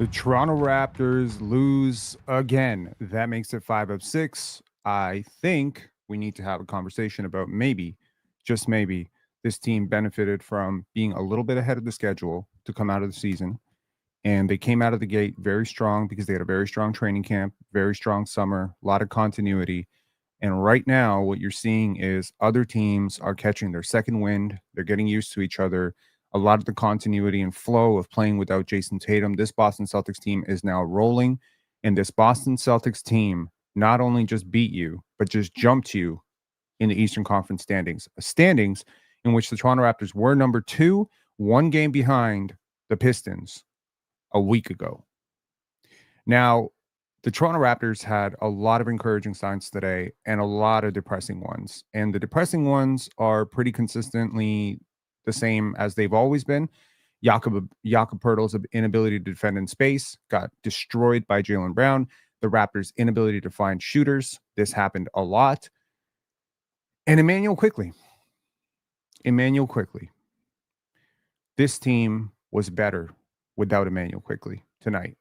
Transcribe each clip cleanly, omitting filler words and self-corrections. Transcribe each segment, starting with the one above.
The Toronto Raptors lose again. That makes it 5 of 6. I think we need to have a conversation about maybe, just maybe, this team benefited from being a little bit ahead of the schedule to come out of the season. And they came out of the gate very strong because they had a very strong training camp, very strong summer, a lot of continuity. And right now, what you're seeing is other teams are catching their second wind. They're getting used to each other. A lot of the continuity and flow of playing without Jason Tatum. This Boston Celtics team is now rolling. And this Boston Celtics team not only just beat you, but just jumped you in the Eastern Conference standings in which the Toronto Raptors were number 2, one game behind the Pistons a week ago. Now, the Toronto Raptors had a lot of encouraging signs today and a lot of depressing ones. And the depressing ones are pretty consistently the same as they've always been. Jakob Poeltl's inability to defend in space got destroyed by Jaylen Brown. The Raptors' inability to find shooters. This happened a lot. And Immanuel Quickley. This team was better without Immanuel Quickley tonight.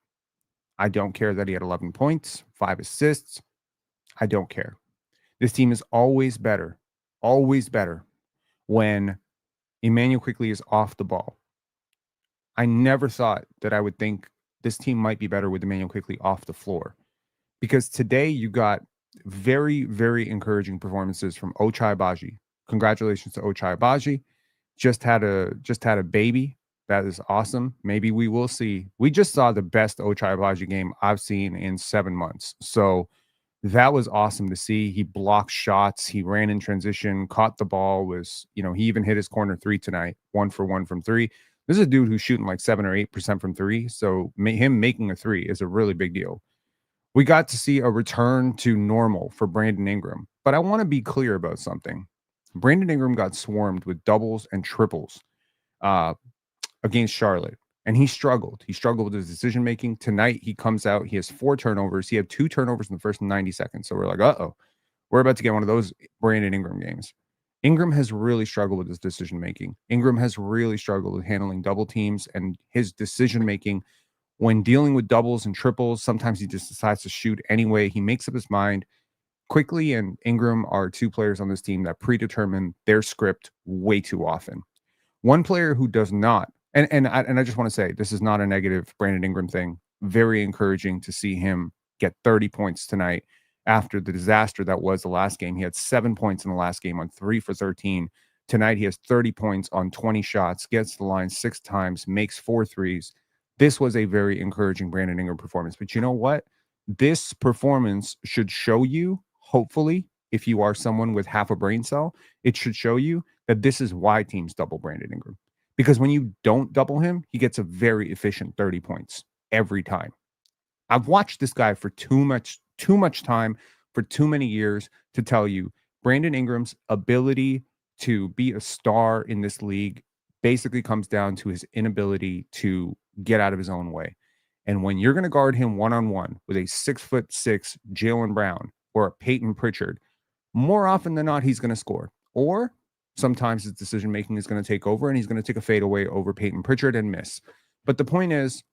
I don't care that he had 11 points, 5 assists. I don't care. This team is always better when Immanuel Quickley is off the ball. I never thought that I would think this team might be better with Immanuel Quickley off the floor, because today you got very, very encouraging performances from Ochai Agbaji. Congratulations to Ochai Agbaji. Just had a baby. That is awesome. Maybe we will see. We just saw the best Ochai Agbaji game I've seen in 7 months. So that was awesome to see. He blocked shots. He ran in transition, caught the ball, he even hit his corner 3 tonight, 1 for 1 from 3. This is a dude who's shooting like 7 or 8% from 3. So him making a 3 is a really big deal. We got to see a return to normal for Brandon Ingram. But I want to be clear about something. Brandon Ingram got swarmed with doubles and triples against Charlotte, and he struggled. He struggled with his decision-making. Tonight, he comes out. He has 4 turnovers. He had 2 turnovers in the first 90 seconds. So we're like, uh-oh, we're about to get one of those Brandon Ingram games. Ingram has really struggled with his decision-making. Ingram has really struggled with handling double teams and his decision-making when dealing with doubles and triples. Sometimes he just decides to shoot anyway. He makes up his mind. Quickley and Ingram are 2 players on this team that predetermine their script way too often. One player who does not, and I just want to say, this is not a negative Brandon Ingram thing. Very encouraging to see him get 30 points tonight after the disaster that was the last game. He had 7 points in the last game on 3 for 13. Tonight, he has 30 points on 20 shots, gets to the line 6 times, makes 4 threes. This was a very encouraging Brandon Ingram performance. But you know what? This performance should show you, hopefully, if you are someone with half a brain cell, it should show you that this is why teams double Brandon Ingram. Because when you don't double him, he gets a very efficient 30 points every time. I've watched this guy for too much time, for too many years to tell you Brandon Ingram's ability to be a star in this league basically comes down to his inability to get out of his own way. And when you're going to guard him one-on-one with a 6'6" Jaylen Brown or a Peyton Pritchard, more often than not, he's going to score. Or sometimes his decision-making is going to take over and he's going to take a fadeaway over Peyton Pritchard and miss. But the point is,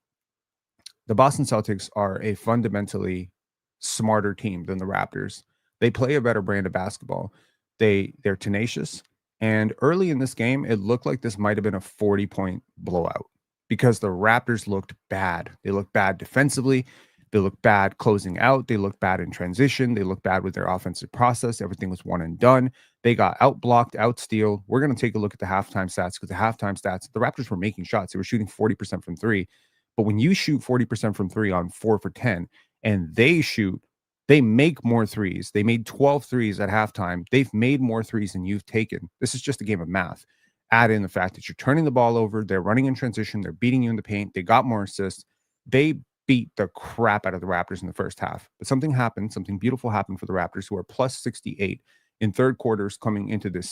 the Boston Celtics are a fundamentally smarter team than the Raptors. They play a better brand of basketball. They're tenacious. And early in this game, it looked like this might have been a 40-point blowout because the Raptors looked bad. They looked bad defensively. They looked bad closing out. They looked bad in transition. They looked bad with their offensive process. Everything was one and done. They got outblocked, outstealed. We're going to take a look at the halftime stats because the halftime stats, the Raptors were making shots. They were shooting 40% from 3. But when you shoot 40% from 3 on 4 for 10 and they make more threes. They made 12 threes at halftime. They've made more threes than you've taken. This is just a game of math. Add in the fact that you're turning the ball over. They're running in transition. They're beating you in the paint. They got more assists. They beat the crap out of the Raptors in the first half. But something happened. Something beautiful happened for the Raptors, who are plus 68 in third quarters coming into this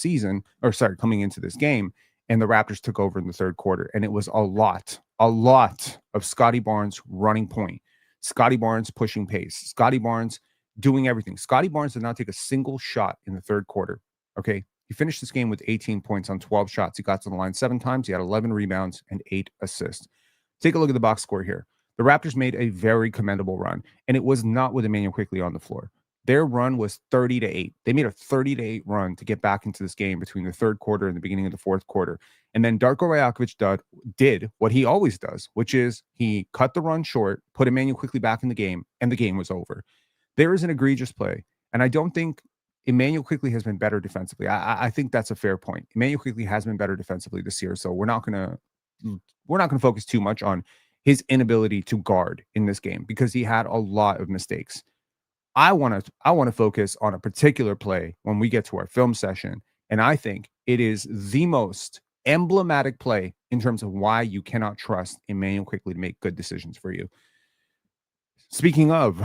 game. And the Raptors took over in the third quarter. And it was a lot of Scotty Barnes running point. Scotty Barnes pushing pace. Scotty Barnes doing everything. Scotty Barnes did not take a single shot in the third quarter. Okay. He finished this game with 18 points on 12 shots. He got to the line 7 times. He had 11 rebounds and 8 assists. Take a look at the box score here. The Raptors made a very commendable run, and it was not with Immanuel Quickley on the floor. Their run was 30-8. They made a 30-8 run to get back into this game between the third quarter and the beginning of the fourth quarter. And then Darko Rajakovic did what he always does, which is he cut the run short, put Immanuel Quickley back in the game, and the game was over. There is an egregious play, and I don't think Immanuel Quickley has been better defensively. I think that's a fair point. Immanuel Quickley has been better defensively this year, so we're not gonna focus too much on his inability to guard in this game because he had a lot of mistakes. I want to focus on a particular play when we get to our film session, and I think it is the most emblematic play in terms of why you cannot trust Immanuel Quickley to make good decisions for you. Speaking of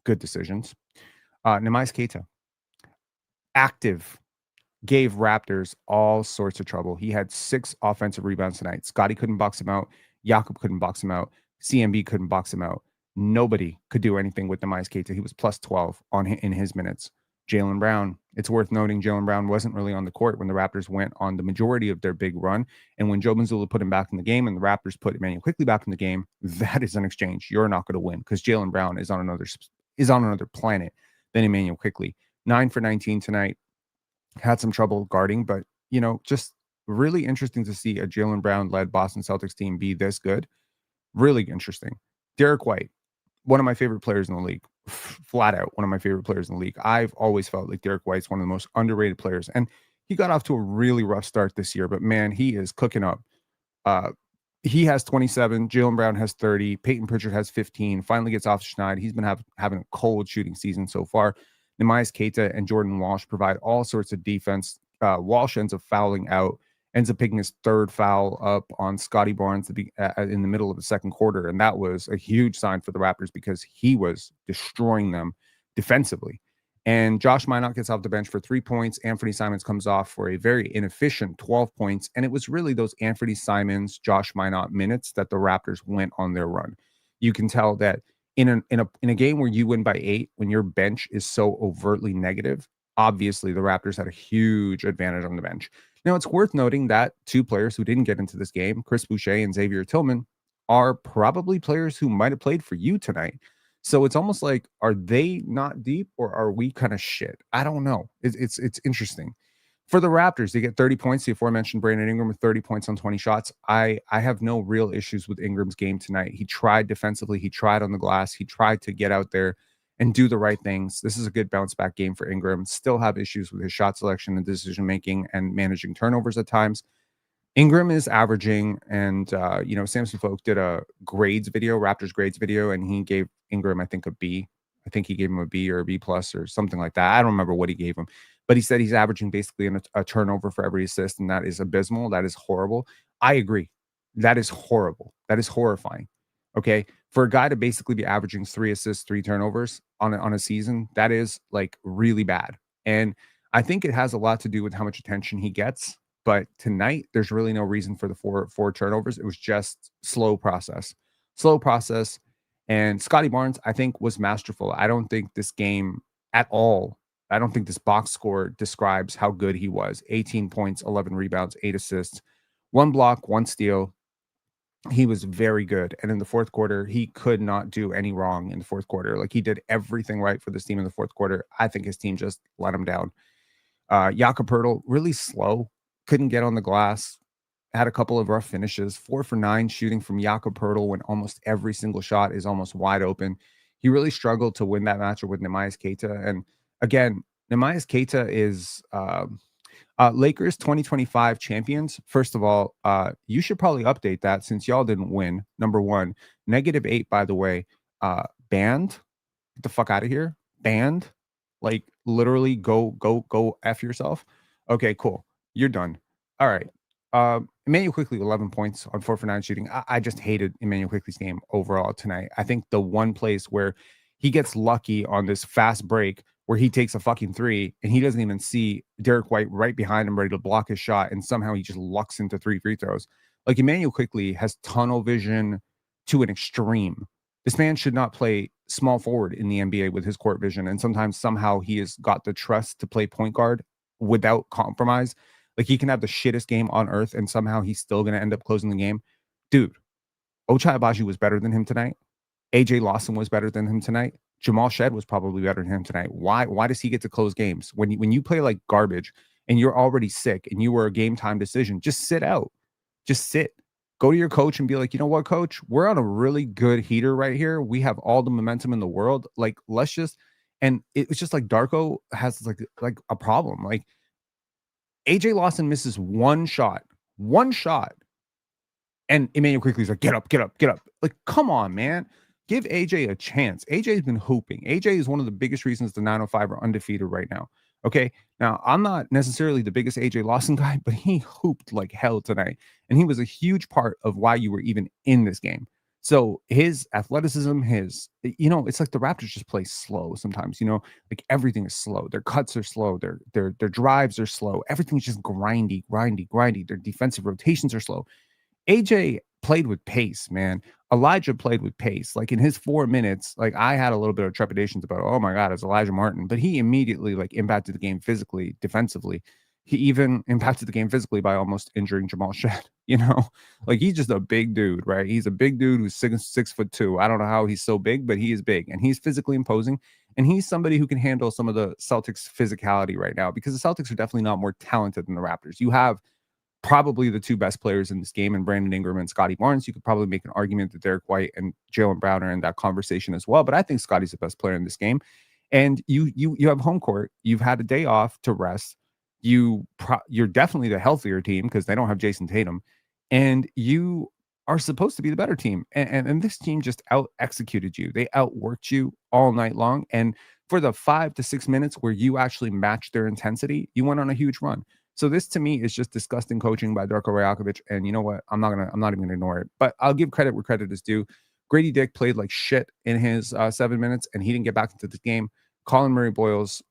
good decisions, Nemanja Keita, active, gave Raptors all sorts of trouble. He had 6 offensive rebounds tonight. Scotty couldn't box him out. Jakob couldn't box him out. CMB couldn't box him out. Nobody could do anything with Nemanja Keita. He was plus 12 in his minutes. Jaylen Brown, it's worth noting Jaylen Brown wasn't really on the court when the Raptors went on the majority of their big run. And when Joe Mazzulla put him back in the game and the Raptors put Immanuel Quickley back in the game, that is an exchange. You're not going to win because Jaylen Brown is on another planet than Immanuel Quickley. 9 for 19 tonight. Had some trouble guarding, but, just really interesting to see a Jaylen Brown-led Boston Celtics team be this good. Really interesting. Derek White, one of my favorite players in the league. Flat out, one of my favorite players in the league. I've always felt like Derek White's one of the most underrated players, and he got off to a really rough start this year, but man, he is cooking up. He has 27. Jaylen Brown has 30. Peyton Pritchard has 15. Finally gets off Schneid. He's been having a cold shooting season so far. Nemanja Keita and Jordan Walsh provide all sorts of defense. Walsh ends up fouling out, ends up picking his 3rd foul up on Scotty Barnes in the middle of the second quarter. And that was a huge sign for the Raptors because he was destroying them defensively. And Josh Minott gets off the bench for 3 points. Anthony Simons comes off for a very inefficient 12 points. And it was really those Anthony Simons, Josh Minott minutes that the Raptors went on their run. You can tell that in a game where you win by 8, when your bench is so overtly negative, obviously the Raptors had a huge advantage on the bench. Now, it's worth noting that 2 players who didn't get into this game, Chris Boucher and Xavier Tillman, are probably players who might have played for you tonight. So it's almost like, are they not deep or are we kind of shit? I don't know. It's interesting. For the Raptors, they get 30 points. The aforementioned Brandon Ingram with 30 points on 20 shots. I have no real issues with Ingram's game tonight. He tried defensively. He tried on the glass. He tried to get out there and do the right things. This is a good bounce back game for Ingram. Still have issues with his shot selection and decision making and managing turnovers at times. Ingram is averaging, and Samson Folk did a Raptors grades video, and he gave Ingram, I think, a B. I think he gave him a B or a B plus or something like that. I don't remember what he gave him, but he said he's averaging basically a turnover for every assist, and that is abysmal. That is horrible. I agree. That is horrible. That is horrifying. Okay, for a guy to basically be averaging 3 assists, 3 turnovers on a season, that is like really bad. And I think it has a lot to do with how much attention he gets. But tonight, there's really no reason for the four turnovers. It was just slow process. And Scotty Barnes, I think, was masterful. I don't think this game at all, I don't think this box score describes how good he was. 18 points, 11 rebounds, 8 assists, 1 block, 1 steal. He was very good. And in the fourth quarter, he could not do any wrong in the fourth quarter. Like, he did everything right for this team in the fourth quarter. I think his team just let him down. Jakob Poeltl, really slow. Couldn't get on the glass, had a couple of rough finishes, 4 for 9 shooting from Jakob Poeltl when almost every single shot is almost wide open. He really struggled to win that matchup with Nemanja Keita. And again, Nemanja Keita is Lakers 2025 champions. First of all, you should probably update that since y'all didn't win. Number one, -8, by the way, banned. Get the fuck out of here. Banned. Like, literally go F yourself. Okay, cool. You're done. All right. Immanuel Quickley, 11 points on 4 for 9 shooting. I just hated Immanuel Quickley's game overall tonight. I think the one place where he gets lucky on this fast break where he takes a fucking 3 and he doesn't even see Derek White right behind him ready to block his shot, and somehow he just lucks into 3 free throws. Like, Immanuel Quickley has tunnel vision to an extreme. This man should not play small forward in the NBA with his court vision, and somehow he has got the trust to play point guard without compromise. Like, he can have the shittest game on earth and somehow he's still going to end up closing the game. Dude, Ochai Agbaji was better than him tonight. AJ Lawson was better than him tonight. Jamal Shed was probably better than him tonight. Why does he get to close games? When you play like garbage and you're already sick and you were a game time decision, just sit out. Just sit. Go to your coach and be like, you know what, coach? We're on a really good heater right here. We have all the momentum in the world. Like, let's just, and it's just like Darko has like a problem. Like AJ Lawson misses one shot, and Immanuel Quickley's like, get up, get up, get up. Like, come on, man. Give AJ a chance. AJ's been hooping. AJ is one of the biggest reasons the 905 are undefeated right now. Okay. Now, I'm not necessarily the biggest AJ Lawson guy, but he hooped like hell tonight. And he was a huge part of why you were even in this game. So his athleticism, it's like the Raptors just play slow sometimes, like everything is slow. Their cuts are slow. Their drives are slow. Everything's just grindy, grindy, grindy. Their defensive rotations are slow. AJ played with pace, man. Elijah played with pace. Like in his 4 minutes, like I had a little bit of trepidations about, oh my God, it's Elijah Martin. But he immediately like impacted the game physically, defensively. He even impacted the game physically by almost injuring Jamal Shed. Like he's just a big dude, right? He's a big dude who's 6'2". I don't know how he's so big, but he is big and he's physically imposing. And he's somebody who can handle some of the Celtics' physicality right now because the Celtics are definitely not more talented than the Raptors. You have probably the two best players in this game, and Brandon Ingram and Scotty Barnes. You could probably make an argument that Derek White and Jaylen Brown are in that conversation as well. But I think Scotty's the best player in this game. And you have home court. You've had a day off to rest. You're definitely the healthier team because they don't have Jason Tatum, and you are supposed to be the better team. And this team just out executed you. They outworked you all night long. And for the 5 to 6 minutes where you actually matched their intensity, you went on a huge run. So this to me is just disgusting coaching by Darko Rajakovic. And you know what? I'm not even gonna ignore it. But I'll give credit where credit is due. Grady Dick played like shit in his 7 minutes, and he didn't get back into the game. Colin Murray Boyles,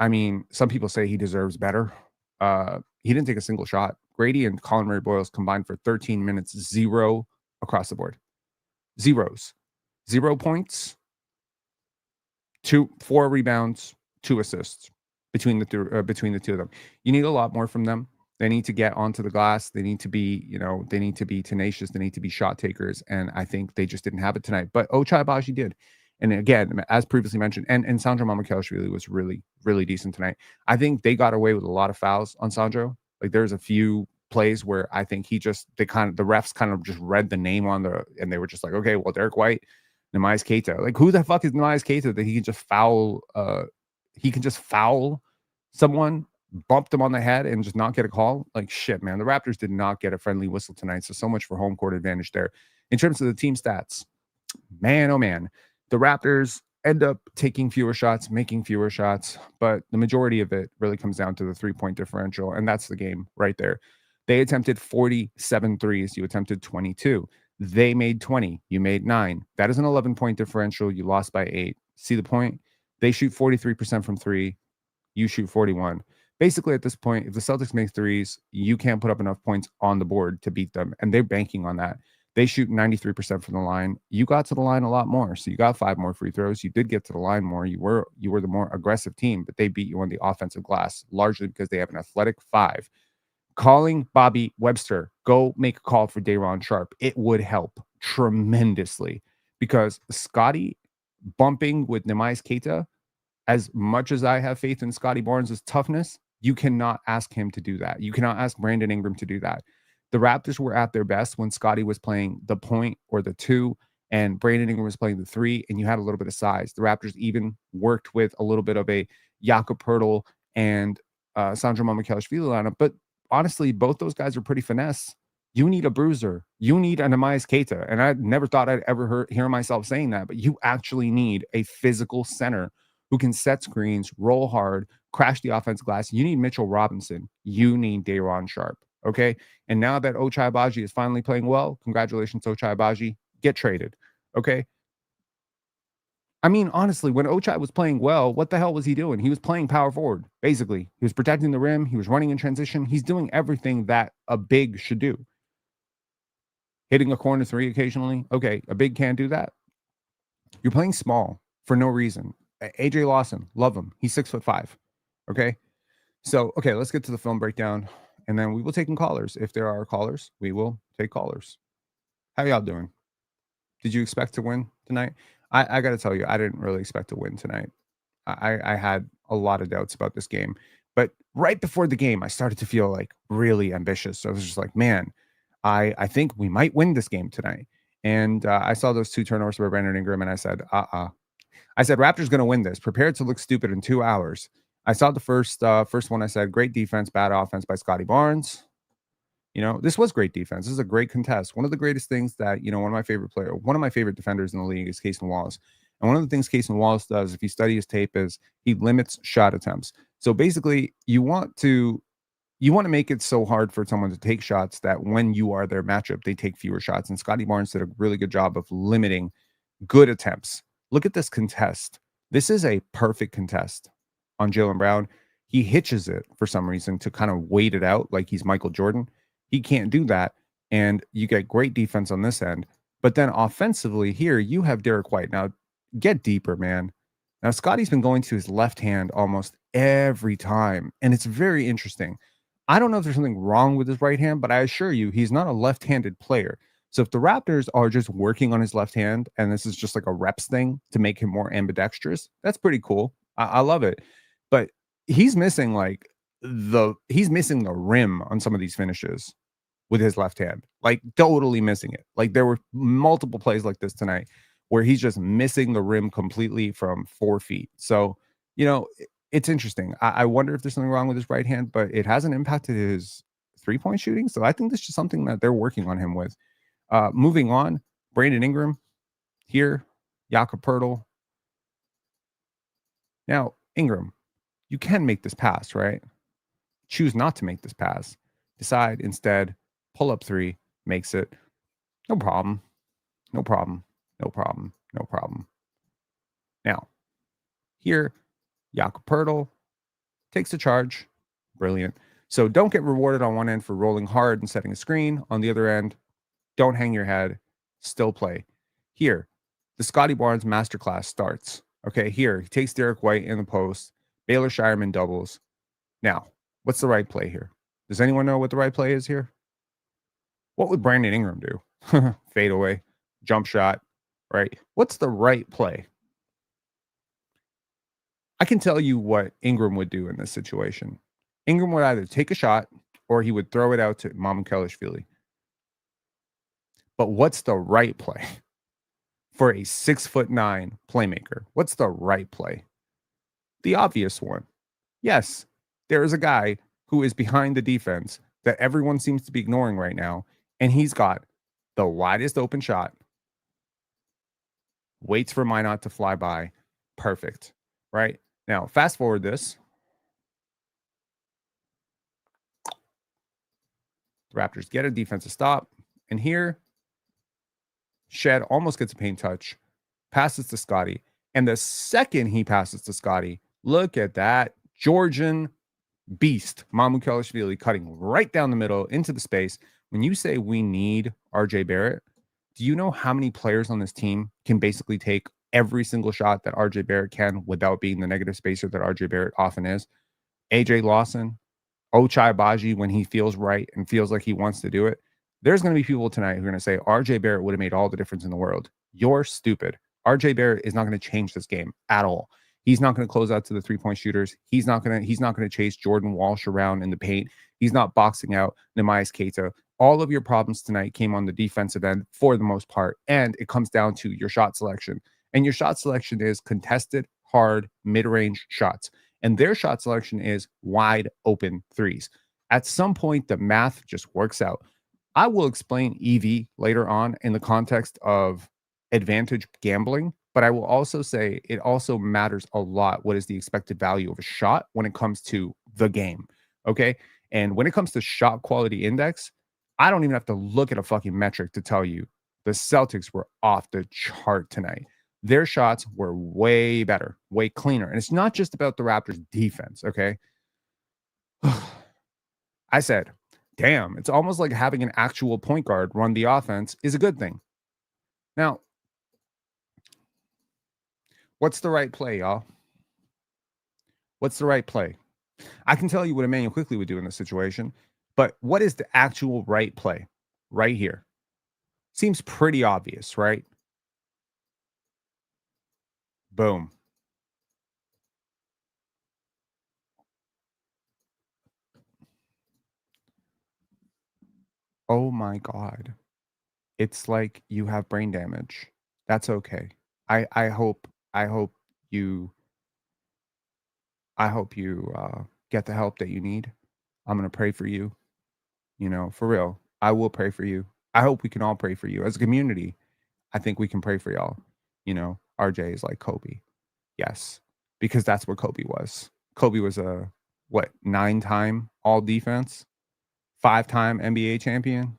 I mean, some people say he deserves better. He didn't take a single shot. Grady and Colin Murray Boyles combined for 13 minutes, 0 across the board. Zeros. 0 points, 4 rebounds, 2 assists between the two of them. You need a lot more from them. They need to get onto the glass. They need to be, they need to be tenacious. They need to be shot takers. And I think they just didn't have it tonight. But Ochai Agbaji did. And again, as previously mentioned, and Sandro Mamukelashvili was really, really decent tonight. I think they got away with a lot of fouls on Sandro. Like there's a few plays where I think the refs kind of just read the name and they were just like, okay, well, Derek White, Nemais Keita. Like, who the fuck is Nemais Keita that he can just foul someone, bump them on the head, and just not get a call? Like, shit, man. The Raptors did not get a friendly whistle tonight, so much for home court advantage there. In terms of the team stats, man, oh man, the Raptors end up taking fewer shots, making fewer shots, but the majority of it really comes down to the 3-point differential, and that's the game right there. They attempted 47 threes. You attempted 22. They made 20. You made 9. That is an 11-point differential. You lost by 8. See the point? They shoot 43% from 3. You shoot 41. Basically, at this point, if the Celtics make threes, you can't put up enough points on the board to beat them, and they're banking on that. They shoot 93% from the line. You got to the line a lot more, so you got 5 more free throws. You did get to the line more. You were the more aggressive team, but they beat you on the offensive glass, largely because they have an athletic 5. Calling Bobby Webster, go make a call for Day'Ron Sharpe. It would help tremendously because Scotty bumping with Nemais Keita, as much as I have faith in Scotty Barnes' toughness, you cannot ask him to do that. You cannot ask Brandon Ingram to do that. The Raptors were at their best when Scotty was playing the point or the 2 and Brandon Ingram was playing the 3, and you had a little bit of size. The Raptors even worked with a little bit of a Jakob Poeltl and Sandro Mamukelashvili lineup, but honestly, both those guys are pretty finesse. You need a bruiser. You need a Nemais Keita. And I never thought I'd ever hear myself saying that, but you actually need a physical center who can set screens, roll hard, crash the offense glass. You need Mitchell Robinson. You need Day'Ron Sharpe. Okay. And now that Ochai Agbaji is finally playing well, congratulations, Ochai Agbaji. Get traded. Okay. I mean, honestly, when Ochai was playing well, what the hell was he doing? He was playing power forward, basically. He was protecting the rim. He was running in transition. He's doing everything that a big should do. Hitting a corner 3 occasionally. Okay, a big can't do that. You're playing small for no reason. AJ Lawson, love him. He's 6'5". Okay. So, okay, let's get to the film breakdown, and then we will take in callers. If there are callers, we will take callers. How y'all doing? Did you expect to win tonight? I got to tell you, I didn't really expect to win tonight. I had a lot of doubts about this game, but right before the game, I started to feel like really ambitious. So I was just like, man, I think we might win this game tonight. And I saw those 2 turnovers by Brandon Ingram, and I said, I said, Raptors going to win this. Prepared to look stupid in 2 hours. I saw the first one. I said, great defense, bad offense by Scotty Barnes. You know, this was great defense. This is a great contest. One of the greatest things that, one of my favorite defenders in the league is Casey Wallace. And one of the things Casey Wallace does, if you study his tape, is he limits shot attempts. So basically, you want to make it so hard for someone to take shots that when you are their matchup, they take fewer shots. And Scotty Barnes did a really good job of limiting good attempts. Look at this contest. This is a perfect contest on Jaylen Brown. He hitches it for some reason to kind of wait it out like he's Michael Jordan. He can't do that. And you get great defense on this end. But then offensively here, you have Derek White. Now, get deeper, man. Now, Scotty's been going to his left hand almost every time. And it's very interesting. I don't know if there's something wrong with his right hand, but I assure you, he's not a left-handed player. So if the Raptors are just working on his left hand, and this is just like a reps thing to make him more ambidextrous, that's pretty cool. I love it. But he's missing the rim on some of these finishes with his left hand, like totally missing it. Like there were multiple plays like this tonight where he's just missing the rim completely from 4 feet. So, it's interesting. I wonder if there's something wrong with his right hand, but it hasn't impacted his 3-point shooting. So I think this is something that they're working on him with. Moving on, Brandon Ingram here, Jakob Poeltl. Now, Ingram, you can make this pass, right? Choose not to make this pass. Decide instead, pull up 3, makes it. No problem. No problem. No problem. No problem. Now, here, Jakob Poeltl takes the charge. Brilliant. So don't get rewarded on one end for rolling hard and setting a screen. On the other end, don't hang your head. Still play. Here, the Scotty Barnes masterclass starts. Okay, here, he takes Derek White in the post. Baylor Shireman doubles. Now, what's the right play here? Does anyone know what the right play is here? What would Brandon Ingram do? Fade away, jump shot, right? What's the right play? I can tell you what Ingram would do in this situation. Ingram would either take a shot or he would throw it out to Immanuel. But what's the right play for a 6'9" playmaker? What's the right play? The obvious one. Yes, there is a guy who is behind the defense that everyone seems to be ignoring right now, and he's got the widest open shot, waits for Minot to fly by. Perfect, right? Now, fast forward this. The Raptors get a defensive stop, and here, Shed almost gets a paint touch, passes to Scotty, and the second he passes to Scotty, look at that Georgian beast, Immanuel cutting right down the middle into the space. When you say we need RJ Barrett, do you know how many players on this team can basically take every single shot that RJ Barrett can without being the negative spacer that RJ Barrett often is? AJ Lawson, Ochai Baji, when he feels right and feels like he wants to do it. There's going to be people tonight who are going to say RJ Barrett would have made all the difference in the world. You're stupid. RJ Barrett is not going to change this game at all. He's not going to close out to the 3-point shooters. He's not going to chase Jordan Walsh around in the paint. He's not boxing out Neemias Queta. All of your problems tonight came on the defensive end for the most part, and it comes down to your shot selection. And your shot selection is contested, hard, mid-range shots. And their shot selection is wide open threes. At some point, the math just works out. I will explain EV later on in the context of advantage gambling, but I will also say it also matters a lot what is the expected value of a shot when it comes to the game, okay? And when it comes to shot quality index, I don't even have to look at a fucking metric to tell you the Celtics were off the chart tonight. Their shots were way better, way cleaner. And it's not just about the Raptors defense, okay? I said, damn, it's almost like having an actual point guard run the offense is a good thing. Now, what's the right play, y'all? What's the right play? I can tell you what Immanuel Quickley would do in this situation, but what is the actual right play right here? Seems pretty obvious, right? Boom. Oh my God. It's like you have brain damage. That's okay. I hope I hope you I hope you get the help that you need. I'm gonna pray for you. For real. I will pray for you. I hope we can all pray for you as a community. I think we can pray for y'all. RJ is like Kobe. Yes, because that's what Kobe was. Kobe was a what 9-time All Defense, 5-time NBA champion,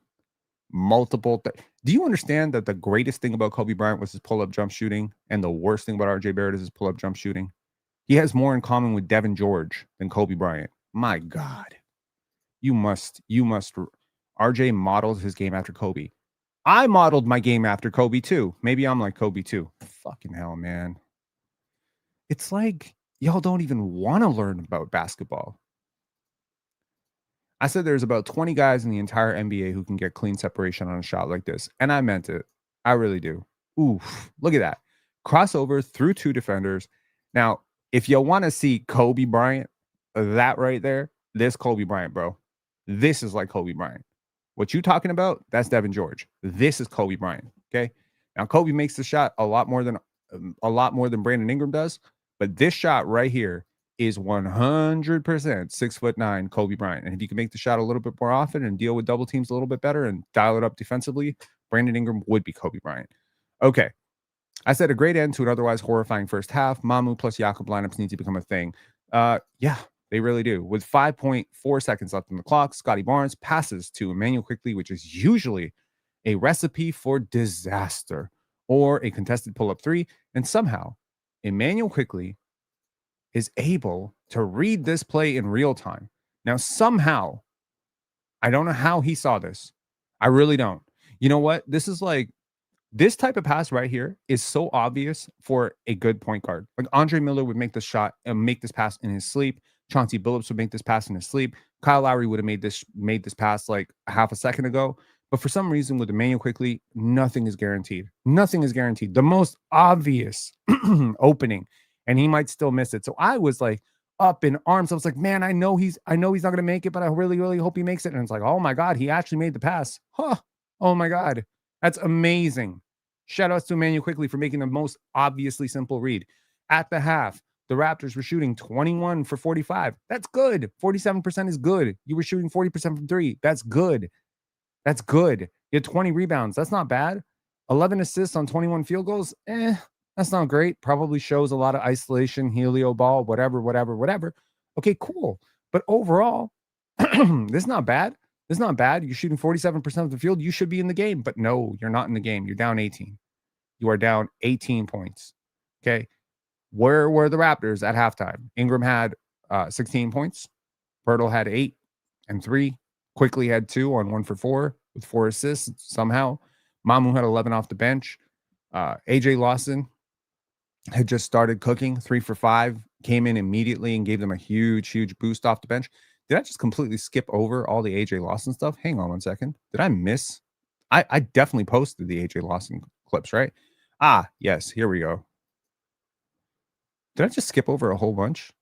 multiple. Do you understand that the greatest thing about Kobe Bryant was his pull up jump shooting, and the worst thing about RJ Barrett is his pull up jump shooting? He has more in common with Devin George than Kobe Bryant. My God, you must. RJ models his game after Kobe. I modeled my game after Kobe too. Maybe I'm like Kobe too. Fucking hell, man. It's like y'all don't even want to learn about basketball. I said there's about 20 guys in the entire NBA who can get clean separation on a shot like this. And I meant it. I really do. Oof. Look at that. Crossover through 2 defenders. Now, if you want to see Kobe Bryant, that right there, this Kobe Bryant, bro. This is like Kobe Bryant. What you talking about? That's Devin George. This is Kobe Bryant. Okay. Now Kobe makes the shot a lot more than Brandon Ingram does, but this shot right here is 100% 6'9" Kobe Bryant. And if you can make the shot a little bit more often and deal with double teams a little bit better and dial it up defensively, Brandon Ingram would be Kobe Bryant. Okay. I said a great end to an otherwise horrifying first half. Mamu plus Jakob lineups need to become a thing. Yeah, they really do. With 5.4 seconds left on the clock, Scotty Barnes passes to Immanuel Quickley, which is usually a recipe for disaster, or a contested pull-up 3. And somehow, Immanuel Quickley is able to read this play in real time. Now, somehow, I don't know how he saw this. I really don't. You know what? This type of pass right here is so obvious for a good point guard. Like Andre Miller would make the shot and make this pass in his sleep. Chauncey Billups would make this pass in his sleep. Kyle Lowry would have made this pass like half a second ago. But for some reason, with Immanuel Quickley, nothing is guaranteed. Nothing is guaranteed. The most obvious opening, and he might still miss it. So I was like up in arms. I was like, man, I know he's not going to make it, but I really, really hope he makes it. And it's like, oh my God, he actually made the pass. Huh. Oh my God. That's amazing. Shout outs to Immanuel Quickley for making the most obviously simple read. At the half, the Raptors were shooting 21 for 45. That's good. 47% is good. You were shooting 40% from 3. That's good. That's good. You had 20 rebounds. That's not bad. 11 assists on 21 field goals. That's not great. Probably shows a lot of isolation, helio ball, whatever. Okay, cool. But overall, this is not bad. This is not bad. You're shooting 47% of the field. You should be in the game. But no, you're not in the game. You're down 18. You are down 18 points. Okay. Where were the Raptors at halftime? Ingram had 16 points. Pirtle had 8 and 3. Quickley had 2 on 1 for 4 with 4 assists somehow. Mamu had 11 off the bench. AJ Lawson had just started cooking, 3 for 5, came in immediately and gave them a huge boost off the bench. Did I just completely skip over all the AJ Lawson stuff? Hang on one second. Did I miss? I definitely posted the AJ Lawson clips, right? Yes, here we go. Did I just skip over a whole bunch?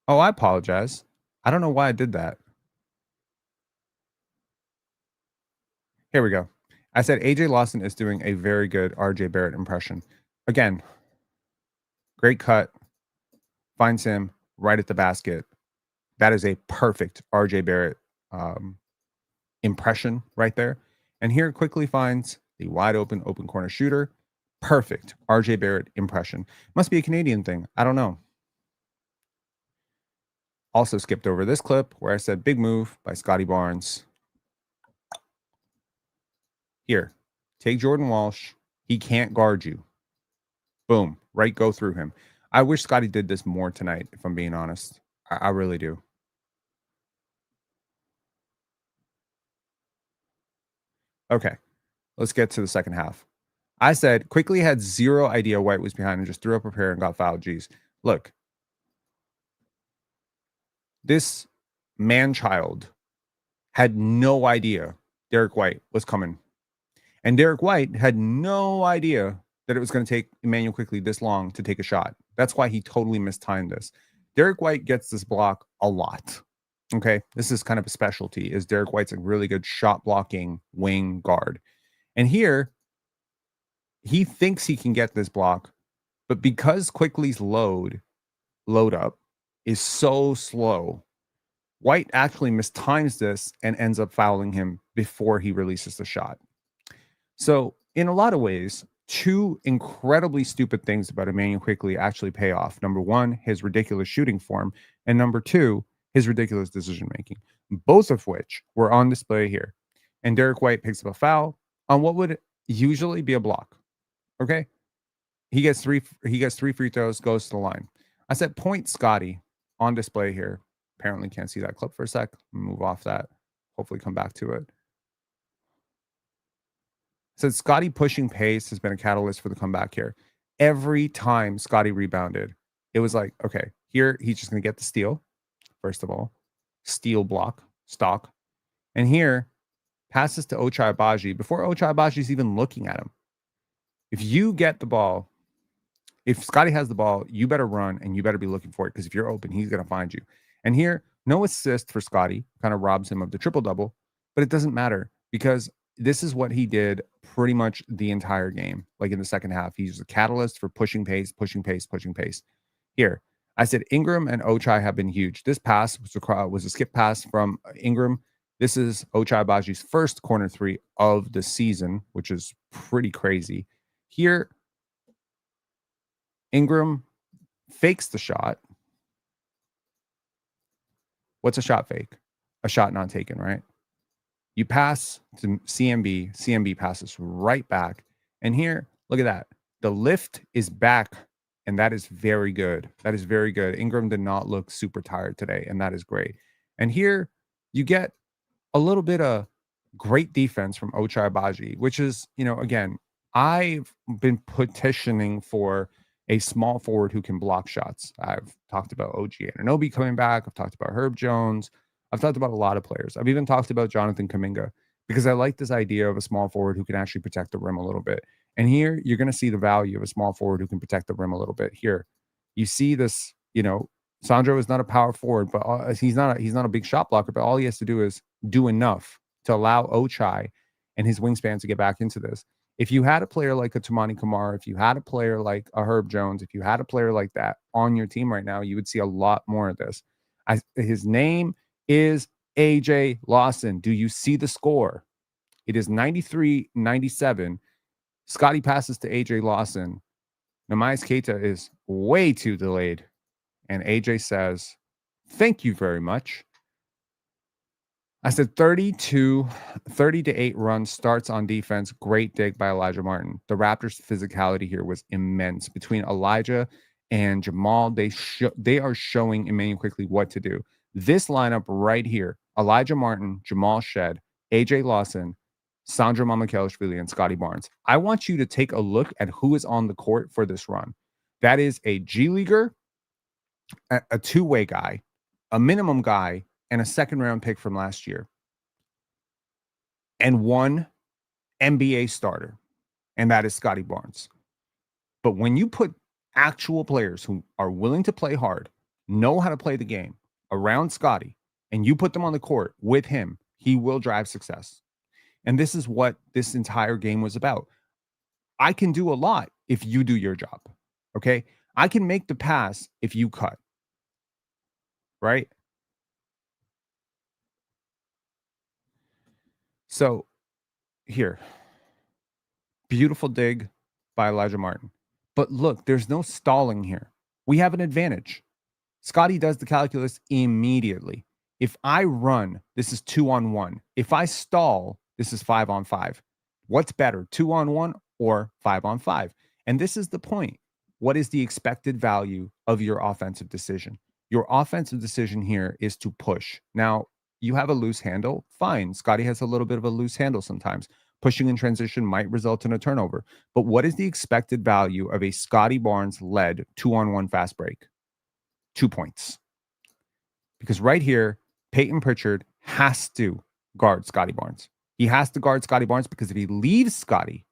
Oh, I apologize. I don't know why I did that. Here we go. I said AJ Lawson is doing a very good RJ Barrett impression. Again, great cut. Finds him right at the basket. That is a perfect RJ Barrett impression right there. And here quickly finds the wide open corner shooter. Perfect RJ Barrett impression. Must be a Canadian thing. I don't know. Also skipped over this clip where I said big move by Scotty Barnes. Here, take Jordan Walsh. He can't guard you. Boom, right go through him. I wish Scotty did this more tonight, if I'm being honest. I really do. Okay, let's get to the second half. I said Quickley had zero idea White was behind and just threw up a pair and got fouled. Geez, look, this man-child had no idea Derek White was coming. And Derek White had no idea that it was going to take Immanuel Quickley this long to take a shot. That's why he totally mistimed this. Derek White gets this block a lot. Okay, this is kind of a specialty. Is Derek White's a really good shot blocking wing guard, and here he thinks he can get this block, but because Quickley's load up is so slow, White actually mistimes this and ends up fouling him before he releases the shot. So in a lot of ways, two incredibly stupid things about Immanuel Quickley actually pay off. Number one, his ridiculous shooting form, and number two, his ridiculous decision making, both of which were on display here. And Derek White picks up a foul on what would usually be a block. Okay, he gets three free throws, goes to the line. I said point Scotty on display here. Apparently can't see that clip for a sec. Move off that. Hopefully come back to it. Said Scotty pushing pace has been a catalyst for the comeback here. Every time Scotty rebounded, it was like, okay, here he's just going to get the steal, first of all, steal block, stock. And here, passes to Ochai Agbaji before Ochai Agbaji is even looking at him. If you get the ball, if Scotty has the ball, you better run and you better be looking for it, because if you're open, he's going to find you. And here, no assist for Scotty, kind of robs him of the triple-double, but it doesn't matter because this is what he did pretty much the entire game. Like in the second half, he's a catalyst for pushing pace. Here, I said Ingram and Ochai have been huge. This pass was a skip pass from Ingram. This is Ochai Agbaji's first corner three of the season, which is pretty crazy. Here, Ingram fakes the shot. What's a shot fake? A shot not taken, right? You pass to CMB. CMB passes right back. And here, look at that. The lift is back, and that is very good. That is very good. Ingram did not look super tired today, and that is great. And here, you get a little bit of great defense from Ochai Agbaji, which is, again, I've been petitioning for a small forward who can block shots. I've talked about OG Anunoby coming back. I've talked about Herb Jones. I've talked about a lot of players. I've even talked about Jonathan Kuminga because I like this idea of a small forward who can actually protect the rim a little bit. And here you're going to see the value of a small forward who can protect the rim a little bit. Here, you see this, Sandro is not a power forward, but he's not a big shot blocker, but all he has to do is do enough to allow Ochai and his wingspan to get back into this. If you had a player like a Toumani Camara, if you had a player like a Herb Jones, if you had a player like that on your team right now, you would see a lot more of this. His name is AJ Lawson. Do you see the score? It is 93-97. Scotty passes to AJ Lawson. Neemias Queta is way too delayed. And AJ says, thank you very much. I said 30-8 run starts on defense. Great dig by Elijah Martin. The Raptors' physicality here was immense. Between Elijah and Jamal, they are showing Immanuel Quickley what to do. This lineup right here, Elijah Martin, Jamal Shed, AJ Lawson, Sandro Mamukelashvili, and Scotty Barnes. I want you to take a look at who is on the court for this run. That is a G Leaguer, a two-way guy, a minimum guy, and a second-round pick from last year, and one NBA starter, and that is Scotty Barnes. But when you put actual players who are willing to play hard, know how to play the game around Scotty, and you put them on the court with him, he will drive success. And this is what this entire game was about. I can do a lot if you do your job, okay? I can make the pass if you cut, right? So here, beautiful dig by Elijah Martin. But look, there's no stalling here. We have an advantage. Scotty does the calculus immediately. If I run, this is 2-on-1. If I stall, this is 5-on-5. What's better, 2-on-1 or 5-on-5? And this is the point. What is the expected value of your offensive decision? Your offensive decision here is to push. Now, you have a loose handle, fine. Scotty has a little bit of a loose handle sometimes. Pushing in transition might result in a turnover. But what is the expected value of a Scotty Barnes-led 2-on-1 fast break? 2 points. Because right here, Peyton Pritchard has to guard Scotty Barnes. He has to guard Scotty Barnes because if he leaves Scotty,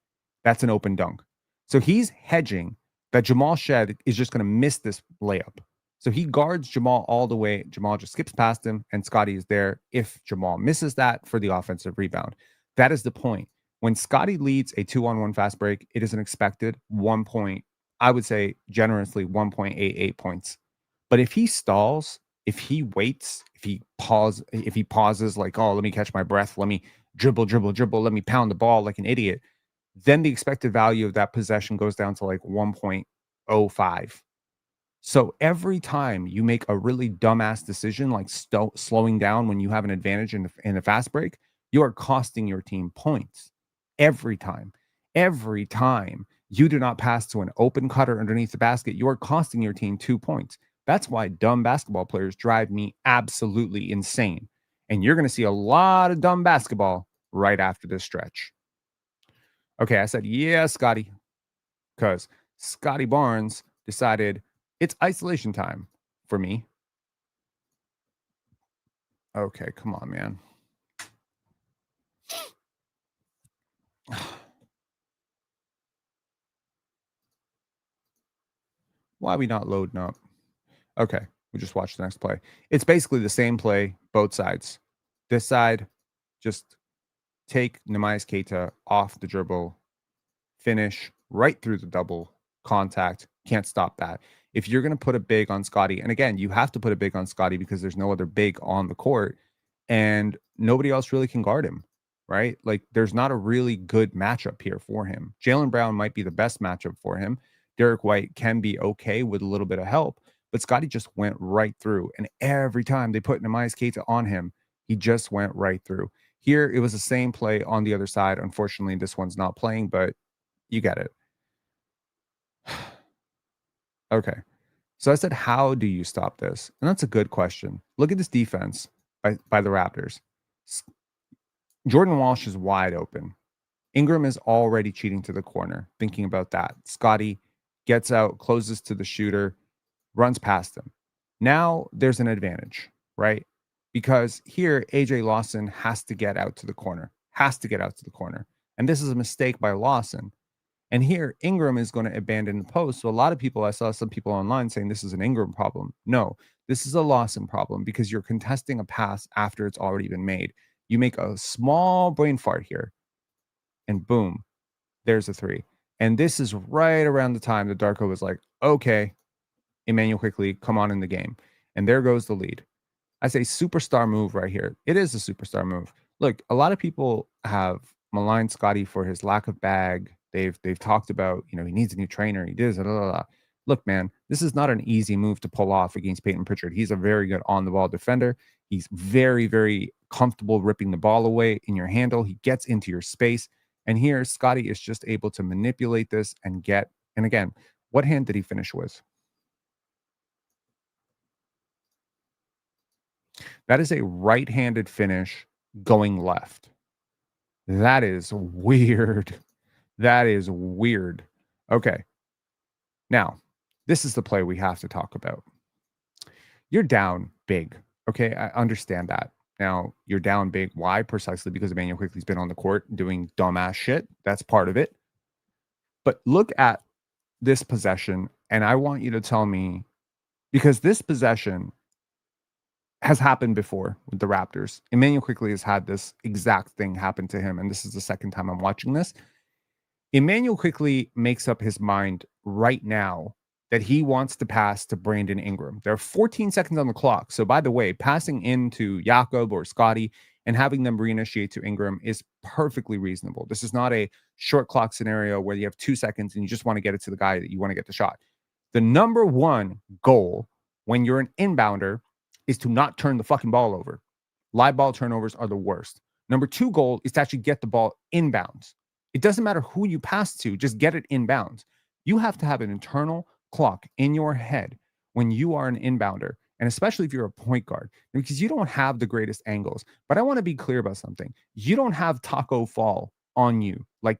that's an open dunk. So he's hedging that Jamal Shed is just going to miss this layup. So he guards Jamal all the way. Jamal just skips past him, and Scotty is there if Jamal misses that for the offensive rebound. That is the point. When Scotty leads a 2-on-1 fast break, it is an expected 1 point, I would say generously 1.88 points. But if he stalls, if he waits, if he pauses like, oh, let me catch my breath, let me dribble, let me pound the ball like an idiot, then the expected value of that possession goes down to like 1.05. So every time you make a really dumbass decision, like slowing down when you have an advantage in a fast break, you are costing your team points. Every time you do not pass to an open cutter underneath the basket, you are costing your team 2 points. That's why dumb basketball players drive me absolutely insane. And you're going to see a lot of dumb basketball right after this stretch. Okay, I said, yeah, Scotty, because Scotty Barnes decided it's isolation time for me. Okay, come on, man. Why are we not loading up? Okay, we just watch the next play. It's basically the same play, both sides. This side, just take Neemias Queta off the dribble, finish right through the double contact. Can't stop that. If you're going to put a big on Scotty, and again, you have to put a big on Scotty because there's no other big on the court and nobody else really can guard him, right? Like there's not a really good matchup here for him. Jaylen Brown might be the best matchup for him. Derek White can be okay with a little bit of help, but Scotty just went right through. And every time they put Neemias Queta on him, he just went right through. Here, it was the same play on the other side. Unfortunately, this one's not playing, but you get it. Okay. So I said, how do you stop this? And that's a good question. Look at this defense by the Raptors. Jordan Walsh is wide open. Ingram is already cheating to the corner, thinking about that. Scotty gets out, closes to the shooter, runs past him. Now there's an advantage, right? Because here, AJ Lawson has to get out to the corner, And this is a mistake by Lawson. And here, Ingram is going to abandon the post. So a lot of people, I saw some people online saying this is an Ingram problem. No, this is a Lawson problem because you're contesting a pass after it's already been made. You make a small brain fart here, and boom, there's a three. And this is right around the time that Darko was like, okay, Immanuel Quickley, come on in the game. And there goes the lead. I say superstar move right here. It is a superstar move. Look, a lot of people have maligned Scotty for his lack of bag. They've talked about, he needs a new trainer. He does. Blah, blah, blah. Look, man, this is not an easy move to pull off against Peyton Pritchard. He's a very good on-the-ball defender. He's very, very comfortable ripping the ball away in your handle. He gets into your space. And here, Scotty is just able to manipulate this and again, what hand did he finish with? That is a right-handed finish going left. That is weird. That is weird. Okay. Now, this is the play we have to talk about. You're down big. Okay. I understand that. Now, you're down big. Why? Precisely because Immanuel Quickley's been on the court doing dumbass shit. That's part of it. But look at this possession, and I want you to tell me, because this possession has happened before with the Raptors. Immanuel Quickley has had this exact thing happen to him, and this is the second time I'm watching this. Immanuel Quickley makes up his mind right now that he wants to pass to Brandon Ingram. There are 14 seconds on the clock. So, by the way, passing into Jakob or Scotty and having them reinitiate to Ingram is perfectly reasonable. This is not a short clock scenario where you have 2 seconds and you just want to get it to the guy that you want to get the shot. The number one goal when you're an inbounder is to not turn the fucking ball over. Live ball turnovers are the worst. Number two goal is to actually get the ball inbounds. It doesn't matter who you pass to, just get it inbounds. You have to have an internal clock in your head when you are an inbounder, and especially if you're a point guard, because you don't have the greatest angles. But I want to be clear about something. You don't have Taco Fall on you like,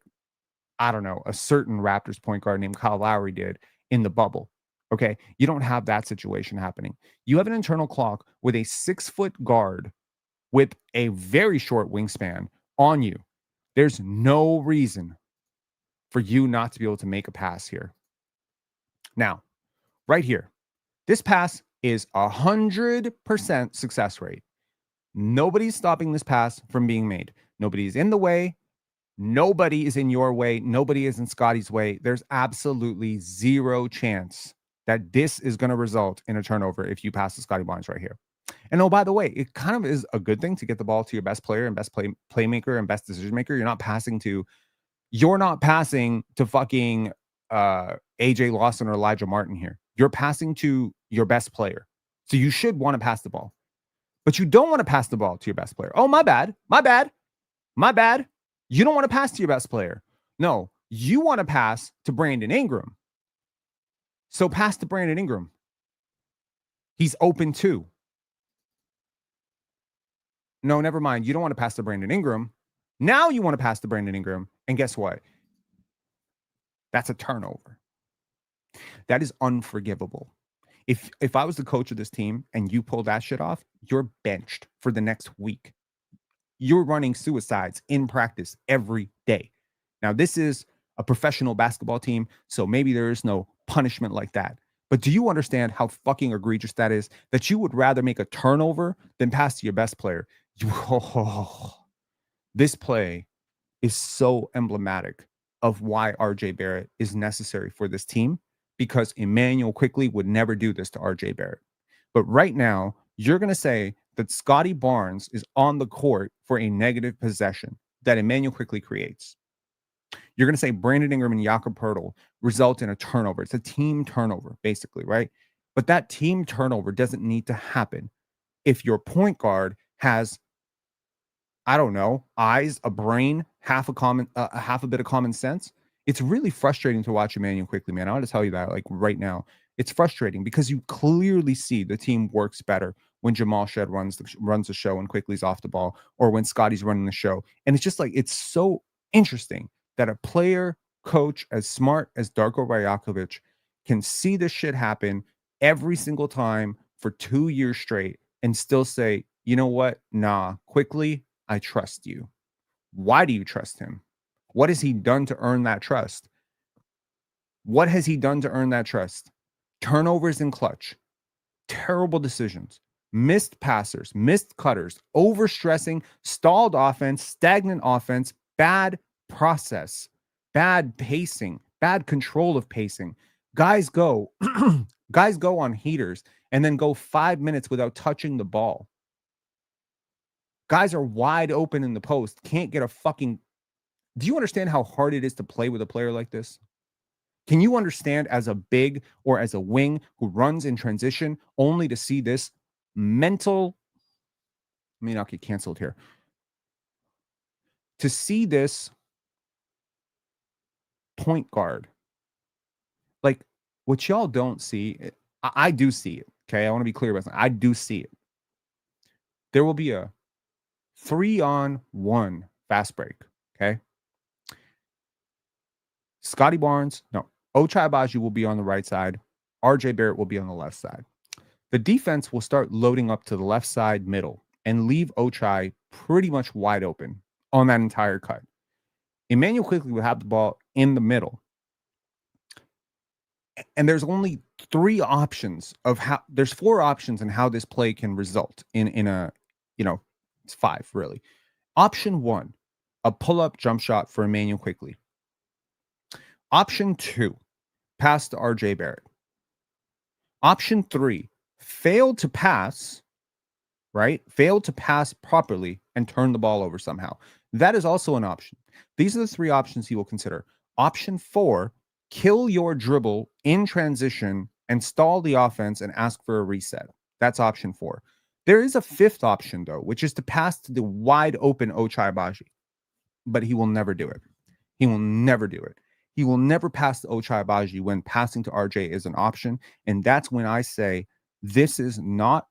I don't know, a certain Raptors point guard named Kyle Lowry did in the bubble. Okay. You don't have that situation happening. You have an internal clock with a 6-foot guard with a very short wingspan on you. There's no reason for you not to be able to make a pass here. Now, right here, this pass is 100% success rate. Nobody's stopping this pass from being made. Nobody's in the way. Nobody is in your way. Nobody is in Scotty's way. There's absolutely zero chance that this is going to result in a turnover if you pass to Scotty Barnes right here. And oh, by the way, it kind of is a good thing to get the ball to your best player and best playmaker and best decision maker. You're not passing to fucking AJ Lawson or Elijah Martin here. You're passing to your best player. So you should want to pass the ball. But you don't want to pass the ball to your best player. Oh, my bad. My bad. My bad. You don't want to pass to your best player. No, you want to pass to Brandon Ingram. So pass to Brandon Ingram. He's open too. No, never mind. You don't want to pass to Brandon Ingram. Now you want to pass to Brandon Ingram. And guess what? That's a turnover. That is unforgivable. If I was the coach of this team and you pull that shit off, you're benched for the next week. You're running suicides in practice every day. Now, this is a professional basketball team, so maybe there is no punishment like that. But do you understand how fucking egregious that is? That you would rather make a turnover than pass to your best player. This play is so emblematic of why RJ Barrett is necessary for this team, because Immanuel Quickley would never do this to RJ Barrett. But right now, you're going to say that Scotty Barnes is on the court for a negative possession that Immanuel Quickley creates. You're going to say Brandon Ingram and Jakob Poeltl result in a turnover. It's a team turnover, basically, right? But that team turnover doesn't need to happen if your point guard has, I don't know, eyes, a brain, half a bit of common sense. It's really frustrating to watch Immanuel Quickley, man. I want to tell you that, like, right now. It's frustrating because you clearly see the team works better when Jamal Shed runs the show and Quickley's off the ball, or when Scotty's running the show. And it's just like, it's so interesting that a player coach as smart as Darko Rajakovic can see this shit happen every single time for 2 years straight and still say, you know what? Nah, Quickley, I trust you. Why do you trust him? What has he done to earn that trust? What has he done to earn that trust? Turnovers in clutch, terrible decisions, missed passers, missed cutters, overstressing, stalled offense, stagnant offense, bad process, bad pacing, bad control of pacing. Guys go on heaters and then go 5 minutes without touching the ball. Guys are wide open in the post, can't get a fucking... Do you understand how hard it is to play with a player like this? Can you understand, as a big or as a wing who runs in transition, only to see this mental... Let me not get canceled here. To see this point guard, like, what y'all don't see, I do see it, okay? I want to be clear about something. I do see it. There will be a 3-on-1 fast break, okay? Scotty Barnes, no, Ochai Agbaji will be on the right side. RJ Barrett will be on the left side. The defense will start loading up to the left side middle and leave Ochai pretty much wide open on that entire cut. Immanuel Quickley will have the ball in the middle. And there's only 3 options of how... There's 4 options in how this play can result in a, it's 5 really. Option 1, a pull-up jump shot for Immanuel Quickley. Option 2, pass to RJ Barrett. Option 3, fail to pass, right? Fail to pass properly and turn the ball over somehow. That is also an option. These are the 3 options he will consider. Option 4, kill your dribble in transition and stall the offense and ask for a reset. That's option 4. There is a 5th option, though, which is to pass to the wide open Ochai Agbaji. But he will never do it. He will never do it. He will never pass to Ochai Agbaji when passing to RJ is an option. And that's when I say this is not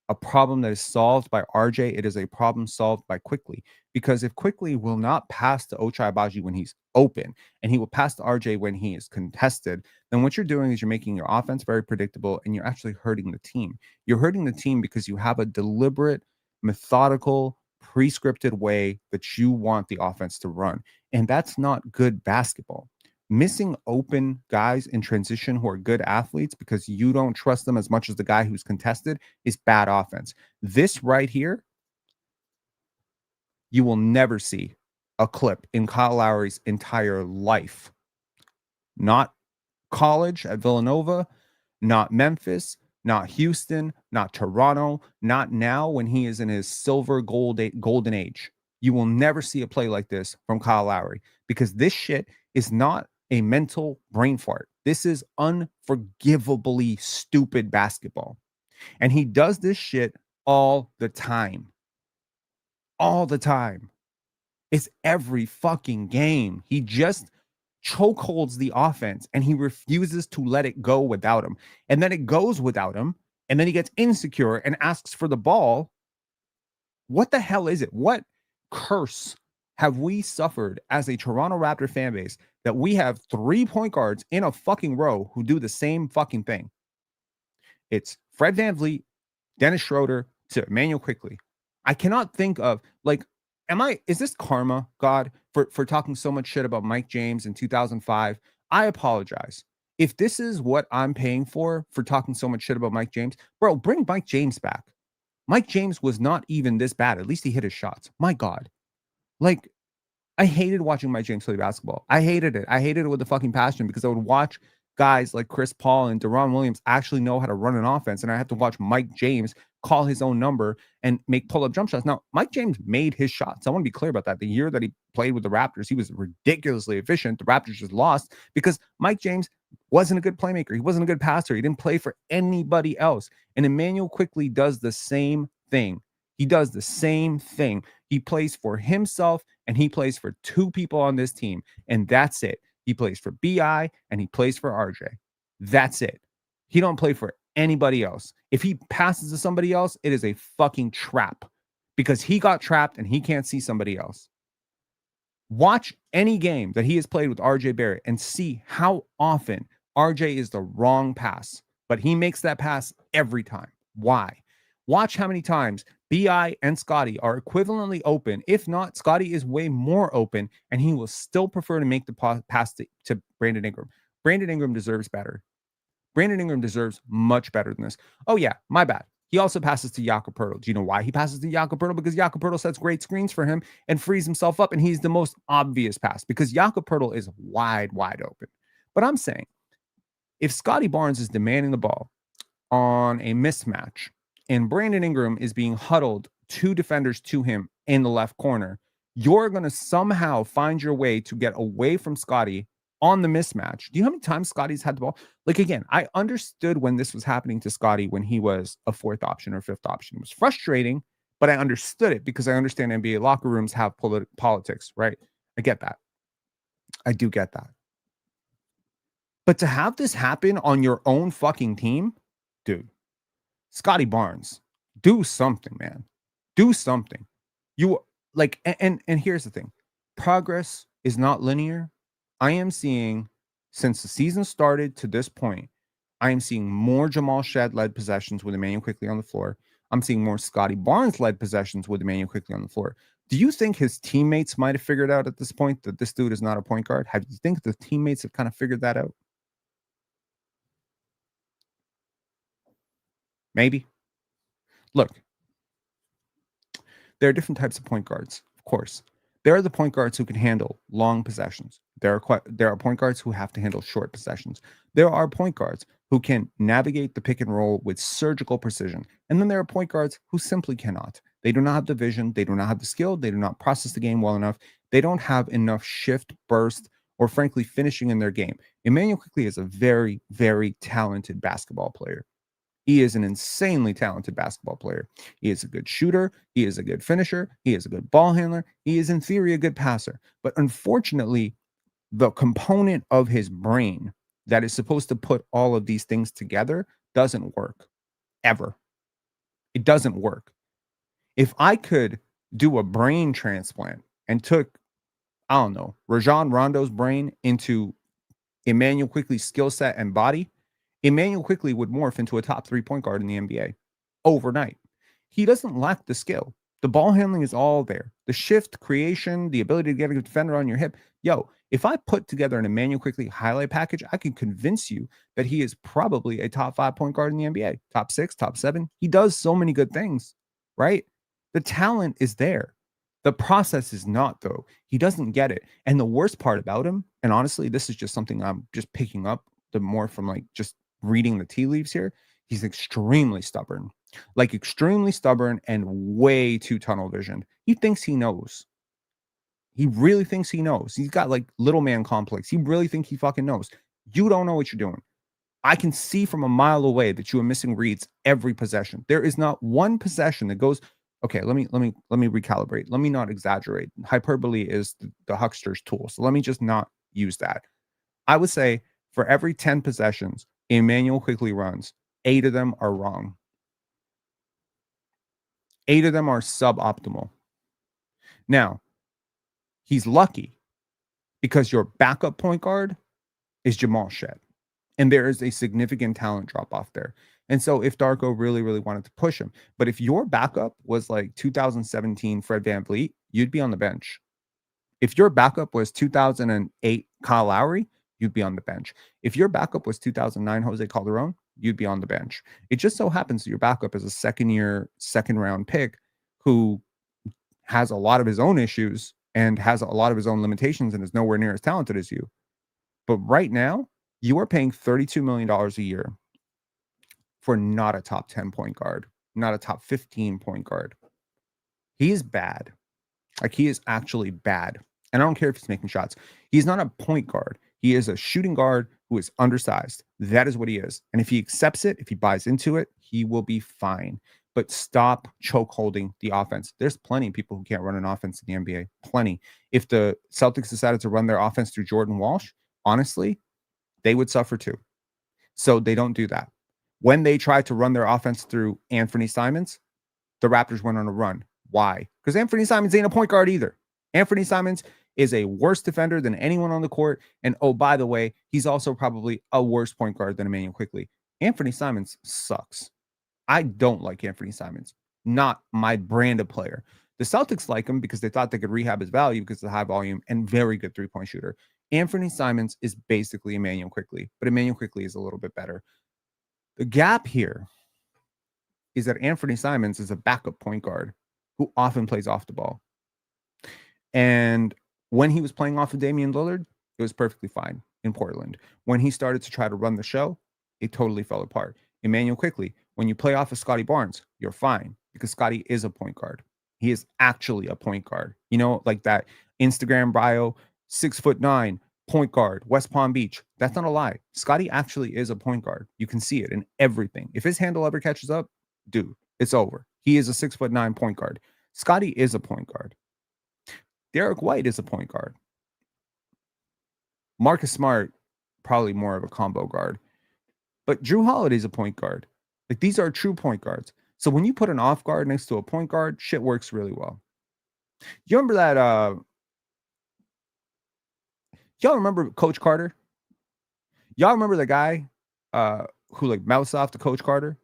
a problem that is solved by RJ. It is a problem solved by Quickley. Because if Quickley will not pass to Ochai Agbaji when he's open, and he will pass to RJ when he is contested, then what you're doing is you're making your offense very predictable, and you're actually hurting the team. You're hurting the team because you have a deliberate, methodical pre-scripted way that you want the offense to run. And that's not good basketball. Missing open guys in transition who are good athletes because you don't trust them as much as the guy who's contested is bad offense. This right here, you will never see a clip in Kyle Lowry's entire life. Not college at Villanova, not Memphis, not Houston, not Toronto, not now when he is in his silver golden age. You will never see a play like this from Kyle Lowry because this shit is not a mental brain fart. This is unforgivably stupid basketball. And he does this shit all the time. All the time. It's every fucking game. He just chokeholds the offense and he refuses to let it go without him. And then it goes without him. And then he gets insecure and asks for the ball. What the hell is it? What curse have we suffered as a Toronto Raptor fan base that we have 3 point guards in a fucking row who do the same fucking thing? It's Fred VanVleet, Dennis Schroeder to Immanuel Quickley. I cannot think of, like, is this karma, God, for talking so much shit about Mike James in 2005? I apologize. If this is what I'm paying for talking so much shit about Mike James, bro, bring Mike James back. Mike James was not even this bad. At least he hit his shots. My God. Like, I hated watching Mike James play basketball. I hated it. I hated it with a fucking passion because I would watch guys like Chris Paul and Deron Williams actually know how to run an offense. And I had to watch Mike James call his own number and make pull-up jump shots. Now, Mike James made his shots. I want to be clear about that. The year that he played with the Raptors, he was ridiculously efficient. The Raptors just lost because Mike James wasn't a good playmaker. He wasn't a good passer. He didn't play for anybody else. And Immanuel Quickley does the same thing. He does the same thing. He plays for himself and he plays for 2 people on this team. And that's it. He plays for BI and he plays for RJ. That's it. He don't play for anybody else. If he passes to somebody else, it is a fucking trap because he got trapped and he can't see somebody else. Watch any game that he has played with RJ Barrett and see how often RJ is the wrong pass, but he makes that pass every time. Why? Watch how many times BI and Scotty are equivalently open. If not, Scotty is way more open, and he will still prefer to make the pass to Brandon Ingram. Brandon Ingram deserves better. Brandon Ingram deserves much better than this. Oh, yeah, my bad. He also passes to Jakob Poeltl. Do you know why he passes to Jakob Poeltl? Because Jakob Poeltl sets great screens for him and frees himself up, and he's the most obvious pass because Jakob Poeltl is wide open. But I'm saying, if Scotty Barnes is demanding the ball on a mismatch, and Brandon Ingram is being huddled 2 defenders to him in the left corner, you're going to somehow find your way to get away from Scotty on the mismatch. Do you know how many times Scotty's had the ball? Like, again, I understood when this was happening to Scotty when he was a 4th option or 5th option. It was frustrating, but I understood it because I understand NBA locker rooms have politics, right? I get that. I do get that. But to have this happen on your own fucking team, dude, Scotty Barnes, do something, man. Do something. You like, and here's the thing. Progress is not linear. I am seeing, since the season started to this point, I am seeing more Jamal Shead-led possessions with Immanuel Quickley on the floor. I'm seeing more Scotty Barnes-led possessions with Immanuel Quickley on the floor. Do you think his teammates might have figured out at this point that this dude is not a point guard? Do you think the teammates have kind of figured that out? Maybe. Look, there are different types of point guards, of course. There are the point guards who can handle long possessions. There are point guards who have to handle short possessions. There are point guards who can navigate the pick and roll with surgical precision. And then there are point guards who simply cannot. They do not have the vision. They do not have the skill. They do not process the game well enough. They don't have enough shift, burst, or frankly, finishing in their game. Immanuel Quickley is a very, very talented basketball player. He is an insanely talented basketball player. He is a good shooter. He is a good finisher. He is a good ball handler. He is, in theory, a good passer. But unfortunately, the component of his brain that is supposed to put all of these things together doesn't work. Ever. It doesn't work. If I could do a brain transplant and took, I don't know, Rajon Rondo's brain into Immanuel Quickley's skill set and body, Immanuel Quickley would morph into a top 3 point guard in the NBA overnight. He doesn't lack the skill. The ball handling is all there. The shift, creation, the ability to get a defender on your hip. Yo, if I put together an Immanuel Quickley highlight package, I can convince you that he is probably a top 5 point guard in the NBA, top 6, top 7. He does so many good things, right? The talent is there. The process is not, though. He doesn't get it. And the worst part about him, and honestly, this is just something I'm just picking up the more from like just reading the tea leaves here. He's extremely stubborn, like extremely stubborn and way too tunnel visioned. He thinks he knows. He really thinks he knows. He's got like little man complex. He really thinks he fucking knows. You don't know what you're doing. I can see from a mile away that you are missing reads every possession. There is not one possession that goes, okay, let me recalibrate. Let me not exaggerate. Hyperbole is the huckster's tool. So let me just not use that. I would say for every 10 possessions Immanuel Quickley runs, 8 of them are wrong. 8 of them are suboptimal. Now, he's lucky because your backup point guard is Jamal Shed. And there is a significant talent drop off there. And so if Darko really, really wanted to push him, but if your backup was like 2017 Fred VanVleet, you'd be on the bench. If your backup was 2008 Kyle Lowry, you'd be on the bench. If your backup was 2009 Jose Calderon, you'd be on the bench. It just so happens that your backup is a second round pick who has a lot of his own issues and has a lot of his own limitations and is nowhere near as talented as you. But right now, you are paying $32 million a year for not a top 10 point guard, not a top 15 point guard. He is bad. Like, he is actually bad. And I don't care if he's making shots. He's not a point guard. He is a shooting guard who is undersized. That is what he is. And if he accepts it, if he buys into it, he will be fine. But stop choke holding the offense. There's plenty of people who can't run an offense in the NBA. Plenty. If the Celtics decided to run their offense through Jordan Walsh, honestly, they would suffer too. So they don't do that. When they tried to run their offense through Anthony Simons, the Raptors went on a run. Why? Because Anthony Simons ain't a point guard either. Anthony Simons is a worse defender than anyone on the court. And oh, by the way, he's also probably a worse point guard than Immanuel Quickley. Anthony Simons sucks. I don't like Anthony Simons. Not my brand of player. The Celtics like him because they thought they could rehab his value because of the high volume and very good three-point shooter. Anthony Simons is basically Immanuel Quickley, but Immanuel Quickley is a little bit better. The gap here is that Anthony Simons is a backup point guard who often plays off the ball. And when he was playing off of Damian Lillard, it was perfectly fine in Portland. When he started to try to run the show, it totally fell apart. Immanuel Quickley, when you play off of Scotty Barnes, you're fine because Scotty is a point guard. He is actually a point guard. You know, like that Instagram bio, 6'9", point guard, West Palm Beach. That's not a lie. Scotty actually is a point guard. You can see it in everything. If his handle ever catches up, dude, it's over. He is a 6'9" point guard. Scotty is a point guard. Derek White is a point guard. Marcus Smart, probably more of a combo guard. But Drew Holiday's a point guard. Like, these are true point guards. So when you put an off guard next to a point guard, shit works really well. You remember that? Y'all remember Coach Carter? Y'all remember the guy who like moused off to Coach Carter?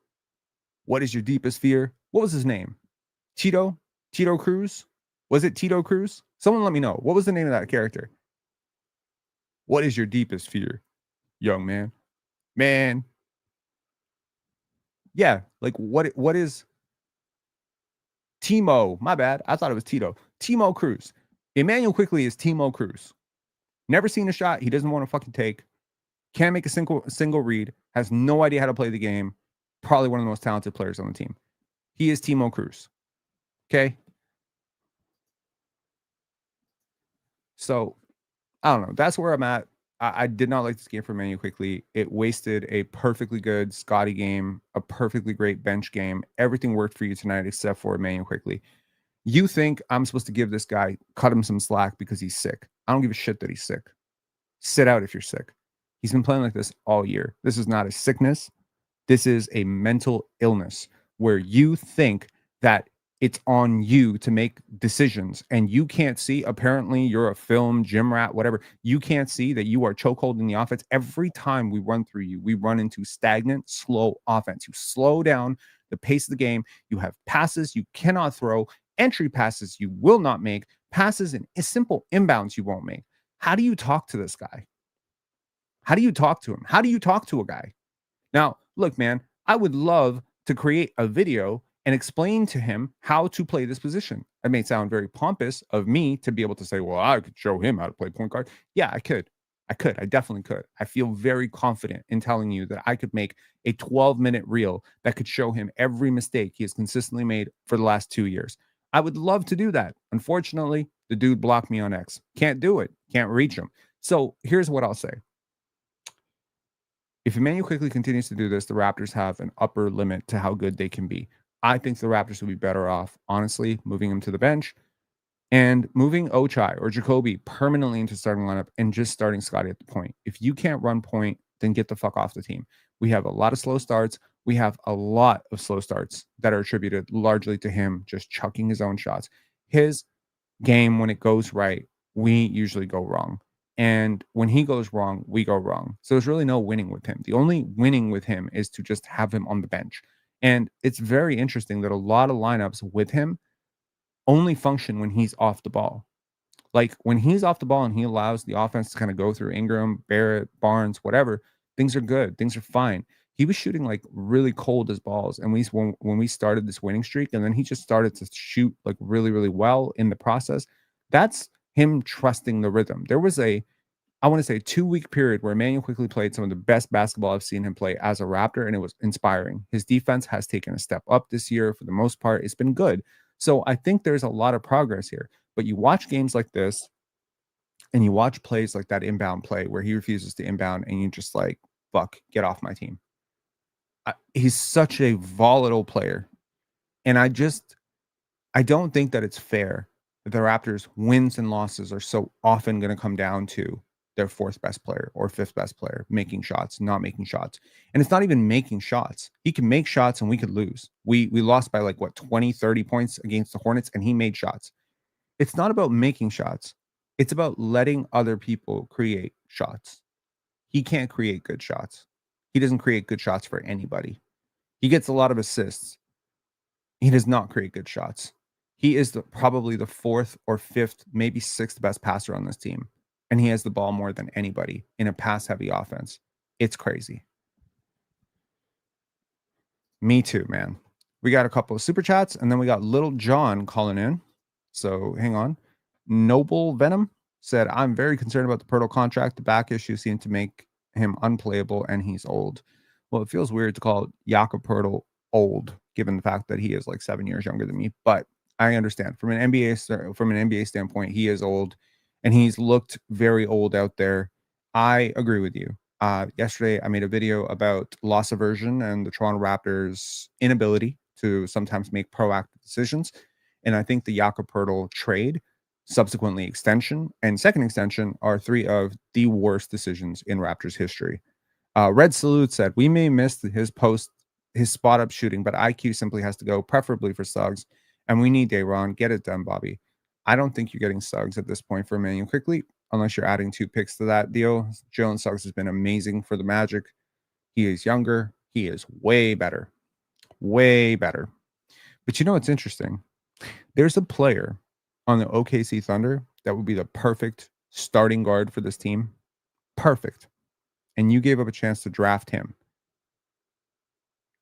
What is your deepest fear? What was his name? Tito Cruz? Was it Tito Cruz? Someone let me know. What was the name of that character? What is your deepest fear, young man? Man. Yeah, like what is Timo? My bad. I thought it was Tito. Timo Cruz. Immanuel Quickley is Timo Cruz. Never seen a shot he doesn't want to fucking take. Can't make a single read. Has no idea how to play the game. Probably one of the most talented players on the team. He is Timo Cruz. Okay? So, I don't know. That's where I'm at. I did not like this game for Immanuel Quickley. It wasted a perfectly good Scotty game, a perfectly great bench game. Everything worked for you tonight except for Immanuel Quickley. You think I'm supposed to give this guy, cut him some slack because he's sick. I don't give a shit that he's sick. Sit out if you're sick. He's been playing like this all year. This is not a sickness. This is a mental illness where you think that it's on you to make decisions and you can't see. Apparently you're a film gym rat, whatever. You can't see that you are chokeholding the offense. Every time we run through you, we run into stagnant, slow offense. You slow down the pace of the game. You have passes you cannot throw. entry passes you will not make, passes and simple inbounds you won't make. How do you talk to this guy? How do you talk to him? How do you talk to a guy? Now, look, man, I would love to create a video and explain to him how to play this position. It may sound very pompous of me to be able to say, well, I could show him how to play point guard. Yeah, I could. I definitely could. I feel very confident in telling you that I could make a 12-minute reel that could show him every mistake he has consistently made for the last 2 years. I would love to do that. Unfortunately, the dude blocked me on X. Can't do it. Can't reach him. So here's what I'll say. If Immanuel Quickley continues to do this, the Raptors have an upper limit to how good they can be. I think the Raptors would be better off, honestly, moving him to the bench and moving Ochai or Jacoby permanently into starting lineup and just starting Scotty at the point. If you can't run point, then get the fuck off the team. We have a lot of slow starts. We have a lot of slow starts that are attributed largely to him just chucking his own shots. His game, when it goes right, we usually go wrong. And when he goes wrong, we go wrong. So there's really no winning with him. The only winning with him is to just have him on the bench. And it's very interesting that a lot of lineups with him only function when he's off the ball. Like when he's off the ball and he allows the offense to kind of go through Ingram, Barrett, Barnes, whatever, things are good. Things are fine. He was shooting like really cold as balls. And when we started this winning streak, and then he just started to shoot like really, really well in the process. That's him trusting the rhythm. There was I want to say 2-week period where Immanuel Quickley played some of the best basketball I've seen him play as a Raptor, and it was inspiring. His defense has taken a step up this year for the most part. It's been good. So I think there's a lot of progress here. But you watch games like this, and you watch plays like that inbound play where he refuses to inbound, and you just like, fuck, get off my team. He's such a volatile player. And I don't think that it's fair that the Raptors' wins and losses are so often going to come down to their fourth best player or fifth best player making shots, not making shots. And it's not even making shots. He can make shots and we could lose. We lost by like, 20, 30 points against the Hornets, and he made shots. It's not about making shots. It's about letting other people create shots. He can't create good shots. He doesn't create good shots for anybody. He gets a lot of assists. He does not create good shots. He is probably the fourth or fifth, maybe sixth best passer on this team. And he has the ball more than anybody in a pass-heavy offense. It's crazy. Me too, man. We got a couple of super chats, and then we got Little John calling in. So hang on. Noble Venom said, I'm very concerned about the Pirtle contract. The back issue seemed to make him unplayable, and he's old. Well, it feels weird to call Jakob Pirtle old, given the fact that he is like 7 years younger than me. But I understand from an NBA standpoint, he is old. And he's looked very old out there. I agree with you. Yesterday, I made a video about loss aversion and the Toronto Raptors' inability to sometimes make proactive decisions. And I think the Jakob Pirtle trade, subsequently extension, and second extension are three of the worst decisions in Raptors history. Red Salute said, we may miss his spot-up shooting, but IQ simply has to go, preferably for Suggs. And we need Dayron. Get it done, Bobby. I don't think you're getting Suggs at this point for Immanuel Quickley, unless you're adding 2 picks to that deal. Jalen Suggs has been amazing for the Magic. He is younger. He is way better. Way better. But you know what's interesting? There's a player on the OKC Thunder that would be the perfect starting guard for this team. Perfect. And you gave up a chance to draft him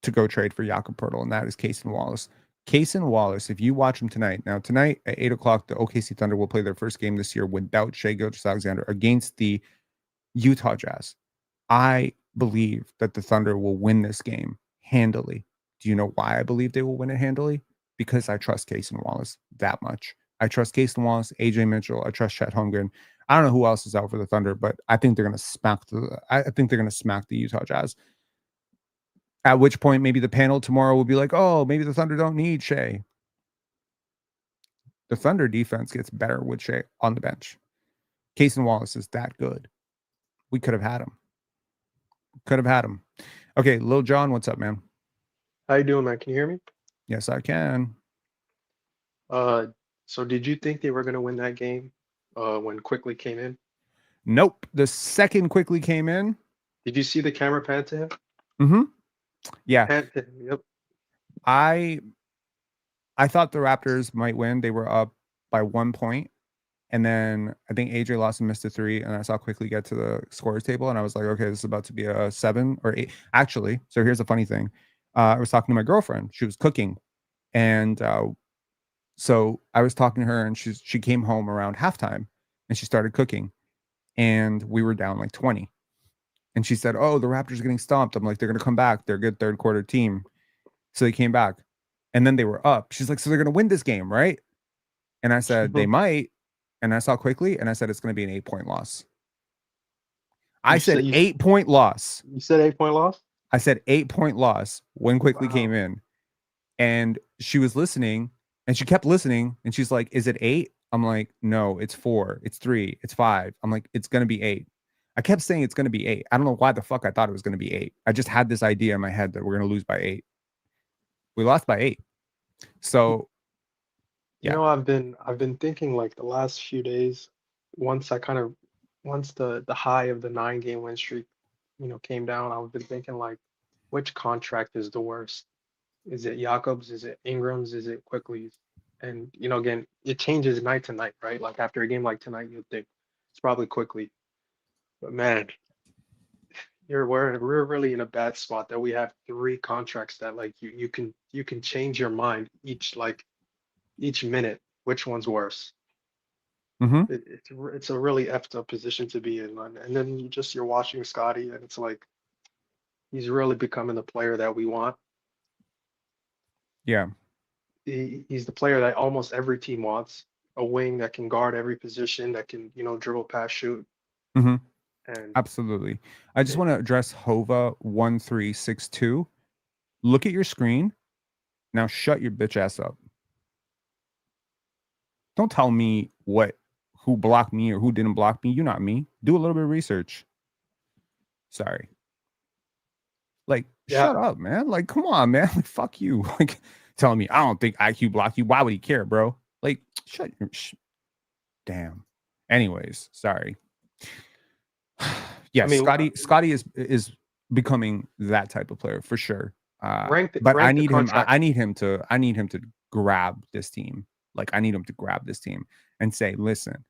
to go trade for Jakob Pirtle, and that is Cason Wallace. Cason Wallace, if you watch him tonight, at 8 o'clock, the OKC Thunder will play their first game this year without Shai Gilgeous-Alexander against the Utah Jazz. I believe that the Thunder will win this game handily. Do you know why I believe they will win it handily? Because I trust Cason Wallace that much. I trust Cason Wallace, AJ Mitchell. I trust Chet Holmgren. I don't know who else is out for the Thunder, but I think they're going to smack the Utah Jazz. At which point, maybe the panel tomorrow will be like, oh, maybe the Thunder don't need Shai. The Thunder defense gets better with Shai on the bench. Cason Wallace is that good. We could have had him. Okay, Lil John, what's up, man? How you doing, man? Can you hear me? Yes, I can. So did you think they were going to win that game when Quickley came in? Nope. The second Quickley came in. Did you see the camera pan to him? Mm-hmm. Yeah. Pan to him, yep. I I thought the Raptors might win. They were up by 1 point, and then I think AJ lost and missed a three, and I saw Quickley get to the scorers table, and I was like, okay, this is about to be a 7 or 8. Actually, so here's the funny thing. I was talking to my girlfriend. She was cooking, and so I was talking to her, and she came home around halftime, and she started cooking, and we were down like 20. And she said, "Oh, the Raptors are getting stomped." I'm like, "They're going to come back. They're a good third quarter team." So they came back, and then they were up. She's like, "So they're going to win this game, right?" And I said, "They might." And I saw Quickley, and I said, "It's going to be an 8-point loss." I You said said you 8-point loss. you said 8 point loss. I said 8-point loss when Quickley came Wow. in, and she was listening, and she kept listening, and she's like, "Is it 8?" I'm like, "No, it's 4, it's 3, it's 5." I'm like, "It's going to be 8." I kept saying it's going to be 8. I don't know why the fuck I thought it was going to be 8. I just had this idea in my head that we're going to lose by 8. We lost by 8. So, You yeah. know, I've been thinking like the last few days, once I kind of once the high of the 9 game win streak, came down, I've been thinking like, which contract is the worst? Is it Jacobs? Is it Ingram's? Is it Quickly's? And again, it changes night to night, right? Like after a game like tonight, you'd think it's probably Quickly. But man, we're really in a bad spot that we have 3 contracts that like you can change your mind each minute which one's worse. Mhm. It's a really effed up position to be in, man. And then you're watching Scotty, and it's like he's really becoming the player that we want. Yeah. He's the player that almost every team wants. A wing that can guard every position, that can dribble, pass, shoot, Mhm. and Absolutely. I just it, want to address Hova1362. Look at your screen. Now shut your bitch ass up. Don't tell me who blocked me or who didn't block me. You're not me. Do a little bit of research. Sorry. Like, yeah. shut up, man. Like, come on, man. Like, fuck you. Like, telling me I don't think IQ blocked you. Why would he care, bro? Like, shut your damn. Anyways, sorry. I Yes, mean, Scotty is becoming that type of player for sure. But I rank the need him. contract. I need him to grab this team. Like I need him to grab this team and say, listen,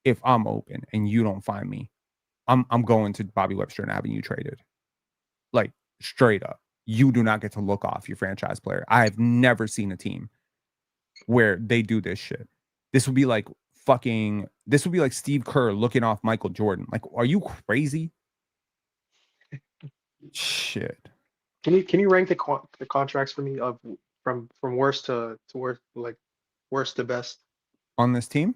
if I'm open and you don't find me, I'm going to Bobby Webster and having you traded. Like straight up, you do not get to look off your franchise player. I have never seen a team where they do this shit. This would be like This would be like Steve Kerr looking off Michael Jordan. Like, are you crazy? Shit. Can you rank the contracts for me of from worst to worst, like worst to best? On this team,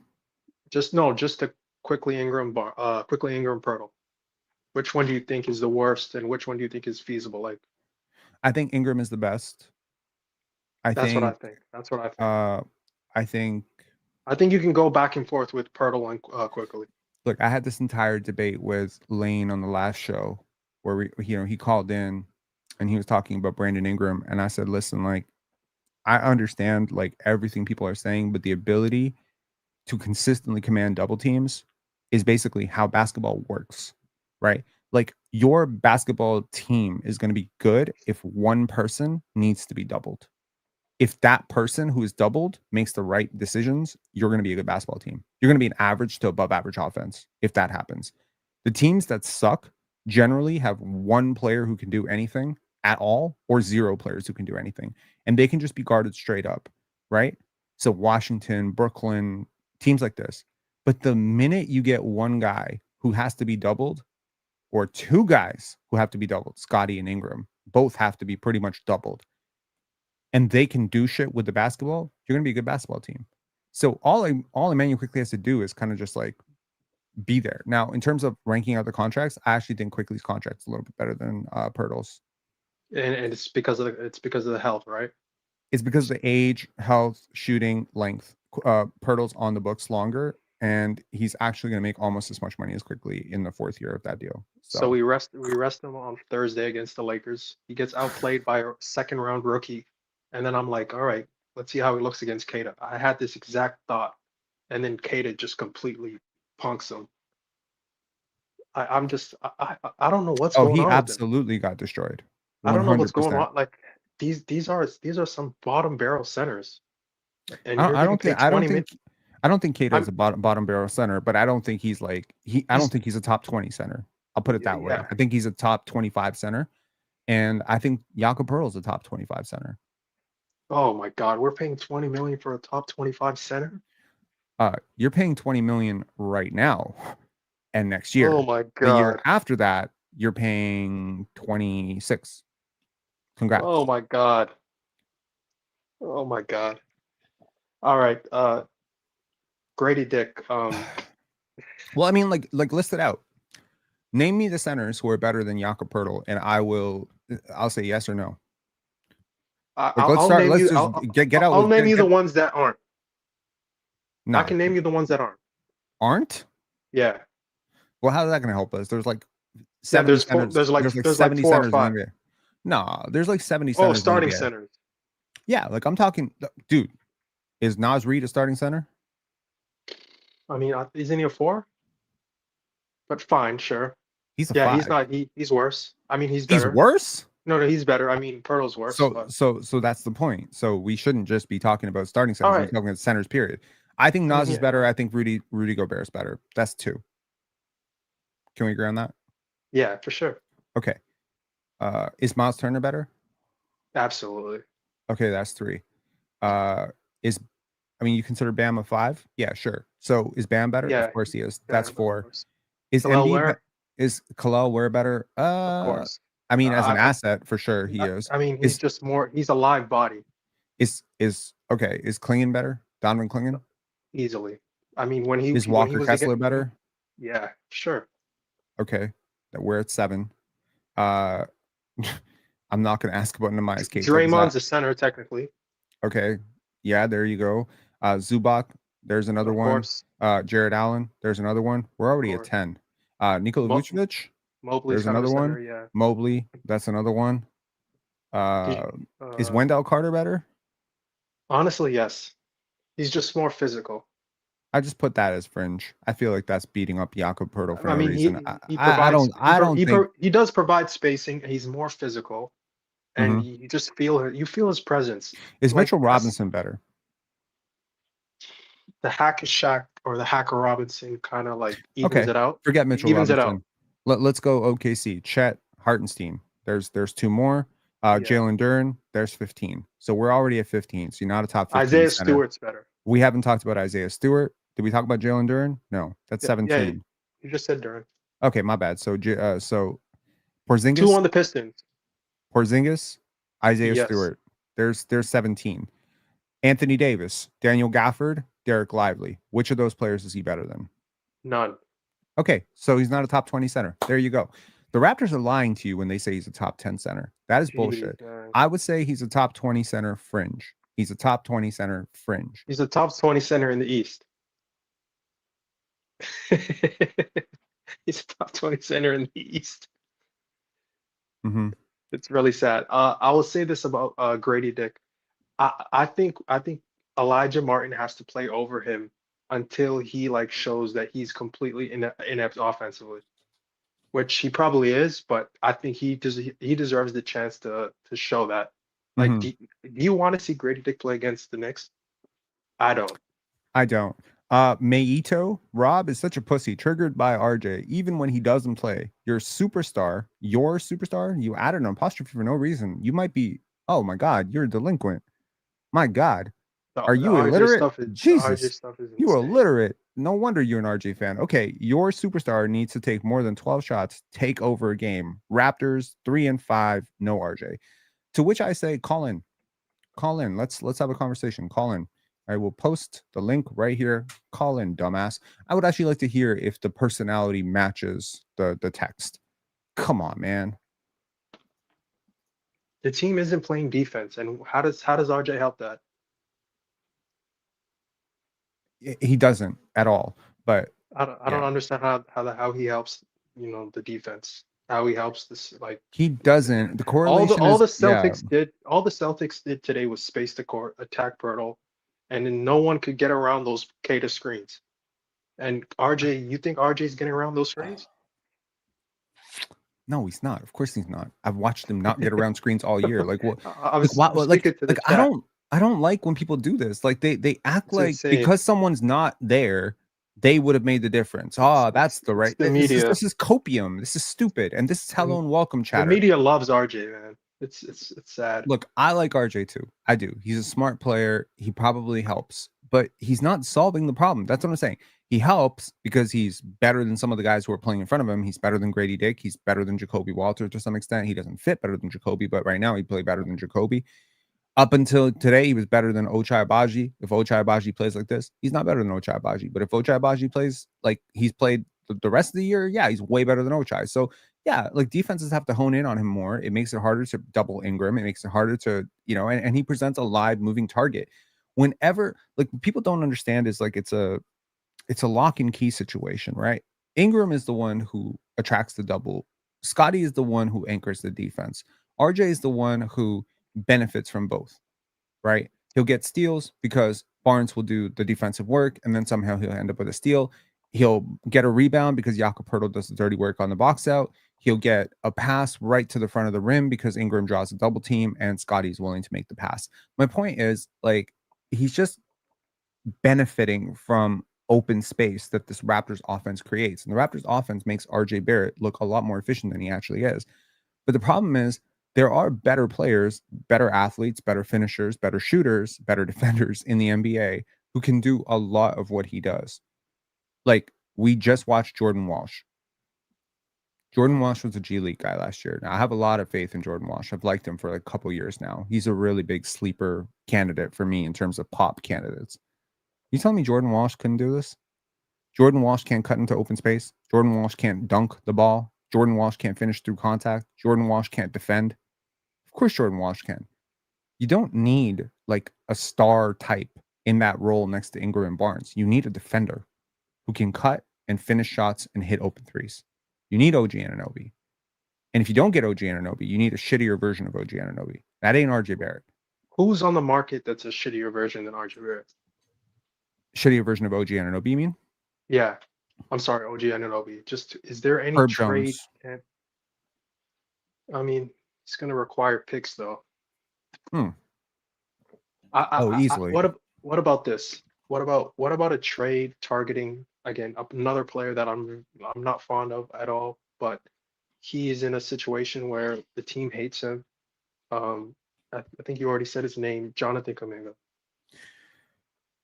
Just no, just to Quickly Ingram Pirtle. Which one do you think is the worst, and which one do you think is feasible? Like I think Ingram is the best. I that's what I think think. That's what I think. uh I think I think you can go back and forth with Pirtle and Quickly. look, I had this entire debate with Lane on the last show where he called in and he was talking about Brandon Ingram, and I said, listen, like I understand like everything people are saying, but the ability to consistently command double teams is basically how basketball works, right? Like your basketball team is going to be good if one person needs to be doubled. If that person who is doubled makes the right decisions, you're going to be a good basketball team. You're going to be an average to above average offense if that happens. The teams that suck generally have one player who can do anything at all or zero players who can do anything. And they can just be guarded straight up, right? So Washington, Brooklyn, teams like this. But the minute you get one guy who has to be doubled or two guys who have to be doubled, Scotty and Ingram, both have to be pretty much doubled and they can do shit with the basketball, you're gonna be a good basketball team. So all Immanuel Quickley has to do is kind of just like be there. Now, in terms of ranking out the contracts, I actually think Quickley's contract's a little bit better than Pirtle's. And it's because of the health, right? It's because of the age, health, shooting, length. Pirtle's on the books longer, and he's actually going to make almost as much money as Quickley in the fourth year of that deal. So So we rest him on Thursday against the Lakers. He gets outplayed by a second round rookie, and then I'm like, all right, let's see how he looks against Kata. I had this exact thought, and then Kata just completely punks him. I don't know what's oh, going he on with him. absolutely got destroyed. I don't know what's going 100%. on. Like these are some bottom barrel centers. and you're getting paid 20 million. I don't think Cato is I'm a bottom barrel center, but I don't think he's like I don't think he's a top 20 center. I'll put it that way. yeah. I think he's a top 25 center, and I think Jakob Perl is a top 25 center. Oh my God, we're paying 20 million for a top 25 center. You're paying 20 million right now, and next year, Oh my the year God. after that, you're paying 26. Congrats. Oh my God. Oh my God. All right. Grady Dick. Well, I mean, like list it out. Name me the centers who are better than Jakob Pertl, and I'll say yes or no. Like let's I'll start. name Let's you. just get out. I'll name you the ones that aren't. I No, can name you the ones that aren't. Yeah. Well, how's that going to help us? There's like Yeah. 70 centers. There's like 70 4 or centers in the 5. NBA. No, there's like 70 Oh, centers in the starting NBA. centers. Yeah, like I'm talking, dude. Is Naz Reid a starting center? I mean, isn't he a 4? But fine, sure. He's a Yeah, 5. he's not. He's worse. I mean, he's He's better. worse. No, he's better. I mean, Pirtle's worse. But So that's the point. So we shouldn't just be talking about starting all centers. We're right. talking about centers. Period. I think I mean, Naz is better. I think Rudy Gobert's better. That's 2. Can we agree on that? Yeah, for sure. Okay. Is Miles Turner better? Absolutely. Okay, that's 3. You consider Bam a 5? Yeah, sure. So is Bam better? Yeah. Of course he is. Yeah, That's of 4. course. Is Kelal Embiid Ware? is Kalal Ware better? Of course. I mean, as an I, asset for sure he is. I mean, he's just more. He's a live body. Is Klingon better? Donovan Klingon? Easily. I mean, when he Walker was Kessler better? Yeah, sure. Okay, we're at 7. I'm not going to ask about Nehemiah's case. Draymond's a center technically. Okay, yeah, there you go. Zubac, there's another Of one. course. Jared Allen, there's another one. We're already at 10. Nikola Vucevic, Mobley's there's another center, one. yeah. Mobley, that's another one. Is Wendell Carter better? Honestly, yes. He's just more physical. I just put that as fringe. I feel like that's beating up Jakob Pertl for no reason. He does provide spacing. He's more physical, and you just feel his presence. Is Mitchell Robinson better? The Hack Shack or the Hacker Robinson kind of like evens it out. Forget Mitchell Robinson. Let's go OKC. Chet Hartenstein. There's 2 more. Jalen Duren. There's 15. So we're already at 15. So you're not a top 15 Isaiah center. Stewart's better. We haven't talked about Isaiah Stewart. Did we talk about Jalen Duren? No, that's 17. Yeah, you just said Duren. Okay, my bad. So Porzingis. 2 on the Pistons. Porzingis, Isaiah Stewart. There's 17. Anthony Davis, Daniel Gafford, Derek Lively. Which of those players is he better than? None. Okay, so he's not a top 20 center. There you go. The Raptors are lying to you when they say he's a top 10 center. That is bullshit. I would say he's a top 20 center fringe. He's a top 20 center fringe. He's a top 20 center in the East. He's a top 20 center in the East. Mm-hmm. It's really sad. I will say this about Grady Dick. I think Elijah Martin has to play over him until he like shows that he's completely inept offensively, which he probably is. But I think he deserves the chance to show that. Like, do you want to see Grady Dick play against the Knicks? I don't. Mayito, Rob is such a pussy, triggered by RJ. Even when he doesn't play, your superstar, you added an apostrophe for no reason. You might be, oh my God, you're a delinquent. My God. Are you illiterate? Jesus, you are illiterate. No wonder you're an RJ fan. Okay, your superstar needs to take more than 12 shots, take over a game. Raptors 3-5, no RJ. To which I say, call in. Let's have a conversation. Call in. I will post the link right here. Call in, dumbass. I would actually like to hear if the personality matches the text. Come on, man. The team isn't playing defense, and how does RJ help that? He doesn't at all. But I don't understand how he helps. The defense. How he helps this, like he doesn't. The correlation all the Celtics did today was space the court, attack Pirtle, and then no one could get around those Kata screens. And RJ, you think RJ's getting around those screens? No, he's not. Of course he's not. I've watched him not get around screens all year. Like what? I I don't like when people do this. Like they act It's like insane. because someone's not there, they would have made the difference. Oh, that's the It's right. the This is media. this is copium. This is stupid, and this is hello And and welcome the chatter. media loves RJ, man. It's sad. Look, I like RJ too. I do. He's a smart player. He probably helps, but he's not solving the problem. That's what I'm saying. He helps because he's better than some of the guys who are playing in front of him. He's better than Grady Dick. He's better than Jacoby Walter to some extent. He doesn't fit better than Jacoby, but right now he play better than Jacoby. Up until today, he was better than Ochai Agbaji. If Ochai Agbaji plays like this, he's not better than Ochai Agbaji. But if Ochai Agbaji plays like he's played the rest of the year, yeah, he's way better than Ochai. So yeah, like defenses have to hone in on him more. It makes it harder to double Ingram. It makes it harder to, and he presents a live moving target. Whenever, like, what people don't understand is like it's a lock and key situation, right? Ingram is the one who attracts the double. Scotty is the one who anchors the defense. RJ is the one who benefits from both, right? He'll get steals because Barnes will do the defensive work, and then somehow he'll end up with a steal. He'll get a rebound because Jakob Poeltl does the dirty work on the box out. He'll get a pass right to the front of the rim because Ingram draws a double team and Scotty's willing to make the pass. My point is, like, he's just benefiting from open space that this Raptors offense creates. And the Raptors offense makes RJ Barrett look a lot more efficient than he actually is. But the problem is there are better players, better athletes, better finishers, better shooters, better defenders in the NBA who can do a lot of what he does. Like, we just watched Jordan Walsh. Jordan Walsh was a G League guy last year. Now, I have a lot of faith in Jordan Walsh. I've liked him for like a couple years now. He's a really big sleeper candidate for me in terms of pop candidates. You telling me Jordan Walsh couldn't do this? Jordan Walsh can't cut into open space. Jordan Walsh can't dunk the ball. Jordan Walsh can't finish through contact. Jordan Walsh can't defend. Of course, Jordan Walsh can. You don't need like a star type in that role next to Ingram and Barnes. You need a defender who can cut and finish shots and hit open threes. You need OG Anunoby. And if you don't get OG Anunoby, you need a shittier version of OG Anunoby. That ain't RJ Barrett. Who's on the market that's a shittier version than RJ Barrett? Shittier version of OG Anunoby, you mean? Yeah. I'm sorry, OG Anunoby. Just is there any Herb trade? Jones. I mean, it's going to require picks though. Hmm. Oh, easily. What about this? What about a trade targeting again another player that I'm not fond of at all, but he is in a situation where the team hates him. I think you already said his name, Jonathan Kuminga.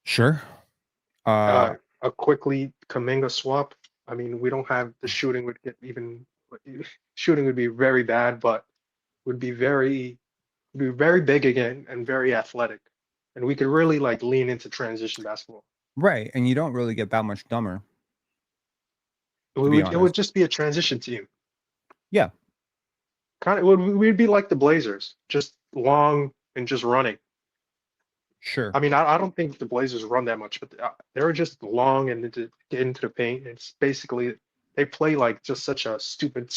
Sure. A Quickley Kuminga swap. I mean, we don't have the shooting would get even shooting would be very bad, but would be very big again and very athletic. And we could really like lean into transition basketball. Right. And you don't really get that much dumber, It to be would it would honest. just be a transition team. Yeah. Kind of we'd be like the Blazers, just long and just running. Sure. I mean, I don't think the Blazers run that much, but they're just long and to get into the paint. It's basically they play like just such a stupid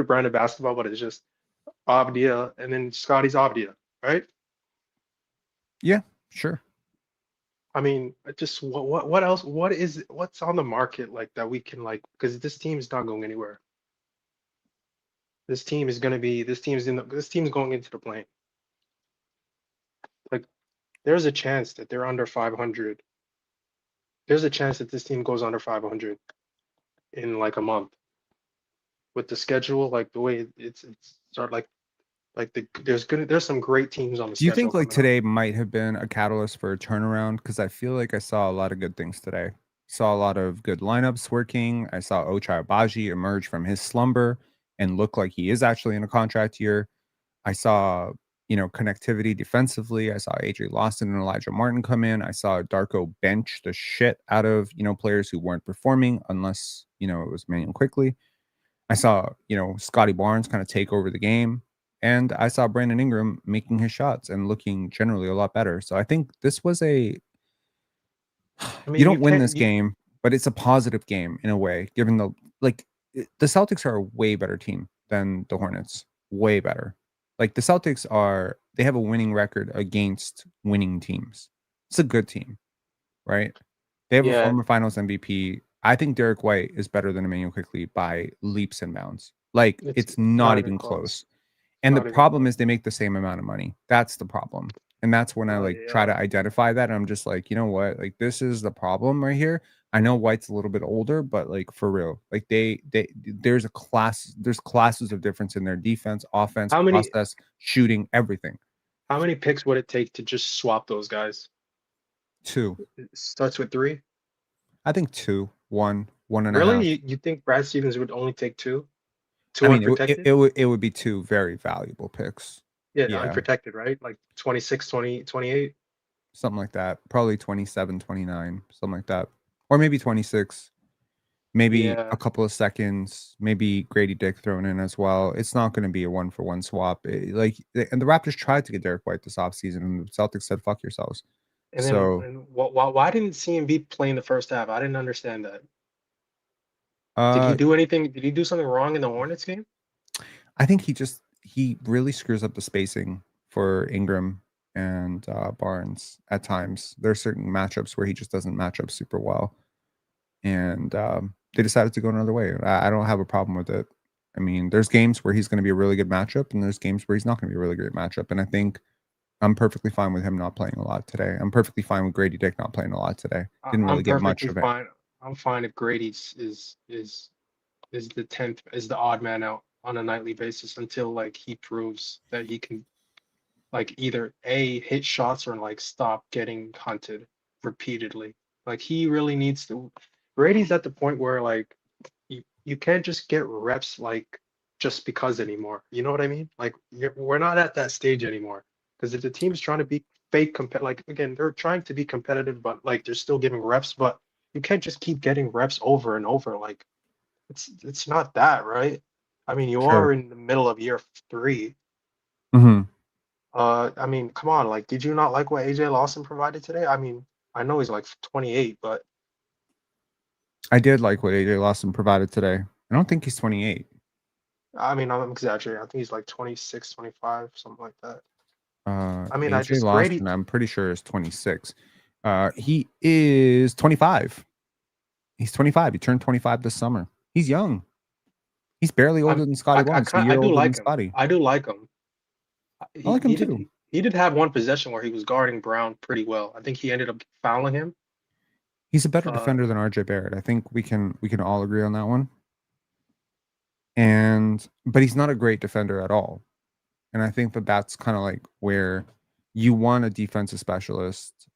brand of basketball, but it's just Avdia and then Scotty's Avdia, right? Yeah. Sure. I mean, just what else? What's on the market like that we can like because this team is not going anywhere. This team's going into the plane. Like there's a chance that they're under 500. There's a chance that this team goes under 500 in like a month with the schedule, like the way it's start there's some great teams on the Do you schedule think like coming up. today might have been a catalyst for a turnaround? Because I feel like I saw a lot of good things today. Saw a lot of good lineups working. I saw Ochai Agbaji emerge from his slumber and look like he is actually in a contract year. I saw, connectivity defensively. I saw AJ Lawson and Elijah Martin come in. I saw Darko bench the shit out of, players who weren't performing unless, it was Immanuel Quickley. I saw, Scotty Barnes kind of take over the game. And I saw Brandon Ingram making his shots and looking generally a lot better. So I think this was I you mean, you don't win can't this you game, but it's a positive game in a way, given the Celtics are a way better team than the Hornets. Way better. Like the Celtics they have a winning record against winning teams. It's a good team, right? They have a yeah, former finals MVP. I think Derek White is better than Immanuel Quickley by leaps and bounds. Like it's it's not not even even close. close. It's And the not even problem close. is they make the same amount of money. That's the problem. And that's when I Oh like try to yeah. identify that. And I'm just like, you know what? Like this is the problem right here. I know White's a little bit older, but like for real, like there's classes of difference in their defense, offense, How many process, shooting, everything. how many picks would it take to just swap those guys? Two. It starts with three. I think two, one and a Really? half. You think Brad Stevens would only take two? I Two mean, unprotected? it would be two very valuable picks. Yeah, Yeah, unprotected, right? Like 26, 20, 28. something like that. Probably 27, 29, something like that. Or maybe 26. Maybe a Yeah. couple of seconds, maybe Grady Dick thrown in as well. It's not going to be a one-for-one swap. And the Raptors tried to get Derek White this offseason, and the Celtics said, "Fuck yourselves." And then So, and why didn't CMB play in the first half? I didn't understand that. Did he uh, do anything? Did he do something wrong in the Hornets game? I think he really screws up the spacing for Ingram and Barnes at times. There are certain matchups where he just doesn't match up super well, and they decided to go another way. I don't have a problem with it. I mean, there's games where he's going to be a really good matchup, and there's games where he's not going to be a really great matchup. And I think I'm perfectly fine with him not playing a lot today. I'm perfectly fine with Grady Dick not playing a lot today. Didn't I'm really get much perfectly of it. fine. I'm fine if Grady's is the 10th, is the odd man out on a nightly basis until like he proves that he can like either A, hit shots or like stop getting hunted repeatedly. Like he really needs to. Brady's at the point where like you can't just get reps like just because anymore. You know what I mean? Like we're not at that stage anymore. Because if the team's trying to be like again, they're trying to be competitive, but like they're still giving reps. But you can't just keep getting reps over and over. Like it's not that, right? I mean, you Sure. are in the middle of year three. Hmm. I mean, come on, like, did you not like what AJ Lawson provided today? I mean, I know he's like 28, but I did like what AJ Lawson provided today. I don't think he's 28. I mean, I'm exaggerating. I think he's like 26, 25, something like that. I mean, I AJ just Grady. Lawson, I'm pretty sure is 26. He is 25. He's 25. He turned 25 this summer. He's young. He's barely older than Scotty Barnes. A I year do older than like him. Scotty. I do like him. I like him too. He did have one possession where he was guarding Brown pretty well. I think he ended up fouling him. He's a better Uh, defender than RJ Barrett. I think we can all agree on that one. But he's not a great defender at all. And I think that that's kind of like where you want a defensive specialist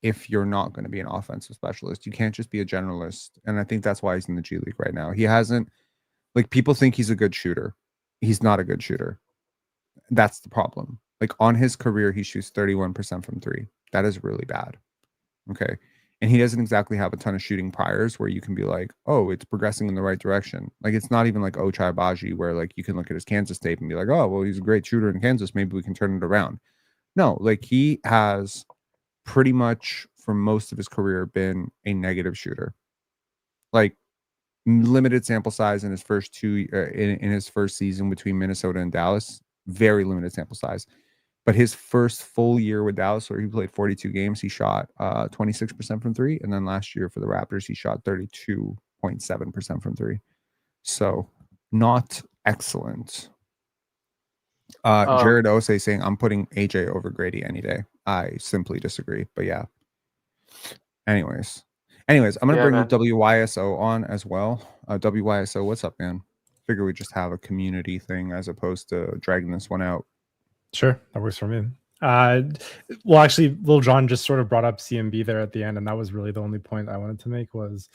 if you're not going to be an offensive specialist. You can't just be a generalist. And I think that's why he's in the G League right now. He hasn't, like, people think he's a good shooter. He's not a good shooter. That's the problem. Like, on his career, he shoots 31% from three. That is really bad. Okay. And he doesn't exactly have a ton of shooting priors where you can be like, oh, it's progressing in the right direction. Like, it's not even like Ochai Baji where like you can look at his Kansas tape and be like, oh, well, he's a great shooter in Kansas. Maybe we can turn it around. No, like he has pretty much for most of his career been a negative shooter. Like limited sample size in his first in his first season between Minnesota and Dallas, very limited sample size. But his first full year with Dallas, where he played 42 games, he shot 26% from three. And then last year for the Raptors, he shot 32.7% from three. So not excellent. um, Jared Osei saying, I'm putting AJ over Grady any day. I simply disagree. But yeah. Anyways, I'm going to yeah, bring man. WYSO on as well. WYSO, what's up, man? Figure we just have a community thing as opposed to dragging this one out. Sure, that works for me. Well, actually, Lil John just sort of brought up CMB there at the end, and that was really the only point I wanted to make was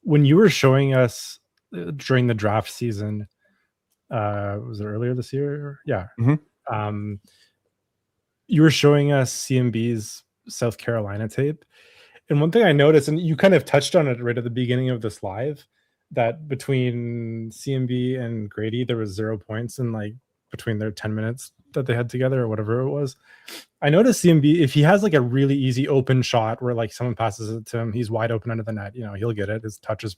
when you were showing us during the draft season. Was it earlier this year? Yeah. Mm-hmm. You were showing us CMB's South Carolina tape, and one thing I noticed, and you kind of touched on it right at the beginning of this live, that between CMB and Grady, there was 0 points in like between their 10 minutes that they had together or whatever it was. I noticed CMB, if he has like a really easy open shot where like someone passes it to him, he's wide open under the net, he'll get it. His touch is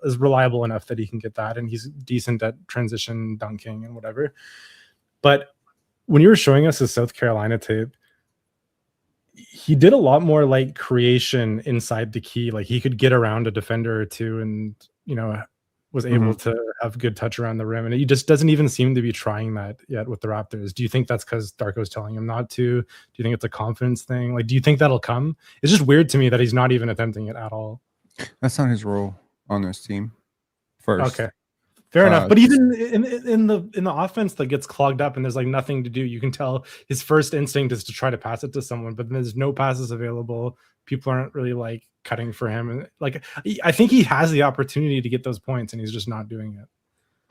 is reliable enough that he can get that. And he's decent at transition dunking and whatever. But when you were showing us his South Carolina tape, he did a lot more like creation inside the key. Like he could get around a defender or two and, was able to have good touch around the rim, and he just doesn't even seem to be trying that yet with the Raptors. Do you think that's because Darko's telling him not to? Do you think it's a confidence thing? Like, do you think that'll come? It's just weird to me that he's not even attempting it at all. That's not his role on this team. First, Okay, fair enough. But even in the offense that gets clogged up and there's like nothing to do, you can tell his first instinct is to try to pass it to someone, but there's no passes available. People aren't really like cutting for him, and like I think he has the opportunity to get those points, and he's just not doing it.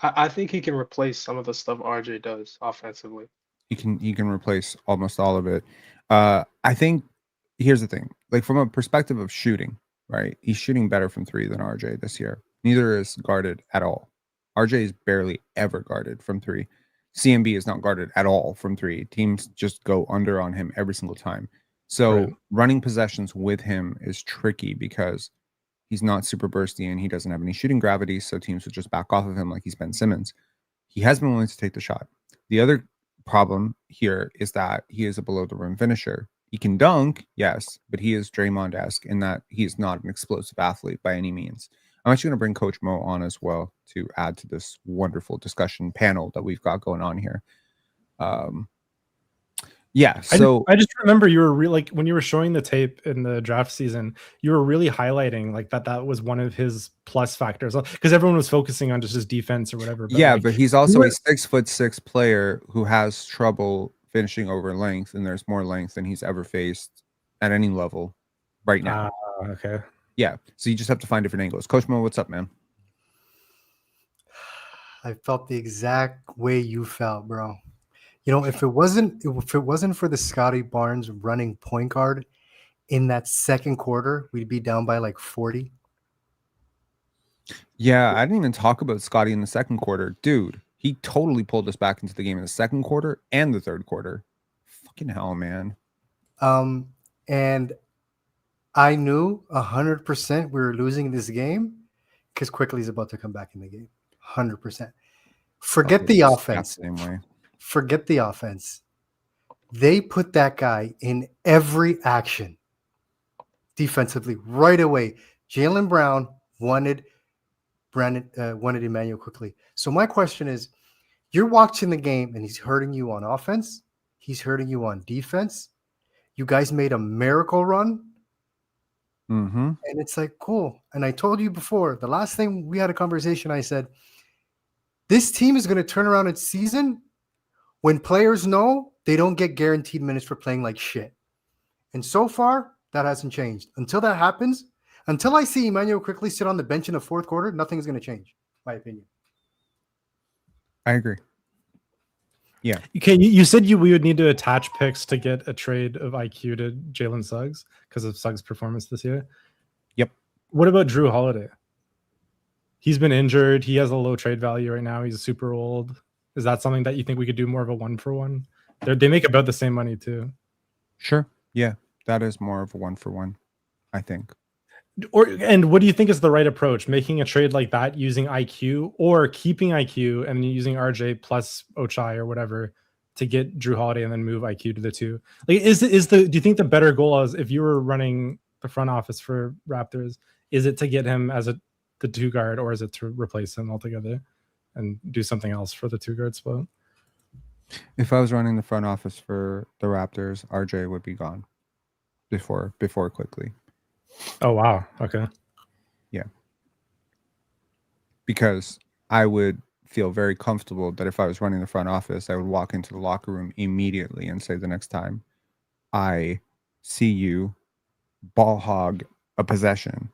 I think he can replace some of the stuff RJ does offensively. He can replace almost all of it. I think here's the thing. Like from a perspective of shooting, right? He's shooting better from 3 than RJ this year. Neither is guarded at all. RJ is barely ever guarded from 3. CMB is not guarded at all from 3. Teams just go under on him every single time. So running possessions with him is tricky because he's not super bursty and he doesn't have any shooting gravity. So teams would just back off of him like he's Ben Simmons. He has been willing to take the shot. The other problem here is that he is a below the rim finisher. He can dunk, yes, but he is Draymond-esque in that he is not an explosive athlete by any means. I'm actually going to bring Coach Mo on as well to add to this wonderful discussion panel that we've got going on here. Yeah, so I just remember you were like when you were showing the tape in the draft season, you were really highlighting like that was one of his plus factors because everyone was focusing on just his defense or whatever. But yeah, but he's also a 6'6" player who has trouble finishing over length, and there's more length than he's ever faced at any level right now. Okay. Yeah, so you just have to find different angles. Coach Mo, what's up, man? I felt the exact way you felt, bro. You know, if it wasn't for the Scotty Barnes running point guard in that second quarter, we'd be down by like 40. Yeah, I didn't even talk about Scotty in the second quarter. Dude, he totally pulled us back into the game in the second quarter and the third quarter. Fucking hell, man. And I knew 100% we were losing this game because Quickley's about to come back in the game. 100%. Forget the offense. Same way. Forget the offense. They put that guy in every action defensively right away. Jaylen Brown wanted Immanuel Quickley. So my question is, you're watching the game and he's hurting you on offense. He's hurting you on defense. You guys made a miracle run. And it's like, cool. And I told you before, the last thing we had a conversation, I said, this team is going to turn around its season when players know they don't get guaranteed minutes for playing like shit. And so far, that hasn't changed. Until that happens, until I see Immanuel Quickley sit on the bench in the fourth quarter, nothing's going to change, my opinion. I agree. Yeah. Okay, you said we would need to attach picks to get a trade of IQ to Jalen Suggs because of Suggs' performance this year. Yep. What about Drew Holiday? He's been injured. He has a low trade value right now. He's super old. Is that something that you think we could do more of a 1-for-1? They make about the same money too. Sure. Yeah, that is more of a 1-for-1, I think. And what do you think is the right approach? Making a trade like that using IQ or keeping IQ and using RJ plus Ochai or whatever to get Drew Holiday and then move IQ to the 2? Like, do you think the better goal is if you were running the front office for Raptors, is it to get him as the 2 guard or is it to replace him altogether and do something else for the 2 guard spot? If I was running the front office for the Raptors, RJ would be gone before Quickley. Oh, wow. Okay. Yeah. Because I would feel very comfortable that if I was running the front office, I would walk into the locker room immediately and say the next time I see you ball hog a possession,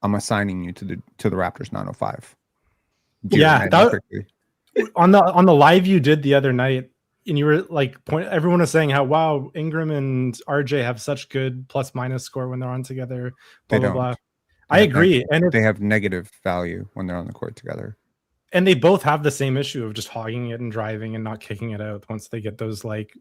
I'm assigning you to the Raptors 905. Yeah, on the live you did the other night, and you were like, everyone was saying how, wow, Ingram and RJ have such good plus minus score when they're on together. Blah, blah, blah. I agree. And they have negative value when they're on the court together. And they both have the same issue of just hogging it and driving and not kicking it out once they get those like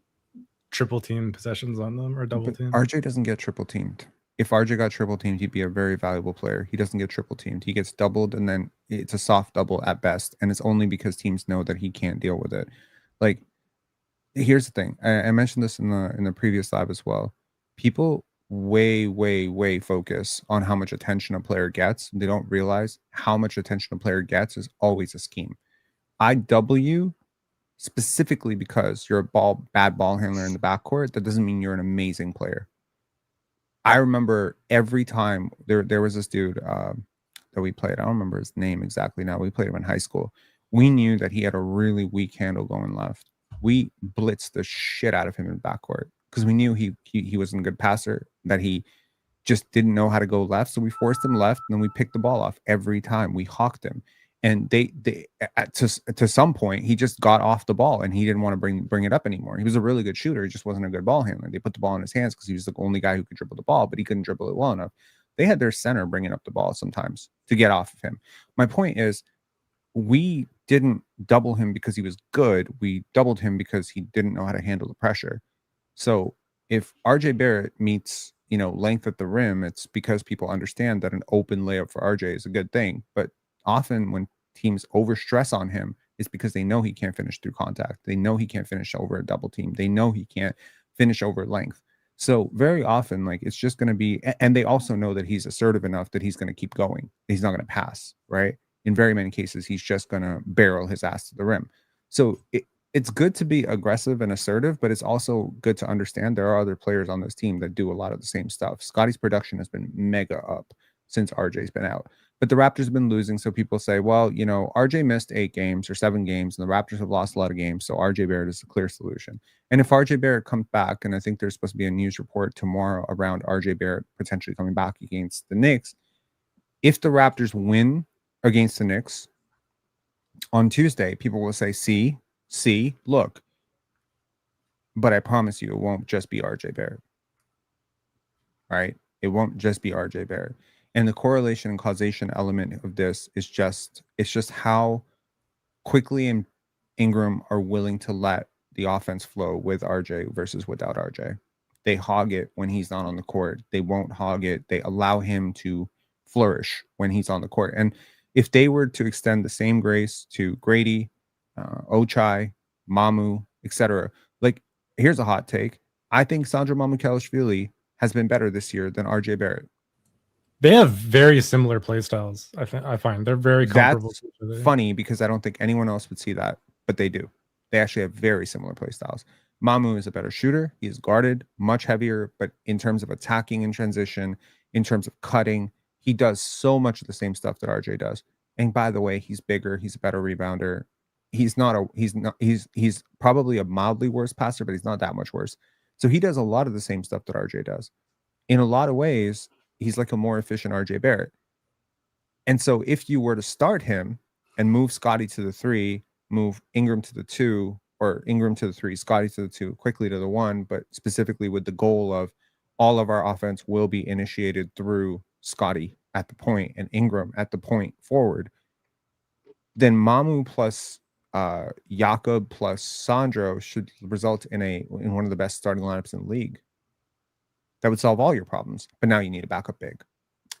triple team possessions on them or double team. RJ doesn't get triple teamed. If RJ got triple teamed, he'd be a very valuable player. He doesn't get triple teamed. He gets doubled, and then it's a soft double at best. And it's only because teams know that he can't deal with it. Like, here's the thing. I mentioned this in the previous live as well. People way focus on how much attention a player gets. They don't realize how much attention a player gets is always a scheme. I double you specifically because you're a bad ball handler in the backcourt. That doesn't mean you're an amazing player. I remember every time there was this dude that we played. I don't remember his name exactly now. We played him in high school. We knew that he had a really weak handle going left. We blitzed the shit out of him in the backcourt because we knew he wasn't a good passer, that he just didn't know how to go left. So we forced him left, and then we picked the ball off every time. We hawked him. And to some point, he just got off the ball and he didn't want to bring it up anymore. He was a really good shooter. He just wasn't a good ball handler. They put the ball in his hands because he was the only guy who could dribble the ball, but he couldn't dribble it well enough. They had their center bringing up the ball sometimes to get off of him. My point is, we didn't double him because he was good. We doubled him because he didn't know how to handle the pressure. So if RJ Barrett meets, length at the rim, it's because people understand that an open layup for RJ is a good thing. But often when teams overstress on him, it's because they know he can't finish through contact. They know he can't finish over a double team. They know he can't finish over length. So very often, it's just going to be, and they also know that he's assertive enough that he's going to keep going. He's not going to pass, right? In very many cases, he's just going to barrel his ass to the rim. So it's good to be aggressive and assertive, but it's also good to understand there are other players on this team that do a lot of the same stuff. Scotty's production has been mega up since RJ's been out. But the Raptors have been losing, so people say, well, RJ missed 8 games or 7 games, and the Raptors have lost a lot of games, so RJ Barrett is a clear solution. And if RJ Barrett comes back, and I think there's supposed to be a news report tomorrow around RJ Barrett potentially coming back against the Knicks, if the Raptors win against the Knicks on Tuesday, people will say, see, look. But I promise you, it won't just be RJ Barrett. Right? It won't just be RJ Barrett. And the correlation and causation element of this is just how Quickley and Ingram are willing to let the offense flow with RJ versus without RJ. They hog it when he's not on the court. They won't hog it. They allow him to flourish when he's on the court. And if they were to extend the same grace to Grady, Ochai, Mamu, etc., here's a hot take. I think Sandro Mamukelashvili has been better this year than RJ Barrett. They have very similar play styles. I find they're very comparable. That's funny because I don't think anyone else would see that, but they do. They actually have very similar play styles. Mamu is a better shooter. He is guarded, much heavier, but in terms of attacking in transition, in terms of cutting, he does so much of the same stuff that RJ does. And by the way, he's bigger. He's a better rebounder. He's probably a mildly worse passer, but he's not that much worse. So he does a lot of the same stuff that RJ does. In a lot of ways, he's like a more efficient RJ Barrett. And so if you were to start him and move Scotty to the 3, move Ingram to the 2, or Ingram to the 3, Scotty to the 2, Quickley to the 1, but specifically with the goal of all of our offense will be initiated through Scotty at the point and Ingram at the point forward, then Mamu plus Jakob plus Sandro should result in one of the best starting lineups in the league. That would solve all your problems. But now you need a backup big.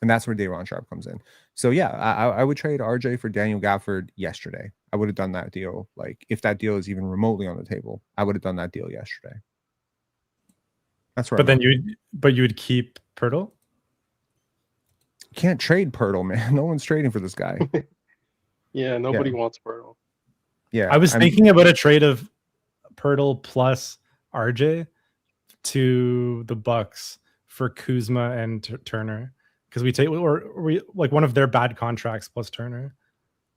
And that's where Day'Ron Sharpe comes in. So yeah, I would trade RJ for Daniel Gafford yesterday. I would have done that deal. If that deal is even remotely on the table, I would have done that deal yesterday. That's right. But you would keep Pirtle? You can't trade Pirtle, man. No one's trading for this guy. Yeah, nobody wants Pirtle. Yeah. I was thinking about a trade of Pirtle plus RJ to the Bucks for Kuzma and Turner, because we one of their bad contracts plus Turner.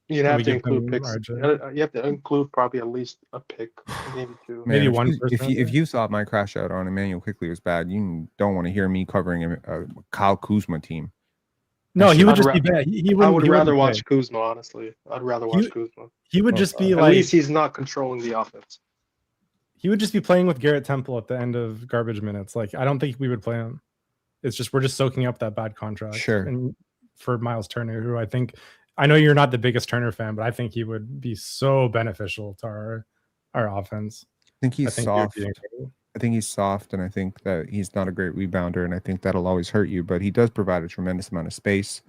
You'd have to include picks. You have to include probably at least a pick, maybe 2. Man, maybe one. If you thought my crash out on Immanuel Quickley was bad, you don't want to hear me covering a Kyle Kuzma team. No, he would just be bad. I would rather watch Kuzma, honestly. I'd rather watch Kuzma. He would just be at least he's not controlling the offense. He would just be playing with Garrett Temple at the end of garbage minutes. I don't think we would play him. It's just we're just soaking up that bad contract. Sure. And for Miles Turner, who I know you're not the biggest Turner fan, but I think he would be so beneficial to our offense. I think he's soft. I think he's soft, and I think that he's not a great rebounder, and I think that'll always hurt you. But he does provide a tremendous amount of space.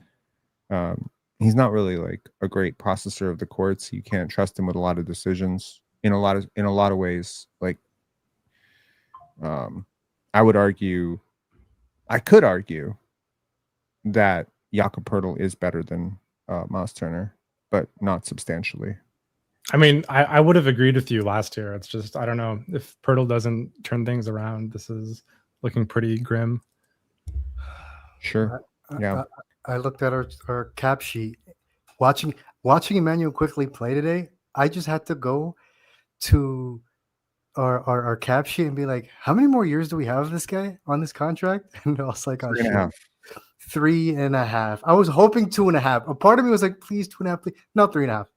He's not really a great processor of the courts. You can't trust him with a lot of decisions in a lot of ways. I would argue I could argue that Jakob Poeltl is better than Miles Turner, but not substantially. I mean, I would have agreed with you last year. It's just, I don't know, if Poeltl doesn't turn things around, this is looking pretty grim. Sure. Yeah. I looked at our cap sheet. Watching Immanuel Quickley play today, I just had to go to our cap sheet and be like, how many more years do we have of this guy on this contract? And I was like, 3.5. 3.5. I was hoping 2.5. A part of me was like, please 2.5, please. No, 3.5.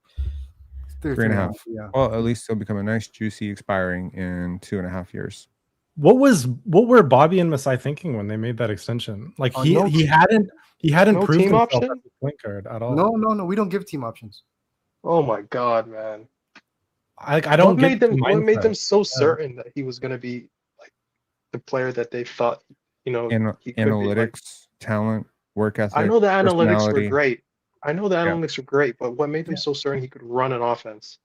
3.5. Yeah. Well, at least it'll become a nice, juicy expiring in 2.5 years. What were Bobby and Masai thinking when they made that extension? Like he hadn't No proved team himself option? as a point guard at all. No, we don't give team options. Oh my God, man. I don't What made get them the what made them mindset. so certain that he was gonna be like the player that they thought, he could be? Like, Analytics, talent, work ethic. I know the analytics were personality. great. But what made them so certain he could run an offense?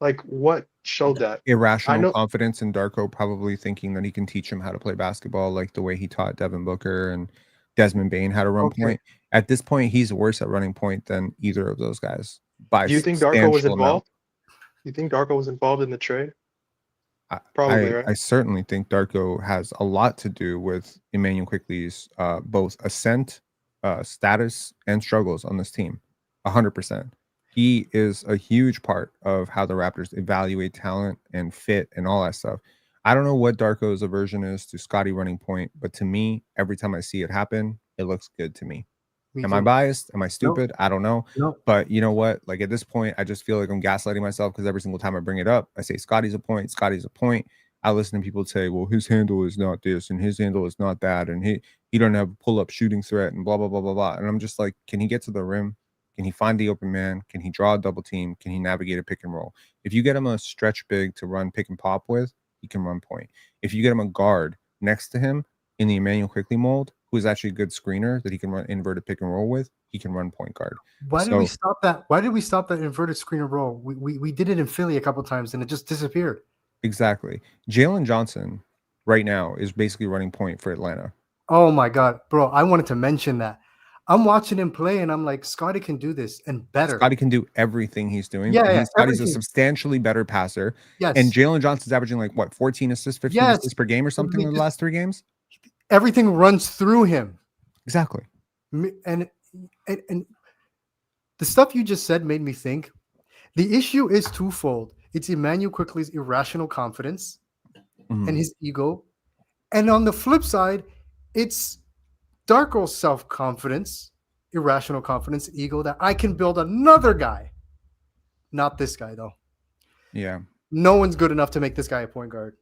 Like, what showed that? Irrational confidence in Darko, probably thinking that he can teach him how to play basketball, like the way he taught Devin Booker and Desmond Bane how to run point. At this point, he's worse at running point than either of those guys. Do you think Darko was involved? You think Darko was involved in the trade? Probably, right? I certainly think Darko has a lot to do with Immanuel Quickley's both ascent, status, and struggles on this team. 100%. He is a huge part of how the Raptors evaluate talent and fit and all that stuff. I don't know what Darko's aversion is to Scotty running point, but to me, every time I see it happen, it looks good to me. Am I biased? Am I stupid? I don't know. No. But you know what? Like at this point, I just feel like I'm gaslighting myself because every single time I bring it up, I say Scotty's a point. Scotty's a point. I listen to people say, well, his handle is not this and his handle is not that. And he don't have a pull-up shooting threat and blah, blah, blah, blah, blah. And I'm just like, can he get to the rim? Can he find the open man? Can he draw a double team? Can he navigate a pick and roll? If you get him a stretch big to run pick and pop with, he can run point. If you get him a guard next to him in the Immanuel Quickley mold, who is actually a good screener that he can run inverted pick and roll with, he can run point guard. Why did we stop that? Why did we stop that inverted screen and roll? We did it in Philly a couple of times and it just disappeared. Exactly. Jalen Johnson right now is basically running point for Atlanta. Oh my God, bro. I wanted to mention that. I'm watching him play and I'm like, Scotty can do this and better. Scotty can do everything he's doing. Yeah, Scotty's a substantially better passer. Yes. And Jalen Johnson's averaging like what, 14 assists, 15 assists per game or something in the last 3 games? Everything runs through him. Exactly. And the stuff you just said made me think the issue is twofold. It's Immanuel Quickley's irrational confidence and his ego. And on the flip side, it's Darko's self-confidence, irrational confidence, ego that I can build another guy. Not this guy, though. Yeah. No one's good enough to make this guy a point guard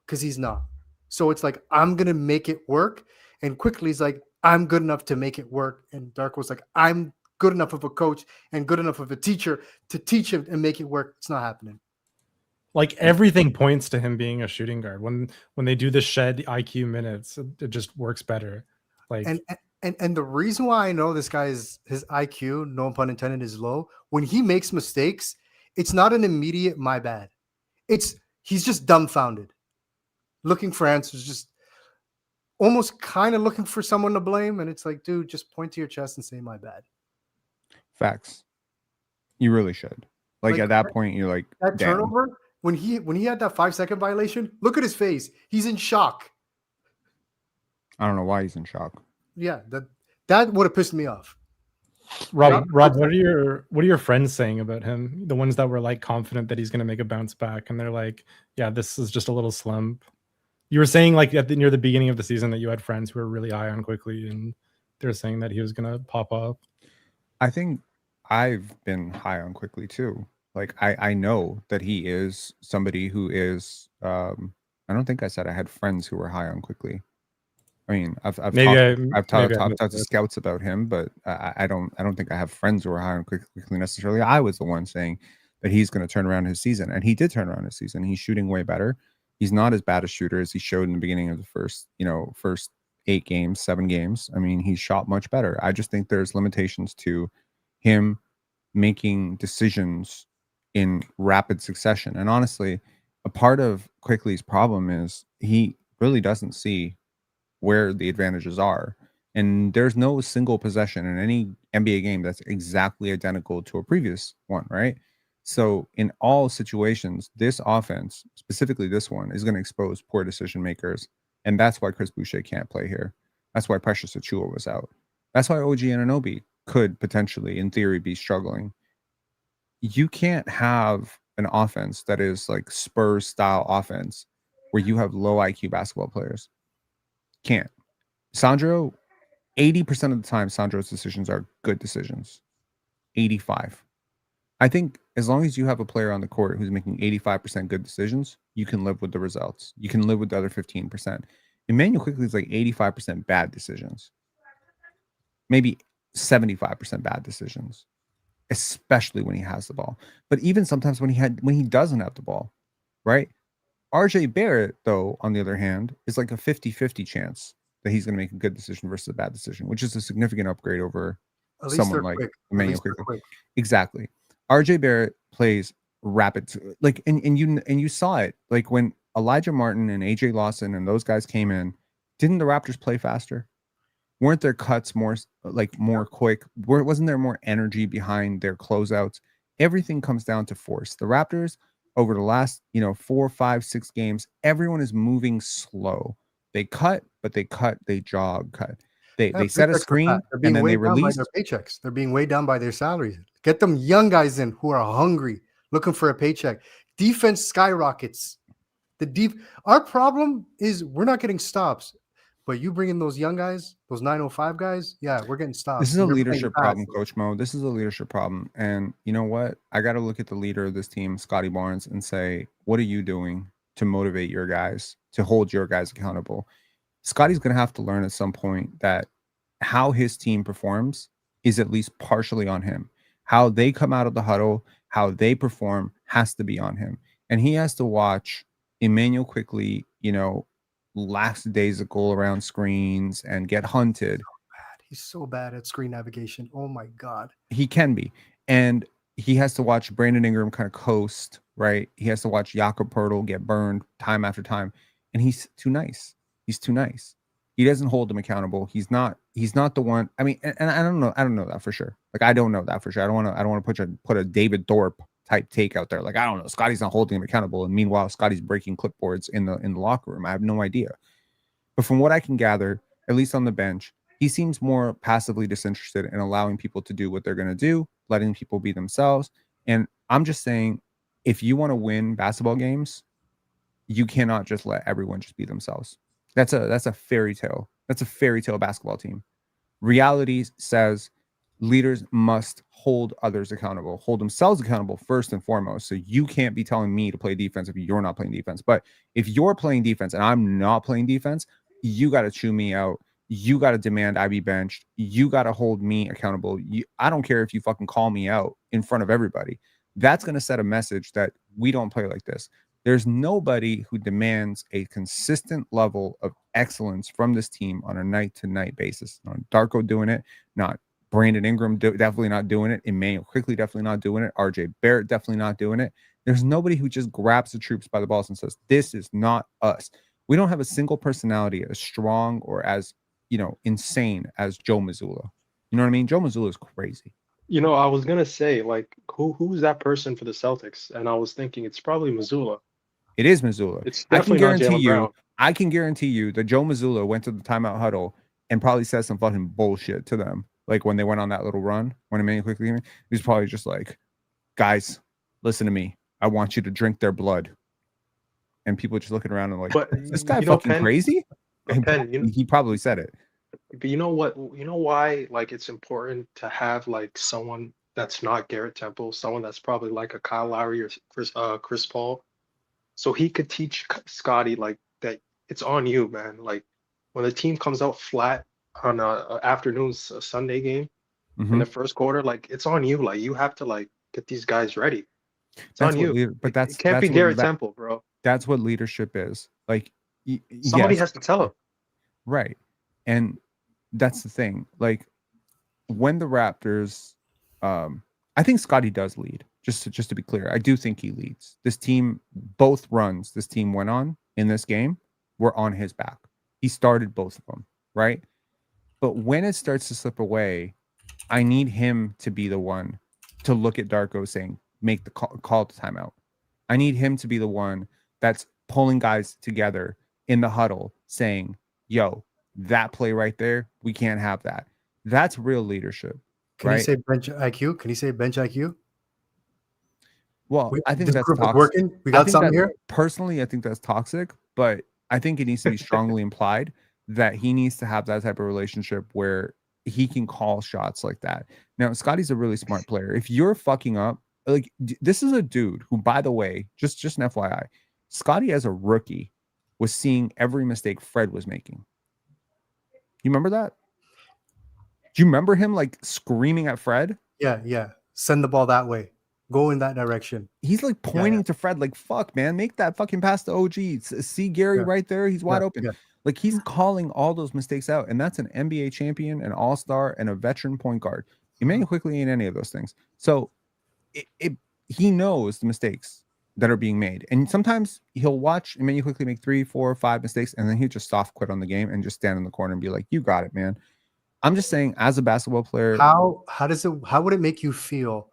because he's not. So it's like, I'm going to make it work. And Quickley's like, I'm good enough to make it work. And Darko's like, I'm good enough of a coach and good enough of a teacher to teach him and make it work. It's not happening. Like everything points to him being a shooting guard. When they do the shed IQ minutes, it just works better. Like and the reason why I know this guy is his IQ, no pun intended, is low. When he makes mistakes, it's not an immediate my bad. He's just dumbfounded, looking for answers, just almost kind of looking for someone to blame. And it's like, dude, just point to your chest and say my bad. Facts. You really should. Like at that point, you're like that turnover when he had that 5-second violation. Look at his face. He's in shock. I don't know why he's in shock. Yeah, that would have pissed me off. Rob, what are your friends saying about him? The ones that were like confident that he's going to make a bounce back, and they're like, "Yeah, this is just a little slump." You were saying like near the beginning of the season that you had friends who were really high on Quickley, and they're saying that he was going to pop up. I think I've been high on Quickley too. Like I know that he is somebody who is. I don't think I said I had friends who were high on Quickley. I mean, I've talked to scouts about him, but I don't think I have friends who are high on Quickley necessarily. I was the one saying that he's going to turn around his season, and he did turn around his season. He's shooting way better. He's not as bad a shooter as he showed in the beginning of the first 8 games, 7 games. I mean, he shot much better. I just think there's limitations to him making decisions in rapid succession. And honestly, a part of Quickley's problem is he really doesn't see where the advantages are. And there's no single possession in any NBA game that's exactly identical to a previous one, right? So in all situations, this offense, specifically this one, is going to expose poor decision makers. And that's why Chris Boucher can't play here. That's why Precious Achiuwa was out. That's why OG Anunoby could potentially, in theory, be struggling. You can't have an offense that is like Spurs style offense where you have low IQ basketball players. Can't. Sandro, 80% of the time, Sandro's decisions are good decisions. 85. I think as long as you have a player on the court who's making 85% good decisions, you can live with the results. You can live with the other 15%. Immanuel Quickley is like 85% bad decisions. Maybe 75% bad decisions, especially when he has the ball. But even sometimes when he doesn't have the ball, right? RJ Barrett, though, on the other hand, is like a 50-50 chance that he's going to make a good decision versus a bad decision, which is a significant upgrade over someone like Immanuel Quickley. Exactly. RJ Barrett plays rapid, like, and you saw it, like when Elijah Martin and AJ Lawson and those guys came in. Didn't the Raptors play faster? Weren't their cuts more quick? Wasn't there more energy behind their closeouts? Everything comes down to force. The Raptors over the last 4, 5, 6 games, everyone is moving slow. They cut, but they jog, cut. They set a screen and then they release. Their paychecks. They're being weighed down by their salaries. Get them young guys in who are hungry, looking for a paycheck. Defense skyrockets. Our problem is we're not getting stops. But you bring in those young guys, those 905 guys, yeah, we're getting stopped. This is a leadership problem, Coach Mo. This is a leadership problem. And you know what? I got to look at the leader of this team, Scotty Barnes, and say, what are you doing to motivate your guys, to hold your guys accountable? Scotty's going to have to learn at some point that how his team performs is at least partially on him. How they come out of the huddle, how they perform has to be on him. And he has to watch Immanuel Quickley, last days of goal around screens and get hunted. He's so bad at screen navigation. Oh my God. He can be. And he has to watch Brandon Ingram kind of coast, right? He has to watch Jakob Poeltl get burned time after time. And he's too nice. He's too nice. He doesn't hold them accountable. He's not the one. I mean, and I don't know that for sure. Like, I don't know that for sure. I don't want to put a David Thorpe type take out there. Like, I don't know. Scotty's not holding him accountable. And meanwhile, Scotty's breaking clipboards in the locker room. I have no idea. But from what I can gather, at least on the bench, he seems more passively disinterested in allowing people to do what they're going to do, letting people be themselves. And I'm just saying, if you want to win basketball games, you cannot just let everyone just be themselves. That's a fairy tale. That's a fairy tale basketball team. Reality says leaders must hold others accountable, hold themselves accountable first and foremost. So you can't be telling me to play defense if you're not playing defense. But if you're playing defense and I'm not playing defense, you got to chew me out. You got to demand I be benched. You got to hold me accountable. I don't care if you fucking call me out in front of everybody. That's going to set a message that we don't play like this. There's nobody who demands a consistent level of excellence from this team on a night-to-night basis. Not Darko doing it, not Brandon Ingram definitely not doing it. Immanuel Quickley definitely not doing it. RJ Barrett definitely not doing it. There's nobody who just grabs the troops by the balls and says, this is not us. We don't have a single personality as strong or as, insane as Joe Mazzulla. You know what I mean? Joe Mazzulla is crazy. I was going to say, like, who's that person for the Celtics? And I was thinking it's probably Mazzulla. It is Mazzulla. It's definitely not Jaylen Brown. I can guarantee you that Joe Mazzulla went to the timeout huddle and probably said some fucking bullshit to them. Like when they went on that little run, when Immanuel Quickley, he's probably just like, guys, listen to me. I want you to drink their blood. And people just looking around and like, is this guy fucking crazy? He probably said it. But you know what? You know why? Like, it's important to have like someone that's not Garrett Temple, someone that's probably like a Kyle Lowry or Chris Paul, so he could teach Scotty like that. It's on you, man. Like when the team comes out flat on a afternoon's Sunday game in the first quarter, like it's on you. Like you have to like get these guys ready. It's on you. But it can't be Garrett Temple, bro. That's what leadership is. Like somebody has to tell him. Right. And that's the thing. Like when the Raptors, I think Scotty does lead. Just to be clear, I do think he leads. This team, both runs this team went on in this game were on his back. He started both of them, right? But when it starts to slip away, I need him to be the one to look at Darko saying, make the call to timeout. I need him to be the one that's pulling guys together in the huddle saying, yo, that play right there, we can't have that. That's real leadership. Can right? he say bench IQ? Can he say bench IQ? Well, I think this that's group is toxic. working. We got something here. Personally, I think that's toxic, but I think it needs to be strongly implied that he needs to have that type of relationship where he can call shots like that. Now, Scotty's a really smart player. If you're fucking up, like this is a dude who, by the way, just an FYI, Scotty as a rookie was seeing every mistake Fred was making. You remember that? Do you remember him like screaming at Fred? Yeah. Send the ball that way. Go in that direction. He's like pointing to Fred, like, fuck, man, make that fucking pass to OG. See Gary right there? He's wide open. Yeah. Like, he's calling all those mistakes out. And that's an NBA champion, an all-star, and a veteran point guard. Immanuel Quickley ain't any of those things. So he knows the mistakes that are being made. And sometimes he'll watch Immanuel Quickley make 3, 4, 5 mistakes, and then he'll just soft quit on the game and just stand in the corner and be like, you got it, man. I'm just saying, as a basketball player, how would it make you feel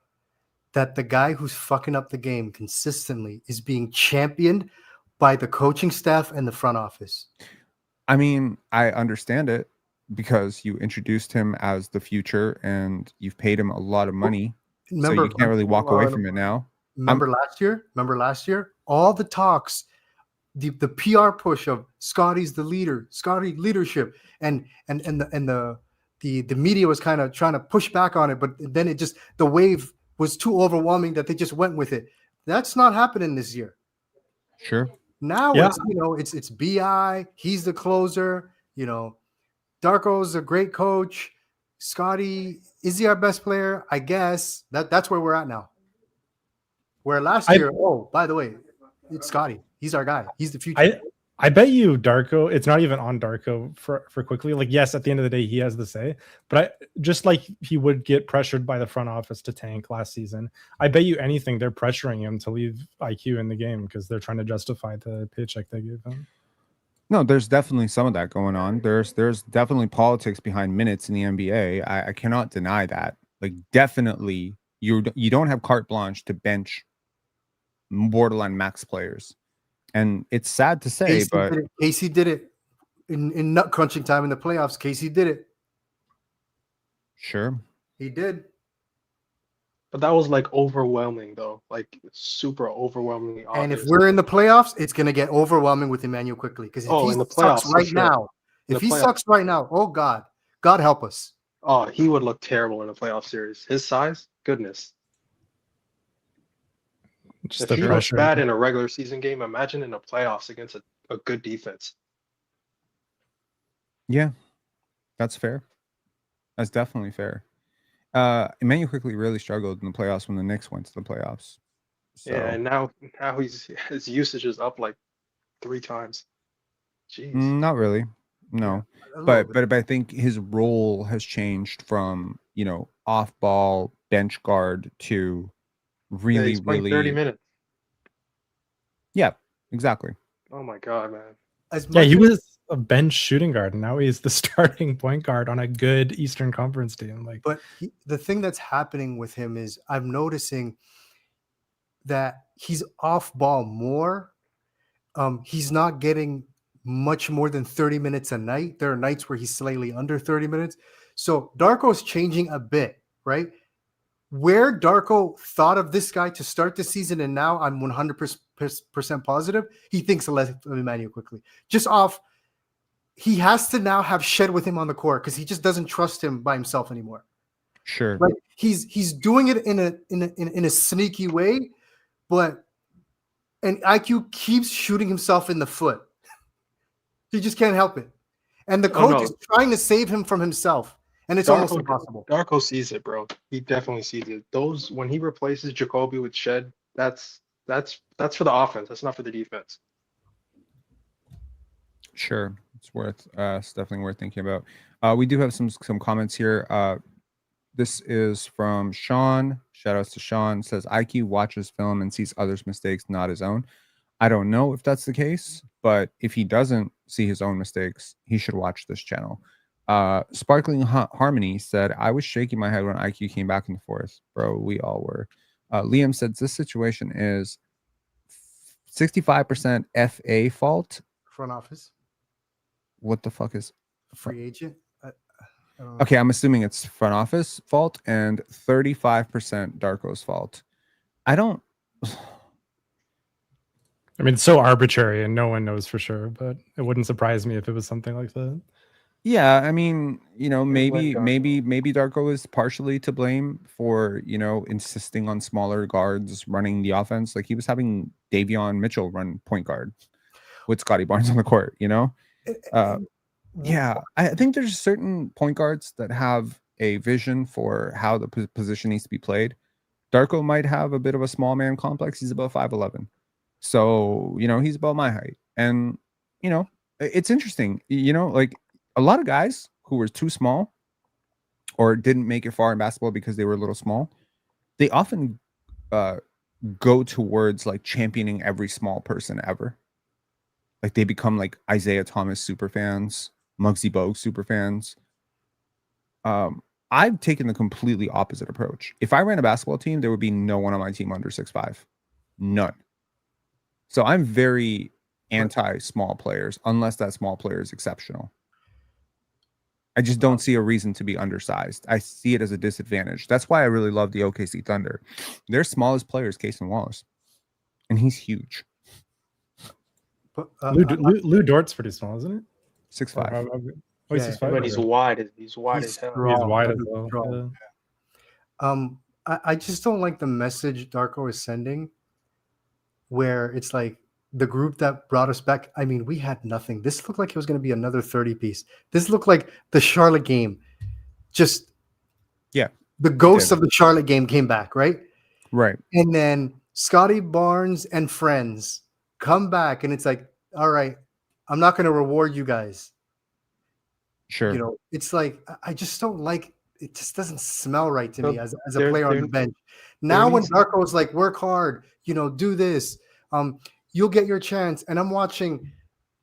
that the guy who's fucking up the game consistently is being championed by the coaching staff and the front office? I mean, I understand it because you introduced him as the future and you've paid him a lot of money. So you can't really walk away from it now. Remember last year? All the talks, the PR push of Scotty's the leader, Scotty leadership, and the media was kind of trying to push back on it, but then it just, the wave was too overwhelming that they just went with it. That's not happening this year. Sure. Now it's BI. He's the closer. Darko's a great coach. Scotty, is he our best player? I guess that's where we're at now. Where last year, by the way, it's Scotty. He's our guy. He's the future. I bet you Darko, it's not even on Darko for Quickley. Like, yes, at the end of the day, he has the say, but just like he would get pressured by the front office to tank last season, I bet you anything they're pressuring him to leave IQ in the game because they're trying to justify the paycheck they gave him. No, there's definitely some of that going on. There's definitely politics behind minutes in the NBA. I cannot deny that. Like, definitely, you don't have carte blanche to bench borderline max players. And it's sad to say, Casey did it in nut crunching time in the playoffs. Casey did it. Sure. He did. But that was like overwhelming, though. Like super overwhelmingly obvious. And if we're in the playoffs, it's going to get overwhelming with Immanuel Quickley. Because if he sucks right now, oh God help us. Oh, he would look terrible in a playoff series. His size, goodness. Just if he looks bad in a regular season game, imagine in the playoffs against a good defense. Yeah, that's fair. That's definitely fair. Immanuel Quickley really struggled in the playoffs when the Knicks went to the playoffs. So. Yeah, and now his usage is up like 3 times. Jeez. Not really. No. But I think his role has changed from, off ball bench guard to really 30 minutes. Yeah, exactly. Oh my God, man. He was a bench shooting guard, and now he's the starting point guard on a good Eastern Conference team. But the thing that's happening with him is I'm noticing that he's off ball more. He's not getting much more than 30 minutes a night. There are nights where he's slightly under 30 minutes. So Darko's changing a bit, right? Where Darko thought of this guy to start the season, and now I'm 100% positive he thinks less of Immanuel Quickley. He has to now have Shed with him on the court because he just doesn't trust him by himself anymore. Sure, like he's doing it in a sneaky way, and IQ keeps shooting himself in the foot. He just can't help it, and the coach is trying to save him from himself. And it's almost impossible. Darko sees it, bro. He definitely sees it. When he replaces Jacoby with Shed, that's for the offense. That's not for the defense. Sure, it's definitely worth thinking about. We do have some comments here. This is from Sean. Shout outs to Sean. Says IQ watches film and sees others' mistakes, not his own. I don't know if that's the case, but if he doesn't, see his own mistakes, he should watch this channel. Sparkling Harmony said, I was shaking my head when IQ came back in the fourth. Bro, we all were. Liam said, this situation is 65% FA fault. Front office. What the fuck is Free agent? I don't know. Okay, I'm assuming it's front office fault and 35% Darko's fault. I don't. I mean, it's so arbitrary and no one knows for sure, but it wouldn't surprise me if it was something like that. Yeah, I mean, maybe Darko. Darko is partially to blame for, insisting on smaller guards running the offense. Like he was having Davion Mitchell run point guard with Scotty Barnes on the court, Yeah, I think there's certain point guards that have a vision for how the position needs to be played. Darko might have a bit of a small man complex. He's about 5'11". So, he's about my height. And, it's interesting, like a lot of guys who were too small or didn't make it far in basketball because they were a little small, they often go towards like championing every small person ever. Like they become like Isaiah Thomas super fans, Muggsy Bogues super fans. I've taken the completely opposite approach. If I ran a basketball team, there would be no one on my team under 6'5". None. So I'm very anti-small players unless that small player is exceptional. I just don't see a reason to be undersized. I see it as a disadvantage. That's why I really love the OKC Thunder. Their smallest player is Cason Wallace, and he's huge. But, Lou Dort's pretty small, isn't it? 6'5". Oh, he's 6'5". But he's wide. He's wide as hell. He's wide as well. Yeah. I just don't like the message Darko is sending, where it's like the group that brought us back. I mean, we had nothing. This looked like it was going to be another 30-piece. This looked like the Charlotte game. Just the ghost of the Charlotte game came back, right? Right. And then Scotty Barnes and friends come back, and it's like, all right, I'm not going to reward you guys. Sure. It's like I just don't like. It just doesn't smell right to me as a player on the bench. Now when Darko's like, work hard, do this, you'll get your chance. And I'm watching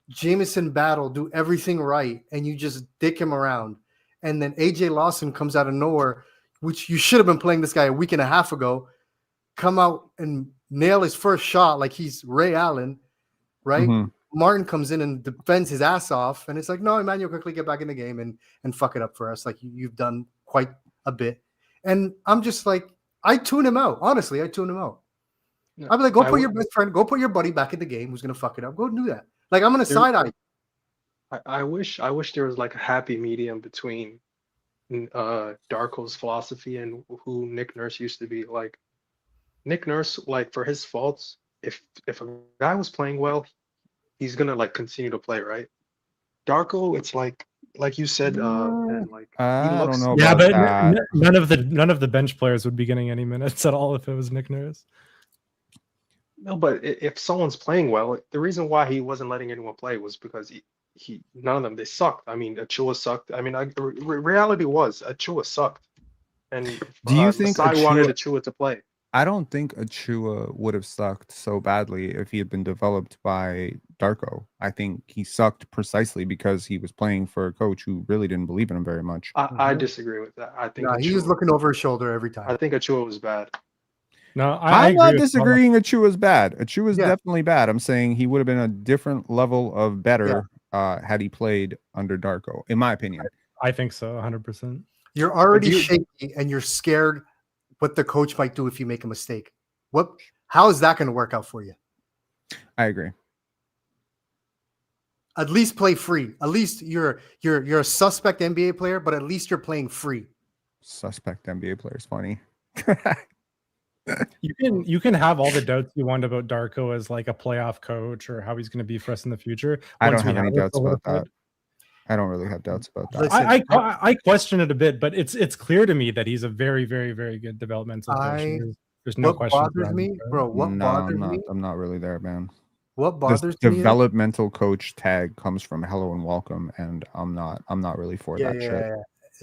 Jameson Battle do everything right, and you just dick him around. And then AJ Lawson comes out of nowhere, which you should have been playing this guy a week and a half ago, come out and nail his first shot like he's Ray Allen, right? Mm-hmm. Martin comes in and defends his ass off, and it's like, no, Immanuel, quickly get back in the game and fuck it up for us. Like you've done quite a bit. And I'm just like, I tune him out. Honestly, I tune him out. I'd be like, go put your best friend, go put your buddy back in the game who's gonna fuck it up. Go do that. Like I'm gonna side eye. I wish there was like a happy medium between Darko's philosophy and who Nick Nurse used to be. Like Nick Nurse, like for his faults, if a guy was playing well, he's gonna like continue to play, right? Darko, it's like you said, and like I don't know. Yeah, but that. none of the bench players would be getting any minutes at all if it was Nick Nurse. No, but if someone's playing well, the reason why he wasn't letting anyone play was because he none of them, they sucked. I mean, Achua sucked. I mean, reality was Achua sucked, and do you think I wanted Achua to play? I don't think Achua would have sucked so badly if he had been developed by Darko. I think he sucked precisely because he was playing for a coach who really didn't believe in him very much. I disagree with that. I think he was looking over his shoulder every time. I think Achua was bad. No, I'm not disagreeing Achua's bad. Achua's definitely bad. I'm saying he would have been a different level of better had he played under Darko, in my opinion. I think so, 100%. You're already shaky and you're scared what the coach might do if you make a mistake. How is that going to work out for you? I agree. At least play free. At least you're a suspect NBA player, but at least you're playing free. Suspect NBA player is funny. You can have all the doubts you want about Darko as like a playoff coach or how he's going to be for us in the future. I don't have any doubts about that. I don't really have doubts about that. Listen, I question it a bit, but it's clear to me that he's a very, very, very good developmental coach. There's no question. What bothers me, bro? I'm not really there, man. What bothers me? Me? Developmental coach tag comes from Hello and Welcome, and I'm not really for that shit.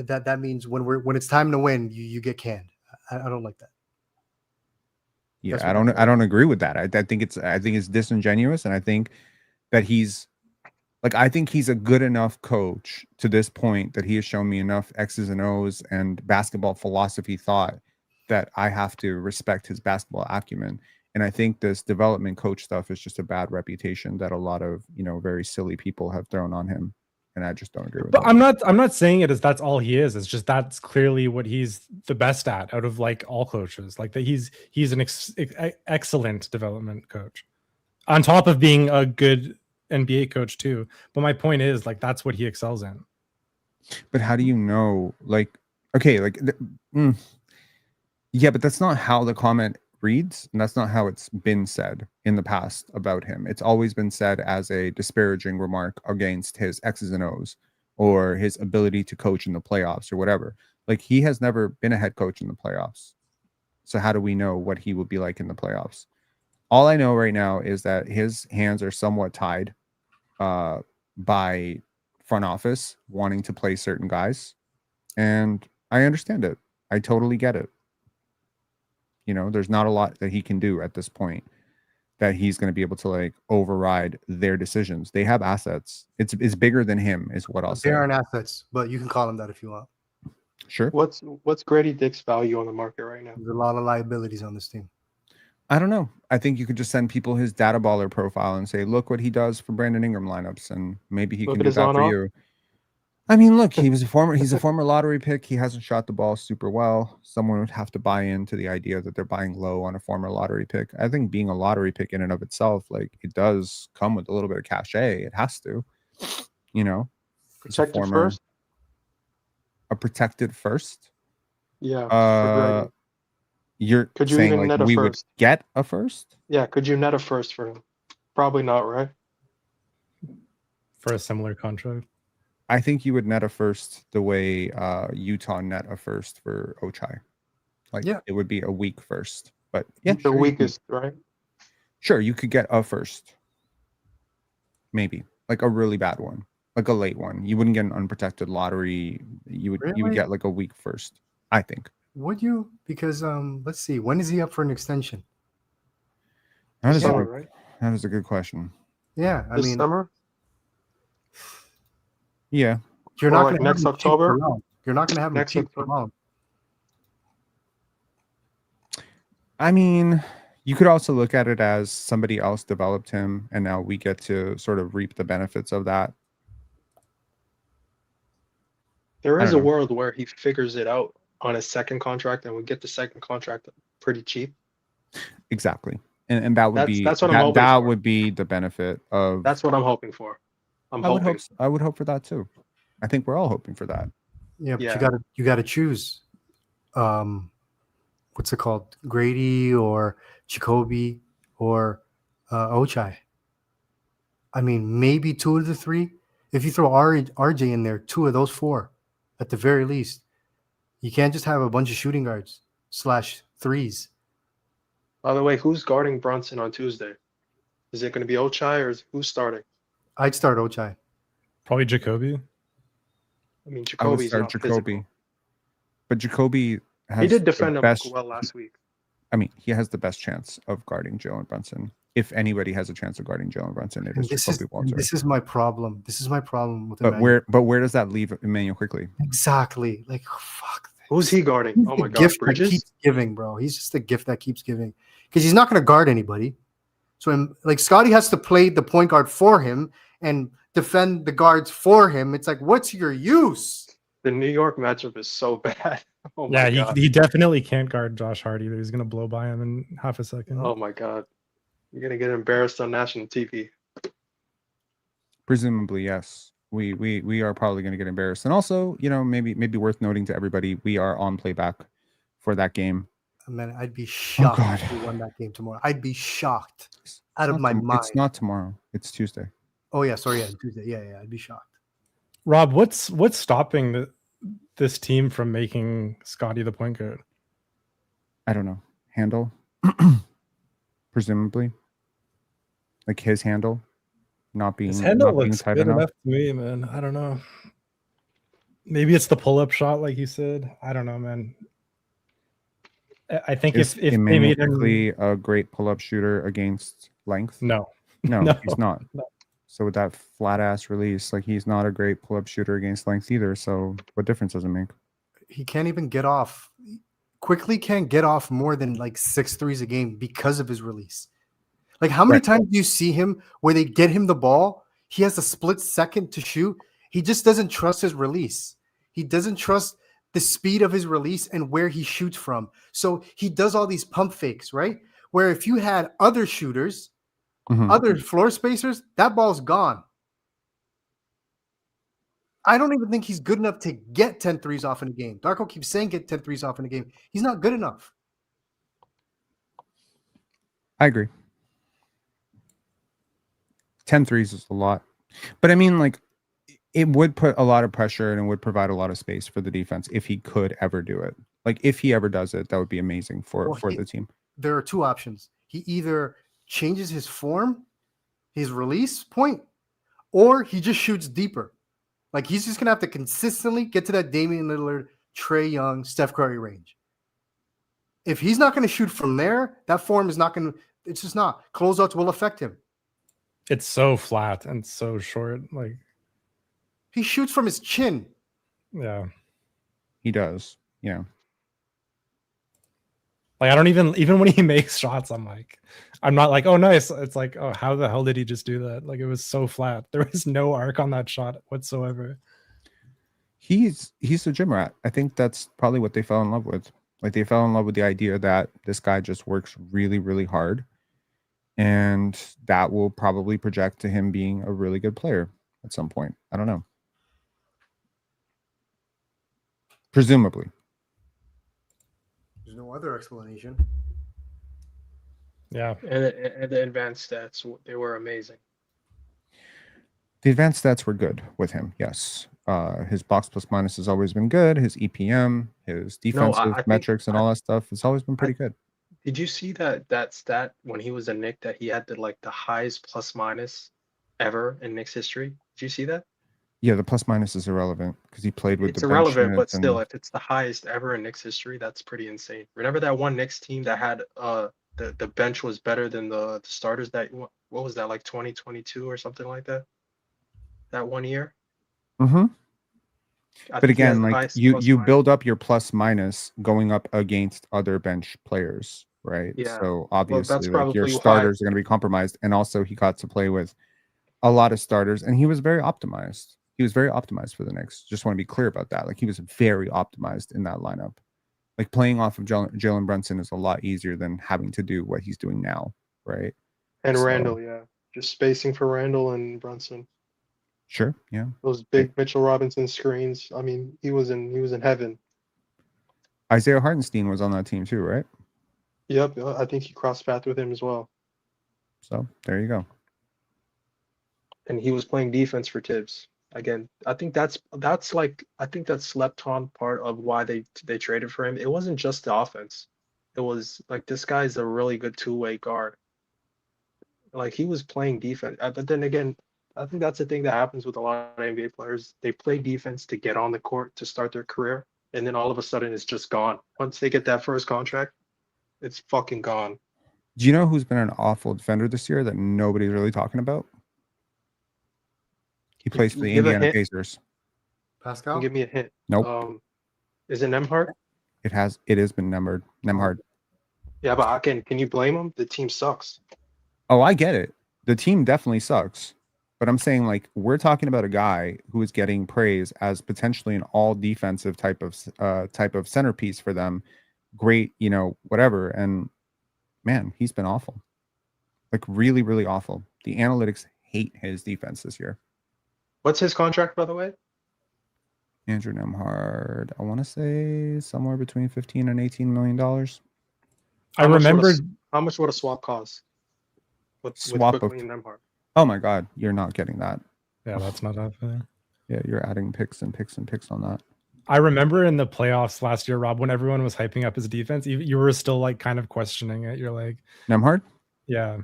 Yeah. That means when it's time to win, you get canned. I don't like that. Yeah, I don't agree with that. I think it's disingenuous, and I think that he's Like, I think he's a good enough coach to this point that he has shown me enough X's and O's and basketball philosophy thought that I have to respect his basketball acumen. And I think this development coach stuff is just a bad reputation that a lot of, very silly people have thrown on him. And I just don't agree with But that. I'm not saying it as that's all he is. It's just that's clearly what he's the best at out of like all coaches. Like that he's an excellent development coach. On top of being a good NBA coach too. But my point is like that's what he excels in. But how do you know? Like, okay, like, yeah, but that's not how the comment reads, and that's not how it's been said in the past about him. It's always been said as a disparaging remark against his X's and O's or his ability to coach in the playoffs or whatever. Like, he has never been a head coach in the playoffs. So how do we know what he will be like in the playoffs? All I know right now is that his hands are somewhat tied by front office wanting to play certain guys. And I understand it. I totally get it. There's not a lot that he can do at this point that he's going to be able to like override their decisions. They have assets. It's bigger than him is what I'll say. They aren't assets, but you can call them that if you want. Sure. What's Grady Dick's value on the market right now? There's a lot of liabilities on this team. I don't know. I think you could just send people his data baller profile and say, look what he does for Brandon Ingram lineups, and maybe he can do that for you. I mean, look, he's a former lottery pick. He hasn't shot the ball super well. Someone would have to buy into the idea that they're buying low on a former lottery pick. I think being a lottery pick in and of itself, like, it does come with a little bit of cachet. It has to, Protected first? A protected first? Yeah. Could you saying like we would get a first? Yeah, could you net a first for him? Probably not, right? For a similar contract. I think you would net a first the way Utah net a first for Ochai. Like, it would be a weak first, but yeah, the weakest, right? Sure, you could get a first, maybe like a really bad one, like a late one. You wouldn't get an unprotected lottery. You would get like a weak first, I think. Would you? Because let's see, when is he up for an extension? That is a good question. Yeah, I mean, summer. Yeah, you're not like going next October. You're not going to have next cheap for long. I mean, you could also look at it as somebody else developed him, and now we get to sort of reap the benefits of that. There is a world where he figures it out on his second contract, and we get the second contract pretty cheap. Exactly, and that would be that's what I'm hoping for. Would be the benefit of. That's what I'm hoping for. I would hope for that too. I think we're all hoping for that. Yeah, but you got to choose. What's it called? Grady or Jacoby or Ochai. I mean, maybe two of the three. If you throw RJ in there, two of those four, at the very least. You can't just have a bunch of shooting guards / threes. By the way, who's guarding Brunson on Tuesday? Is it going to be Ochai or who's starting? I'd start Ochai. Probably Jacoby. I mean, Jacoby's not Jacoby. But Jacoby has he did defend him well last week. I mean, he has the best chance of guarding Jalen Brunson. If anybody has a chance of guarding Jalen Brunson, it is Jacoby Walter. This is my problem. This is my problem with Emmanuel. But where does that leave Immanuel Quickley? Exactly. Like, fuck. Who's he guarding? Oh my God, gift Bridges? That keeps giving, bro. He's just a gift that keeps giving because he's not going to guard anybody. So, like, Scotty has to play the point guard for him and defend the guards for him. It's like, what's your use? The New York matchup is so bad. Oh my God. He definitely can't guard Josh Hart either. He's going to blow by him in half a second. Oh my God. You're going to get embarrassed on national TV. Presumably, yes. We are probably going to get embarrassed. And also, maybe worth noting to everybody, we are on playback for that game. Man, I'd be shocked if we won that game tomorrow. I'd be shocked out of my mind. It's not tomorrow. It's Tuesday. Oh, yeah. Sorry. Yeah, Tuesday. Yeah. I'd be shocked. Rob, what's stopping this team from making Scotty the point guard? I don't know. Handle? Presumably. Like his handle not being his handle not looks tight good enough to me, man. I don't know. Maybe it's the pull-up shot, like you said. I don't know, man. I think if they made him a great pull-up shooter against length. No, he's not. No. So with that flat ass release, like he's not a great pull up shooter against length either. So what difference does it make? He can't even get off. Quickly can't get off more than like 6 threes a game because of his release. Like how many Right. times do you see him where they get him the ball? He has a split second to shoot. He just doesn't trust his release. He doesn't trust the speed of his release and where he shoots from. So he does all these pump fakes, right? Where if you had other shooters, Mhm. other floor spacers, that ball's gone. I don't even think he's good enough to get 10 threes off in a game. Darko keeps saying get 10 threes off in a game. He's not good enough. I agree. 10 threes is a lot. But I mean, like, it would put a lot of pressure and it would provide a lot of space for the defense if he could ever do it. Like, if he ever does it, that would be amazing for the team. There are two options. He either changes his form, his release point, or he just shoots deeper. Like, he's just going to have to consistently get to that Damian Lillard, Trae Young, Steph Curry range. If he's not going to shoot from there, that form is not going to – it's just not. Closeouts will affect him. It's so flat and so short. Like, he shoots from his chin. Yeah. He does. Yeah. Like, I don't even when he makes shots, I'm not like, oh, nice. It's like, oh, how the hell did he just do that? Like, it was so flat. There was no arc on that shot whatsoever. He's a gym rat. I think that's probably what they fell in love with. Like, they fell in love with the idea that this guy just works really, really hard. And that will probably project to him being a really good player at some point. I don't know. Presumably. There's no other explanation. Yeah. And the advanced stats, they were amazing. The advanced stats were good with him, yes. His box plus minus has always been good. His EPM, his defensive metrics and all that stuff has always been pretty good. Did you see that stat when he was a Knick that he had the highest plus minus ever in Knicks history? Did you see that? Yeah, the plus minus is irrelevant because he played with It's the irrelevant, but still, if it's the highest ever in Knicks history, that's pretty insane. Remember that one Knicks team that had the bench was better than the starters? That what was that, like 2022 or something like that? That one year. Mm-hmm. But again, like you minus. build up your plus minus going up against other bench players, right? Yeah. So obviously, Well, like your probably starters are going to be compromised, and also he got to play with a lot of starters, and he was very optimized. He was very optimized for the Knicks. Just want to be clear about that. Like, he was very optimized in that lineup. Like, playing off of Jalen Brunson is a lot easier than having to do what he's doing now, right? And Randall, yeah, just spacing for Randall and Brunson. Sure, yeah. Those big Mitchell Robinson screens. I mean, he was in heaven. Isaiah Hartenstein was on that team too, right? Yep, I think he crossed paths with him as well. So there you go. And he was playing defense for Tibbs. Again, I think that's slept on part of why they traded for him. It wasn't just the offense. It was like, this guy's a really good two-way guard. Like, he was playing defense. But then again, I think that's the thing that happens with a lot of NBA players. They play defense to get on the court to start their career, and then all of a sudden it's just gone. Once they get that first contract, it's fucking gone. Do you know who's been an awful defender this year that nobody's really talking about? He plays for the Indiana Pacers. Pascal? Give me a hint. Nope. Is it Nembhard? It has been Nembhard. Yeah, but can you blame him? The team sucks. Oh, I get it. The team definitely sucks. But I'm saying, like, we're talking about a guy who is getting praise as potentially an all defensive type of centerpiece for them. Great, whatever. And man, he's been awful. Like, really, really awful. The analytics hate his defense this year. What's his contract, by the way? Andrew Nembhard, I want to say somewhere between $15 and $18 million. I remembered. How much would a swap cost? With Quickley and Nembhard? Oh my God, you're not getting that. Yeah, that's not happening. Yeah, you're adding picks and picks and picks on that. I remember in the playoffs last year, Rob, when everyone was hyping up his defense, you were still like kind of questioning it. You're like, Nembhard? Yeah.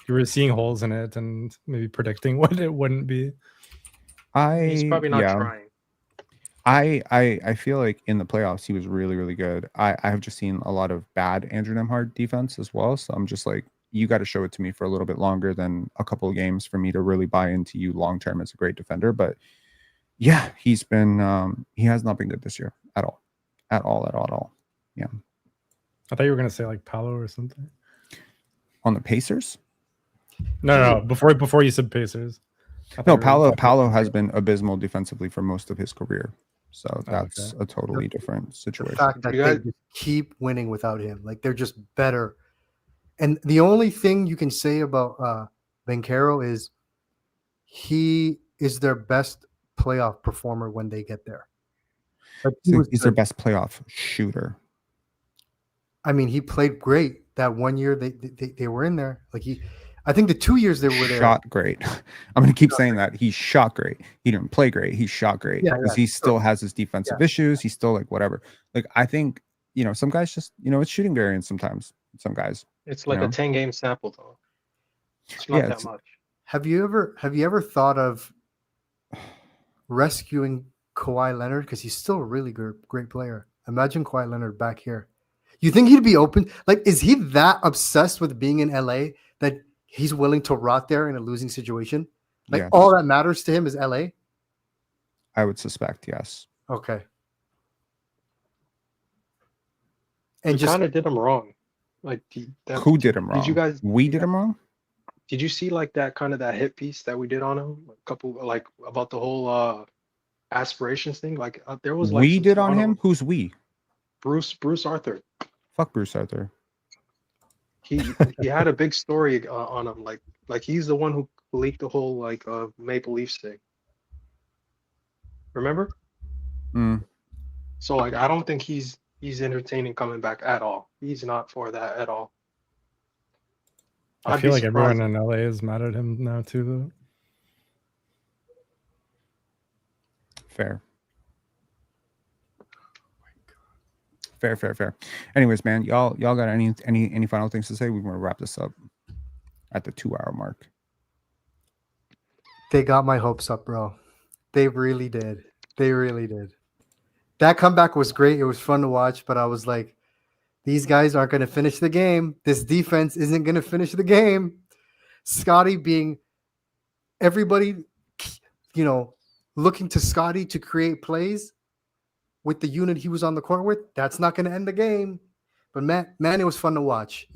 You were seeing holes in it and maybe predicting what it wouldn't be. He's probably not trying. I feel like in the playoffs he was really, really good. I have just seen a lot of bad Andrew Nembhard defense as well. So I'm just like, you got to show it to me for a little bit longer than a couple of games for me to really buy into you long term as a great defender. But yeah, he's been he has not been good this year at all. At all. Yeah. I thought you were gonna say like Paolo or something. On the Pacers? No. Before you said Pacers. No, Paolo has been abysmal defensively for most of his career. So that's a totally different situation. The fact that they just keep winning without him, like they're just better. And the only thing you can say about Banchero is he is their best playoff performer when they get there. Like he's their best playoff shooter. I mean, he played great that 1 year they were in there. Like I think the 2 years they were there. Shot great. I'm going to keep saying that. He shot great. He didn't play great. He shot great because he still has his defensive issues. He's still like whatever. Like I think, some guys just, it's shooting variance sometimes. Some guys. It's like a 10-game sample though. It's not that much. Have you ever thought of rescuing Kawhi Leonard, because he's still a really great player? Imagine Kawhi Leonard back here. You think he'd be open? Like, is he that obsessed with being in LA that he's willing to rot there in a losing situation? Like, all that matters to him is LA? I would suspect, yes. Okay. And just kind of did him wrong. Like, who did him wrong? Did you guys? We did him wrong. Did you see like that hit piece that we did on him? A couple like about the whole aspirations thing. Like there was like we did on him. Who's we? Bruce Arthur. Fuck Bruce Arthur. He had a big story on him. Like he's the one who leaked the whole like Maple Leafs thing. Remember? So like I don't think he's entertaining coming back at all. He's not for that at all. I feel like everyone in LA is mad at him now too, though. Fair. Fair. Anyways, man, y'all got any final things to say? We want to wrap this up at the 2-hour mark. They got my hopes up, bro. They really did. That comeback was great. It was fun to watch, but I was like, these guys aren't going to finish the game. This defense isn't going to finish the game. Scotty being everybody, looking to Scotty to create plays with the unit he was on the court with. That's not going to end the game. But man, it was fun to watch.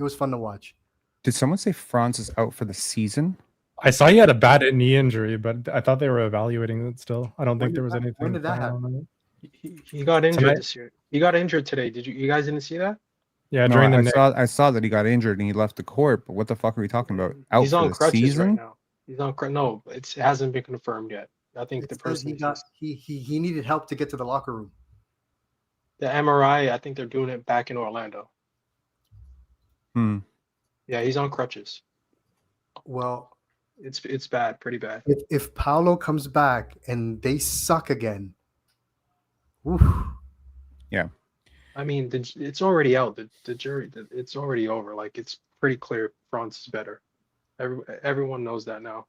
Did someone say Franz is out for the season? I saw he had a bad knee injury, but I thought they were evaluating it still. I don't think there was anything. When did that happen? He got injured this year. He got injured today. You guys didn't see that? Yeah, no, during the I saw that he got injured and he left the court. But what the fuck are we talking about? Out He's for on the crutches season? right now. He's on no. It hasn't been confirmed yet. I think the person he needed help to get to the locker room. The MRI. I think they're doing it back in Orlando. Yeah, he's on crutches. Well, it's bad, pretty bad. If Paolo comes back and they suck again, oof. Yeah. I mean, it's already out. The jury, it's already over. Like, it's pretty clear Franz is better. Everyone knows that now.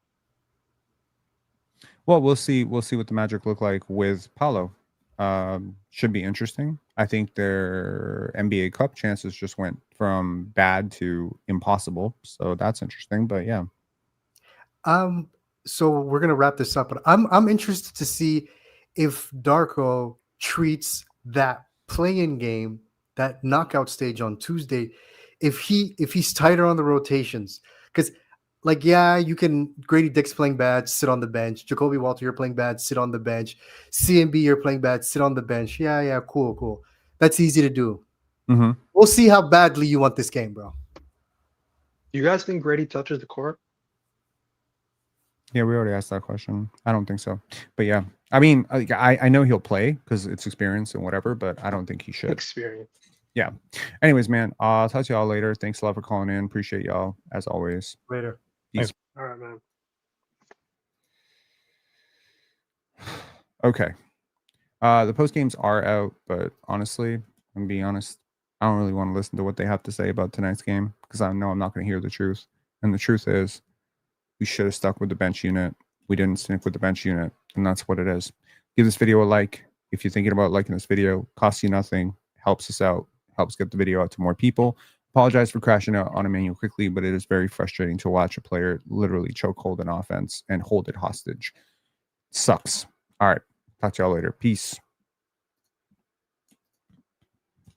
Well, we'll see. We'll see what the Magic look like with Paolo. Should be interesting. I think their NBA Cup chances just went from bad to impossible. So that's interesting. But yeah. So we're gonna wrap this up, but I'm interested to see if Darko treats that play-in game, that knockout stage on Tuesday, if he's tighter on the rotations. Because, like, yeah, you can Grady Dick's playing bad, sit on the bench. Jacoby Walter, you're playing bad, sit on the bench. CMB, you're playing bad, sit on the bench. Yeah, cool. That's easy to do. Mm-hmm. We'll see how badly you want this game, bro. Do you guys think Grady touches the court? Yeah, we already asked that question. I don't think so. But yeah, I mean, I know he'll play because it's experience and whatever, but I don't think he should. Experience. Yeah. Anyways, man, I'll talk to y'all later. Thanks a lot for calling in. Appreciate y'all as always. Later. Peace. All right, man. Okay. The post games are out, but honestly, I'm gonna be honest, I don't really want to listen to what they have to say about tonight's game because I know I'm not going to hear the truth. And the truth is, we should have stuck with the bench unit. We didn't stick with the bench unit, and that's what it is. Give this video a like. If you're thinking about liking this video, costs you nothing, helps us out, helps get the video out to more people. Apologize for crashing out on Immanuel Quickley, but it is very frustrating to watch a player literally chokehold an offense and hold it hostage. Sucks. All right. Talk to y'all later. Peace.